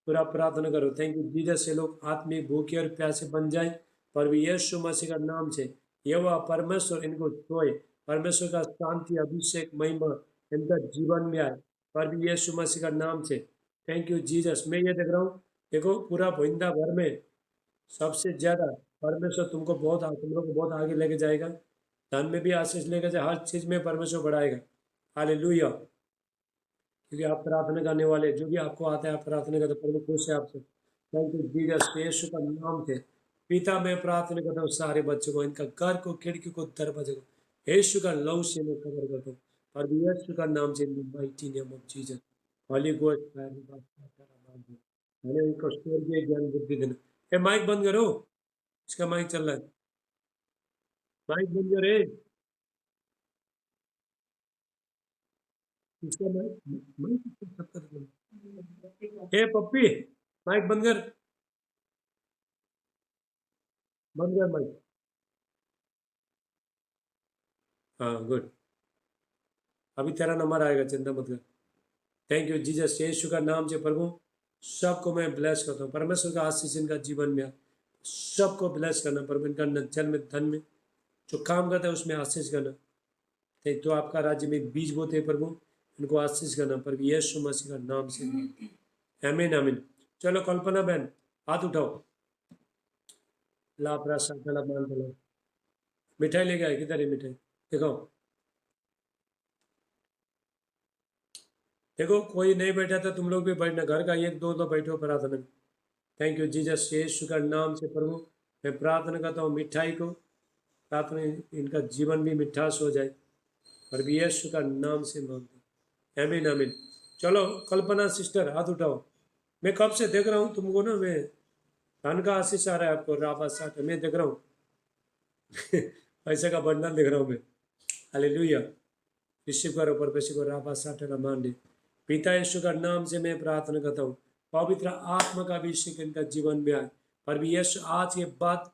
पूरा प्रार्थना करो। थैंक यू जीसस, से लोग आत्मिक भूखे और प्यासे बन जाए। पर भी यीशु मसीह का नाम से ये वह परमेश्वर इनको सोए, परमेश्वर का शांति अभिषेक महिमा इनका जीवन में आए। पर भी यीशु मसीह का नाम से थैंक यू जीसस। मैं ये देख रहा हूँ, देखो पूरा वृंदा भर में सबसे ज्यादा परमेश्वर तुम लोग को बहुत आगे लेके जाएगा। धन में भी आशीष लेके जाए, हर चीज में परमेश्वर बढ़ाएगा। हालेलुया। क्योंकि आप प्रार्थना करने वाले, जो भी आपको आता है आप प्रार्थना करते, प्रभु खुश है आपसे। थैंक यू जीसस, यीशु का नाम से पिता मैं प्रार्थना करता हूँ सारे बच्चों को, इनका घर को, खिड़की को, दरवाजे को यीशु का लहू से मैं कवर करता हूँ। और यीशु का नाम से mighty name of Jesus, holy ghost मैंने इनको स्वर्गीय ज्ञान बुद्धि देना। ए माइक बंद करो, इसका माइक चल रहा है। माइक बंद करे, इसका माइक माइक सबका बंद। ए पप्पी, माइक बंद कर, बंद कर माइक। हाँ गुड, अभी तेरा नंबर आएगा, चिंता मत कर। थैंक यू जीसस, यीशु का नाम से प्रभु सबको मैं ब्लेस करता हूँ। परमेश्वर का आशीष इनका जीवन में आए। सबको ब्लेस करना प्रभु, इनका जल में धन में जो काम करता है उसमें आशीष करना। तो आपका राज्य में बीज बोते हैं प्रभु, इनको आशीष करना प्रभु यीशु मसीह का नाम से। आमीन आमीन। चलो कल्पना बहन, हाथ उठाओ। ला प्रसाद ला मान लो। मिठाई लेके आए, किधर है मिठाई? देखो देखो, कोई नहीं बैठा था, तुम लोग भी बैठना, घर का एक दो तो बैठो प्रार्थना में। थैंक यू जीसस, यीशु का नाम से प्रभु मैं प्रार्थना करता हूँ मिठाई को, प्रार्थना इनका जीवन भी मिठास हो जाए। और भी यीशु का नाम से मांगते, आमीन आमीन। चलो कल्पना सिस्टर हाथ उठाओ। मैं कब से देख रहा हूँ तुमको ना, मैं धन का आशीष आ रहा है आपको, राबा साठ मैं देख रहा हूँ। पैसे का बंडल देख रहा हूँ मैं। हालेलुया। रिसीव करो परमेश्वर को, राबा साठ मांडे। पिता यीशु का नाम से मैं प्रार्थना करता हूँ, पवित्र आत्मा का अभिषेक इनका जीवन में आए। पर भी यीशु आज के बाद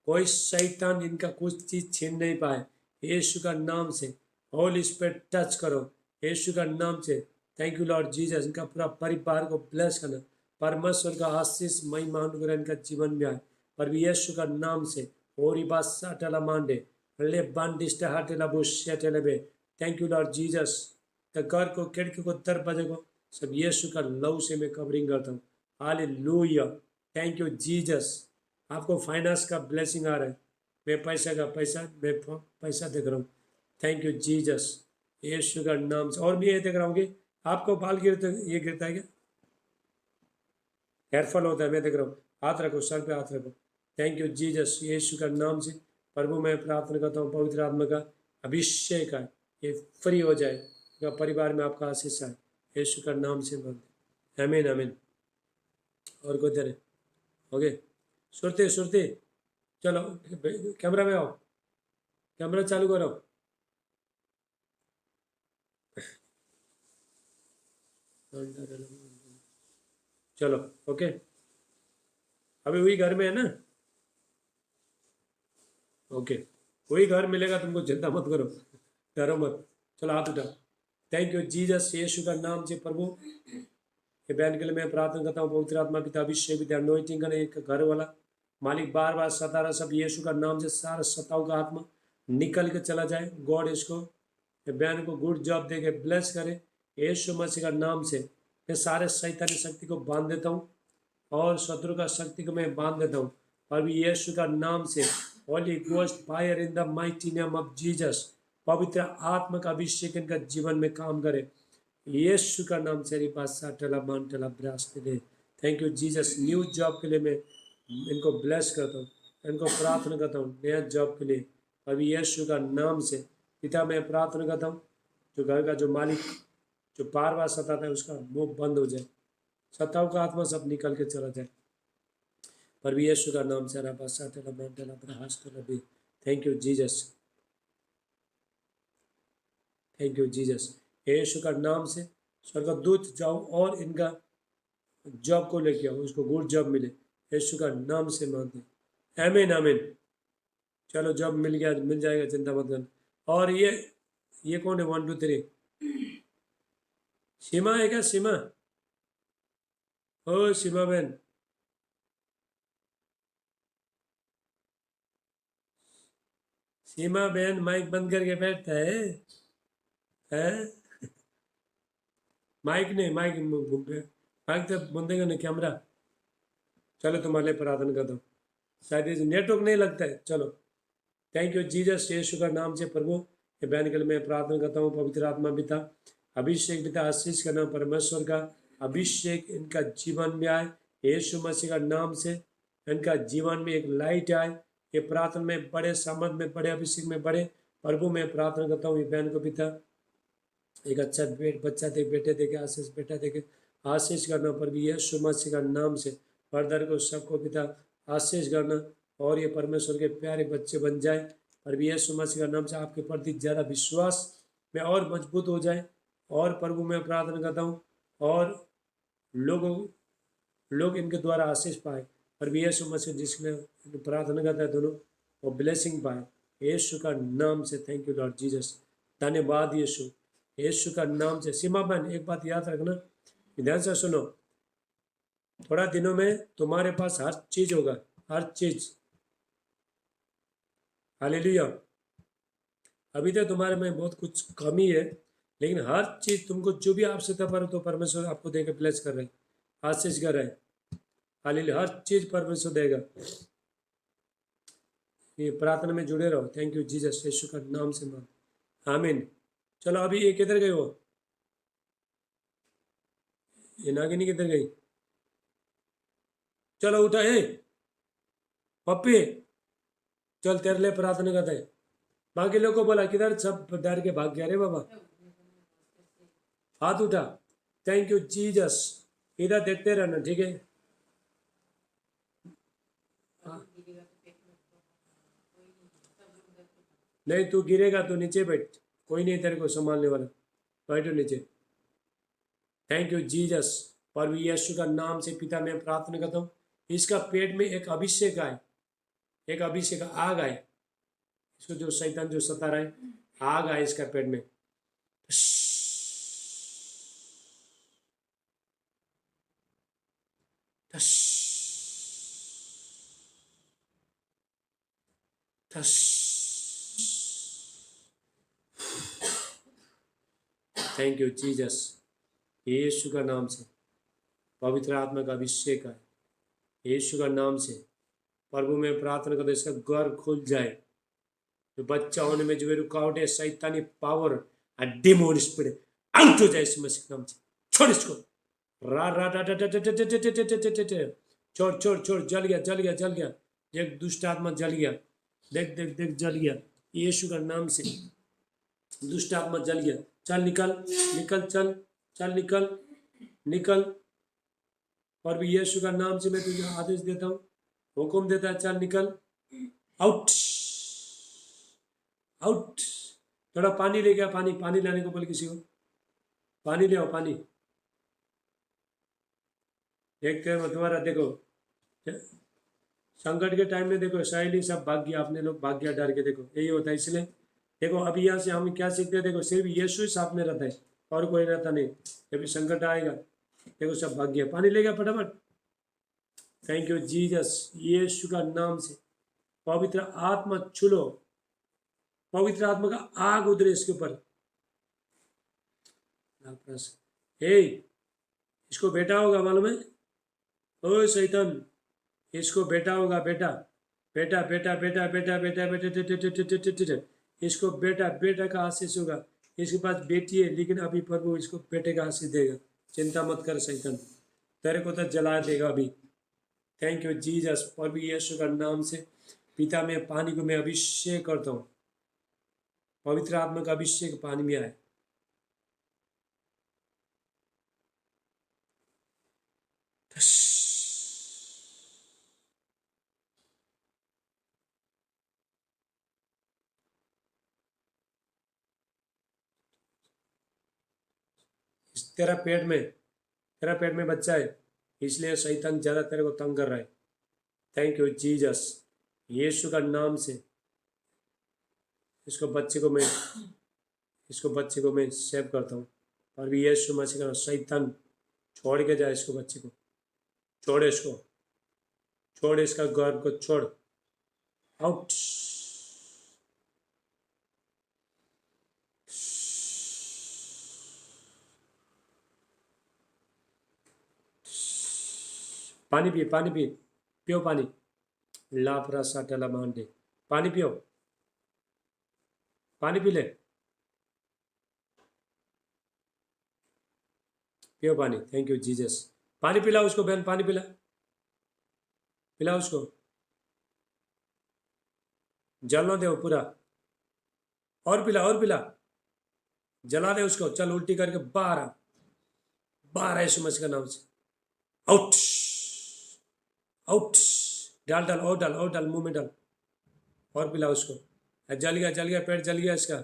कोई शैतान इनका कुछ चीज छीन नहीं पाए। यीशु का नाम से होली स्पिरिट टच करो, यीशु का नाम से। थैंक यू लॉर्ड जीसस, इनका पूरा परिवार को ब्लेस करना। परमेश्वर का आशीष महिमा अनुग्रह इनका जीवन में आए। पर भी यीशु का नाम से ओरी बासा टला मांडे ले बांडिस्टा हाटेला बुशिया टेलेबे। थैंक यू लॉर्ड जीसस, घर को, खिड़की को, दरवाजे को सब यीशु का लव से मैं कवरिंग करता हूँ। हालेलुया। Thank you Jesus. आपको फाइनेंस का ब्लेसिंग आ रहा है, मैं पैसा का पैसा, मैं पैसा देख रहा हूँ। थैंक यू जीसस, यीशु का नाम से। और भी ये देख रहा हूँ कि आपको बाल गिरते, ये गिरता है क्या? हेयरफॉल होता है, मैं देख रहा हूँ। हाथ रखो, सर पे हाथ रखो। थैंक यू जीसस, यीशु का नाम से प्रभु मैं प्रार्थना करता हूँ, पवित्र आत्मा का अभिषेक है, ये फ्री हो जाए, परिवार में आपका आशीष आए, यीशु का नाम से मांगते, आमीन आमीन। और कोई तरह ओके, सुरते सुरते, चलो कैमरा में आओ, कैमरा चालू करो। चलो ओके, अभी वही घर में है ना? ओके, वही घर मिलेगा तुमको, चिंता मत करो, डरो मत। चलो हाथ उठा। थैंक यू जीसस, यीशु का नाम से प्रभु ये बहन के लिए मैं प्रार्थना करता हूँ, पवित्र आत्मा पिता अभिषेक विद्या अनोइंटिंग करे, एक घर वाला मालिक बार बार सता रहा, सब यीशु का नाम से सारा सताओ का आत्मा निकल के चला जाए। गॉड इसको, ये बहन को गुड जॉब दे के ब्लेस करे यीशु मसीह का नाम से। मैं सारे शैतानी शक्ति को बांध देता हूँ और शत्रु का शक्ति को मैं बांध देता हूँ। और भी यीशु का नाम से Holi ghost fire in the mighty name of Jesus, पवित्र आत्मा का अभिषेक इनका जीवन में काम करे यीशु का नाम से। रिपासा टला मान टला burst they. Thank you Jesus, new job के लिए मैं इनको ब्लेस करता हूँ, इनको प्रार्थना करता हूँ नया जॉब के लिए। अभी यीशु का नाम से पिता मैं प्रार्थना करता हूँ जो घर का जो मालिक जो बार बार सताता है उसका मुंह बंद हो जाए, सताओं का आत्मा सब निकल के चला जाए। पर भी यीशु का नाम से thank you Jesus, thank you Jesus. Yeshu का नाम से स्वर्गदूत जाओ और इनका जॉब को लेके आओ, उसको गुड जॉब मिले यीशु का नाम से मानते हैं। आमीन आमीन। चलो जॉब मिल गया, मिल जाएगा, चिंता मत करना। और ये कौन है 1 2 3? सीमा है क्या? सीमा, ओ सीमा बहन, सीमा बहन माइक बंद करके बैठता है, हैं? माइक नहीं, माइक माइक तो बंदेगा नहीं, कैमरा। चलो तुम्हारे लिए प्रार्थना करता हूँ, शायद ये नेटवर्क नहीं लगता है। चलो थैंक यू जीसस, यीशु का नाम से प्रभु ये बहन के लिए मैं प्रार्थना करता हूँ। पवित्र आत्मा पिता, अभिषेक पिता, आशीष का नाम परमेश्वर का अभिषेक इनका जीवन में आए यीशु मसीह का नाम से, इनका जीवन में एक लाइट आए। ये प्रार्थना में बड़े समझ में, बड़े अभिषेक में, बड़े प्रभु मैं प्रार्थना करता हूँ। ये बहन को पिता एक अच्छा बच्चा दे, बेटे देके आशीष, बेटा देके आशीष करना। पर भी यीशु मसीह का नाम से फर्दर को सबको पिता आशीष करना और ये परमेश्वर के प्यारे बच्चे बन जाए। पर भी यीशु मसीह का नाम से आपके प्रति ज़्यादा विश्वास में और मजबूत हो जाए। और प्रभु मैं प्रार्थना करता हूँ और लोग इनके द्वारा आशीष पाए। पर भी यीशु मसीह जिसने प्रार्थना करता है दोनों वो ब्लेसिंग पाए यीशु का नाम से। थैंक यू लॉर्ड जीसस, धन्यवाद यीशु, यीशु का नाम से। सीमा बहन एक बात याद रखना, ध्यान से सुनो, थोड़ा दिनों में तुम्हारे पास हर चीज होगा, हर चीज। हालेलुया। अभी तो तुम्हारे में बहुत कुछ कमी है, लेकिन हर चीज तुमको जो भी आपसे तब तो परमेश्वर आपको देकर ब्लेस कर रहे हैं, आशीष कर रहे हैं। हालेलुया, हर चीज परमेश्वर देगा। ये प्रार्थना में जुड़े रहो। थैंक यू जीसस, यीशु का नाम से मान, आमीन। चलो अभी ये किधर गए हो? ये नागिनी किधर गई? चलो उठा है पप्पी, चल तेरे लिए प्रार्थना करते हैं। बाकी लोग को बोला किधर, सब डर के भाग गया रे बाबा। हाथ उठा। थैंक यू जीसस, इधर देखते रहना, ठीक है? नहीं तू गिरेगा तो नीचे बैठ, कोई नहीं तेरे को संभालने वाला, बैठो नीचे। थैंक यू जीसस, पर यीशु का नाम से पिता मैं प्रार्थना करता हूँ, इसका पेट में एक अभिषेक आए, एक अभिषेक आग आए। इसको जो शैतान जो सता रहा है, आग आए इसका पेट में। थैंक यू जीसस, यीशु का नाम से पवित्र आत्मा का अभिषेक है यीशु का नाम से। प्रभु में प्रार्थना करते इसका घर खुल जाए, जो बच्चा होने में जो रुकावट है, शैतानी पावर डेमोन स्पिरिट आउट हो जाए इस मसीह नाम से। छोड़ इसको, रा रा रा छोड़ छोड़ छोड़, जल गया जल गया जल गया, एक दुष्ट आत्मा जल गया, देख देख देख जल गया यीशु का नाम से। दुष्ट आत्मा जल गया, चल निकल निकल, चल चल निकल निकल। और भी यीशु का नाम से मैं तुझे आदेश देता हूँ, हुक्म देता है, चल निकल, आउट आउट। थोड़ा पानी ले गया, पानी पानी लाने को बोले किसी को, पानी ले आओ पानी। देखते हैं तुम्हारा, देखो संकट के टाइम में देखो सहेली सब भाग गया, अपने लोग भाग गया डर के, देखो यही होता है। इसलिए देखो अभी यहाँ से हम क्या सीखते हैं, देखो सिर्फ यीशु ही साथ में रहता है और कोई रहता नहीं। जब संकट आएगा देखो सब भाग गया, पानी ले गया फटाफट। थैंक यू जीसस, यीशु का नाम से पवित्र आत्मा छुलो, पवित्र आत्मा का आग उतरे इसके ऊपर। इसको बेटा होगा मालूम है, ओ शैतान, इसको बेटा होगा, बेटा बेटा बेटा बेटा बेटा बेटा बेटा, इसको बेटा बेटा का आशीष होगा। इसके पास बेटी है लेकिन अभी प्रभु इसको बेटे का आशीष देगा। चिंता मत कर शैतान, तेरे को तो जला देगा अभी। थैंक यू जीसस, प्रभु यीशु का नाम से पिता में पानी को मैं अभिषेक करता हूँ, पवित्र आत्मा का अभिषेक पानी में आए। तेरा पेट में बच्चा है, इसलिए शैतान ज्यादा तेरे को तंग कर रहा है। थैंक यू जीसस, यीशु का नाम से इसको बच्चे को मैं सेव करता हूँ। और भी यीशु मसीह का शैतान छोड़ के जाए इसको, बच्चे को छोड़, इसको छोड़, इसका गर्भ को छोड़, आउट। पानी पिए, पानी पिए, पियो पानी। लापरा साटला मांडे, पानी पियो, पानी पी ले, पियो पानी। थैंक यू जीसस, पानी पिला उसको बहन, पानी पिला, पिला उसको, जलना दे वो पूरा, और पिला, और पिला, जला दे उसको। चल उल्टी करके बाहर आ, बाहर आ यीशु मसीह का नाम से, आउट, आउट। डाल डाल, और डाल, और डाल, मुंह में डाल, और पिला उसको। जल गया, जल गया, पेट जल गया इसका,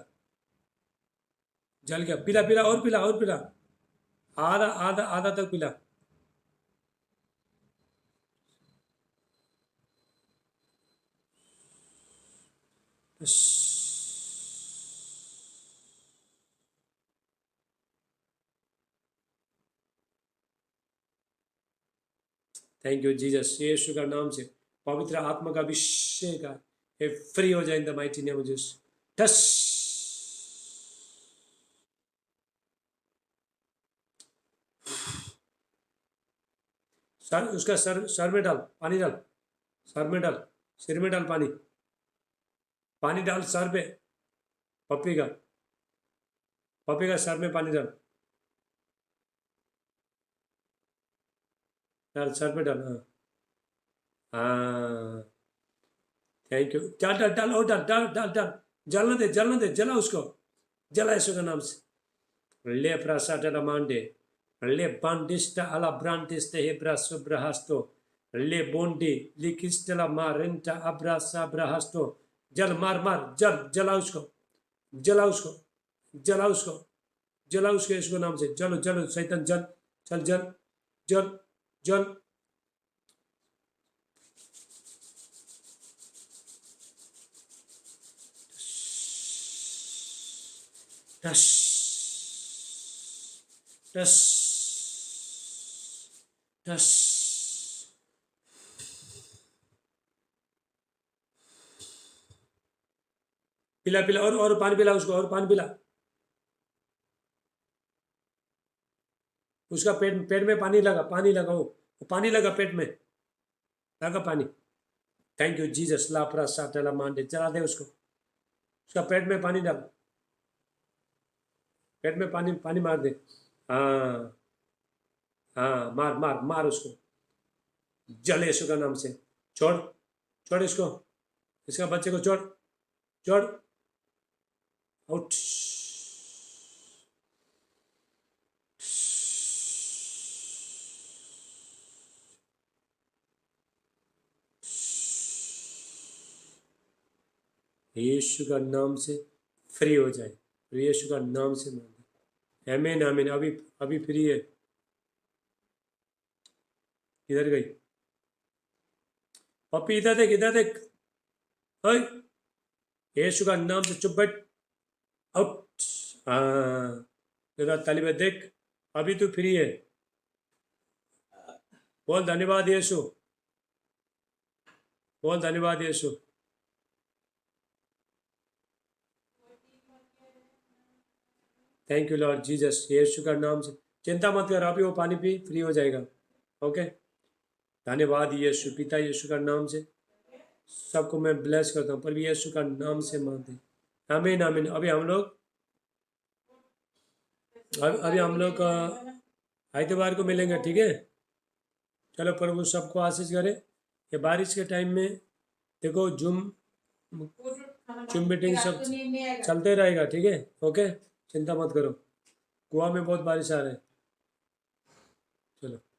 जल गया। पिला, पिला, और पिला, और पिला, आधा आधा आधा तक पिला। थैंक यू जीसस, यीशु का नाम से पवित्र आत्मा का अभिषेक है, फ्री हो जाए इन the mighty name of Jesus. टस, सर, उसका सर में डाल, पानी डाल, सर में डाल, सिर में डाल पानी, पानी डाल सर पे, पप्पी का सर में पानी डाल, डाल सर पे डाल। हाँ हाँ, थैंक यू। डाल डाल डाल, और डाल डाल डाल डाल, जलने दे, जलने दे, जला उसको, जला यीशु का नाम से। ले प्रासाद मांडे, ले बांडिस्टा अला ब्रांडिस्टे हेब्रासो ब्रहास्तो, ले बोंडी लिकिस्टला मारेंटा अब्रासा ब्रहास्तो। जल, मार मार, जल, जला उसको, जला उसको, जला उसको, जला उसको यीशु के नाम से। चलो चलो शैतान जल, चल जल, जल, जल। टस टस टस, पिला पिला, और पानी पिला उसको, और पानी पिला उसका। पेट पेट में पानी लगा, पानी लगा, वो पानी लगा पेट में, लगा पानी। थैंक यू जीसस, लापरा साटला मांडे, चला दे उसको, उसका पेट में पानी डाल, पेट में पानी, पानी मार दे। हाँ हाँ, मार मार मार उसको, जल यीशु का नाम से। छोड़, छोड़ इसको, इसका बच्चे को छोड़, छोड़, आउट। यीशु का नाम से फ्री हो जाए, यीशु का नाम से मांगे। आमीन आमीन। अभी अभी फ्री है। किधर गई पप्पी? इधर देख, इधर देख, ओए, यीशु का नाम से चुप बैठ, आउट। हाँ, तेरा ताली में देख, अभी तू फ्री है। बोल धन्यवाद यीशु, बोल धन्यवाद यीशु। Thank you lord Jesus, Yeshu का नाम से। चिंता मत कर, अभी वो पानी पी, फ्री हो जाएगा। ओके, धन्यवाद यीशु, पिता यीशु का नाम से सबको मैं ब्लेस करता हूँ, पर भी यीशु का नाम से मानते। आमीन आमीन। अभी हम लोग आइतवार को मिलेंगे, ठीक है? चलो, प्रभु सबको आशीष करे। ये बारिश के टाइम में देखो, जूम जूम मीटिंग सब चलते रहेगा, ठीक है, ओके, चिंता मत करो। गोवा में बहुत बारिश आ रहा है। चलो।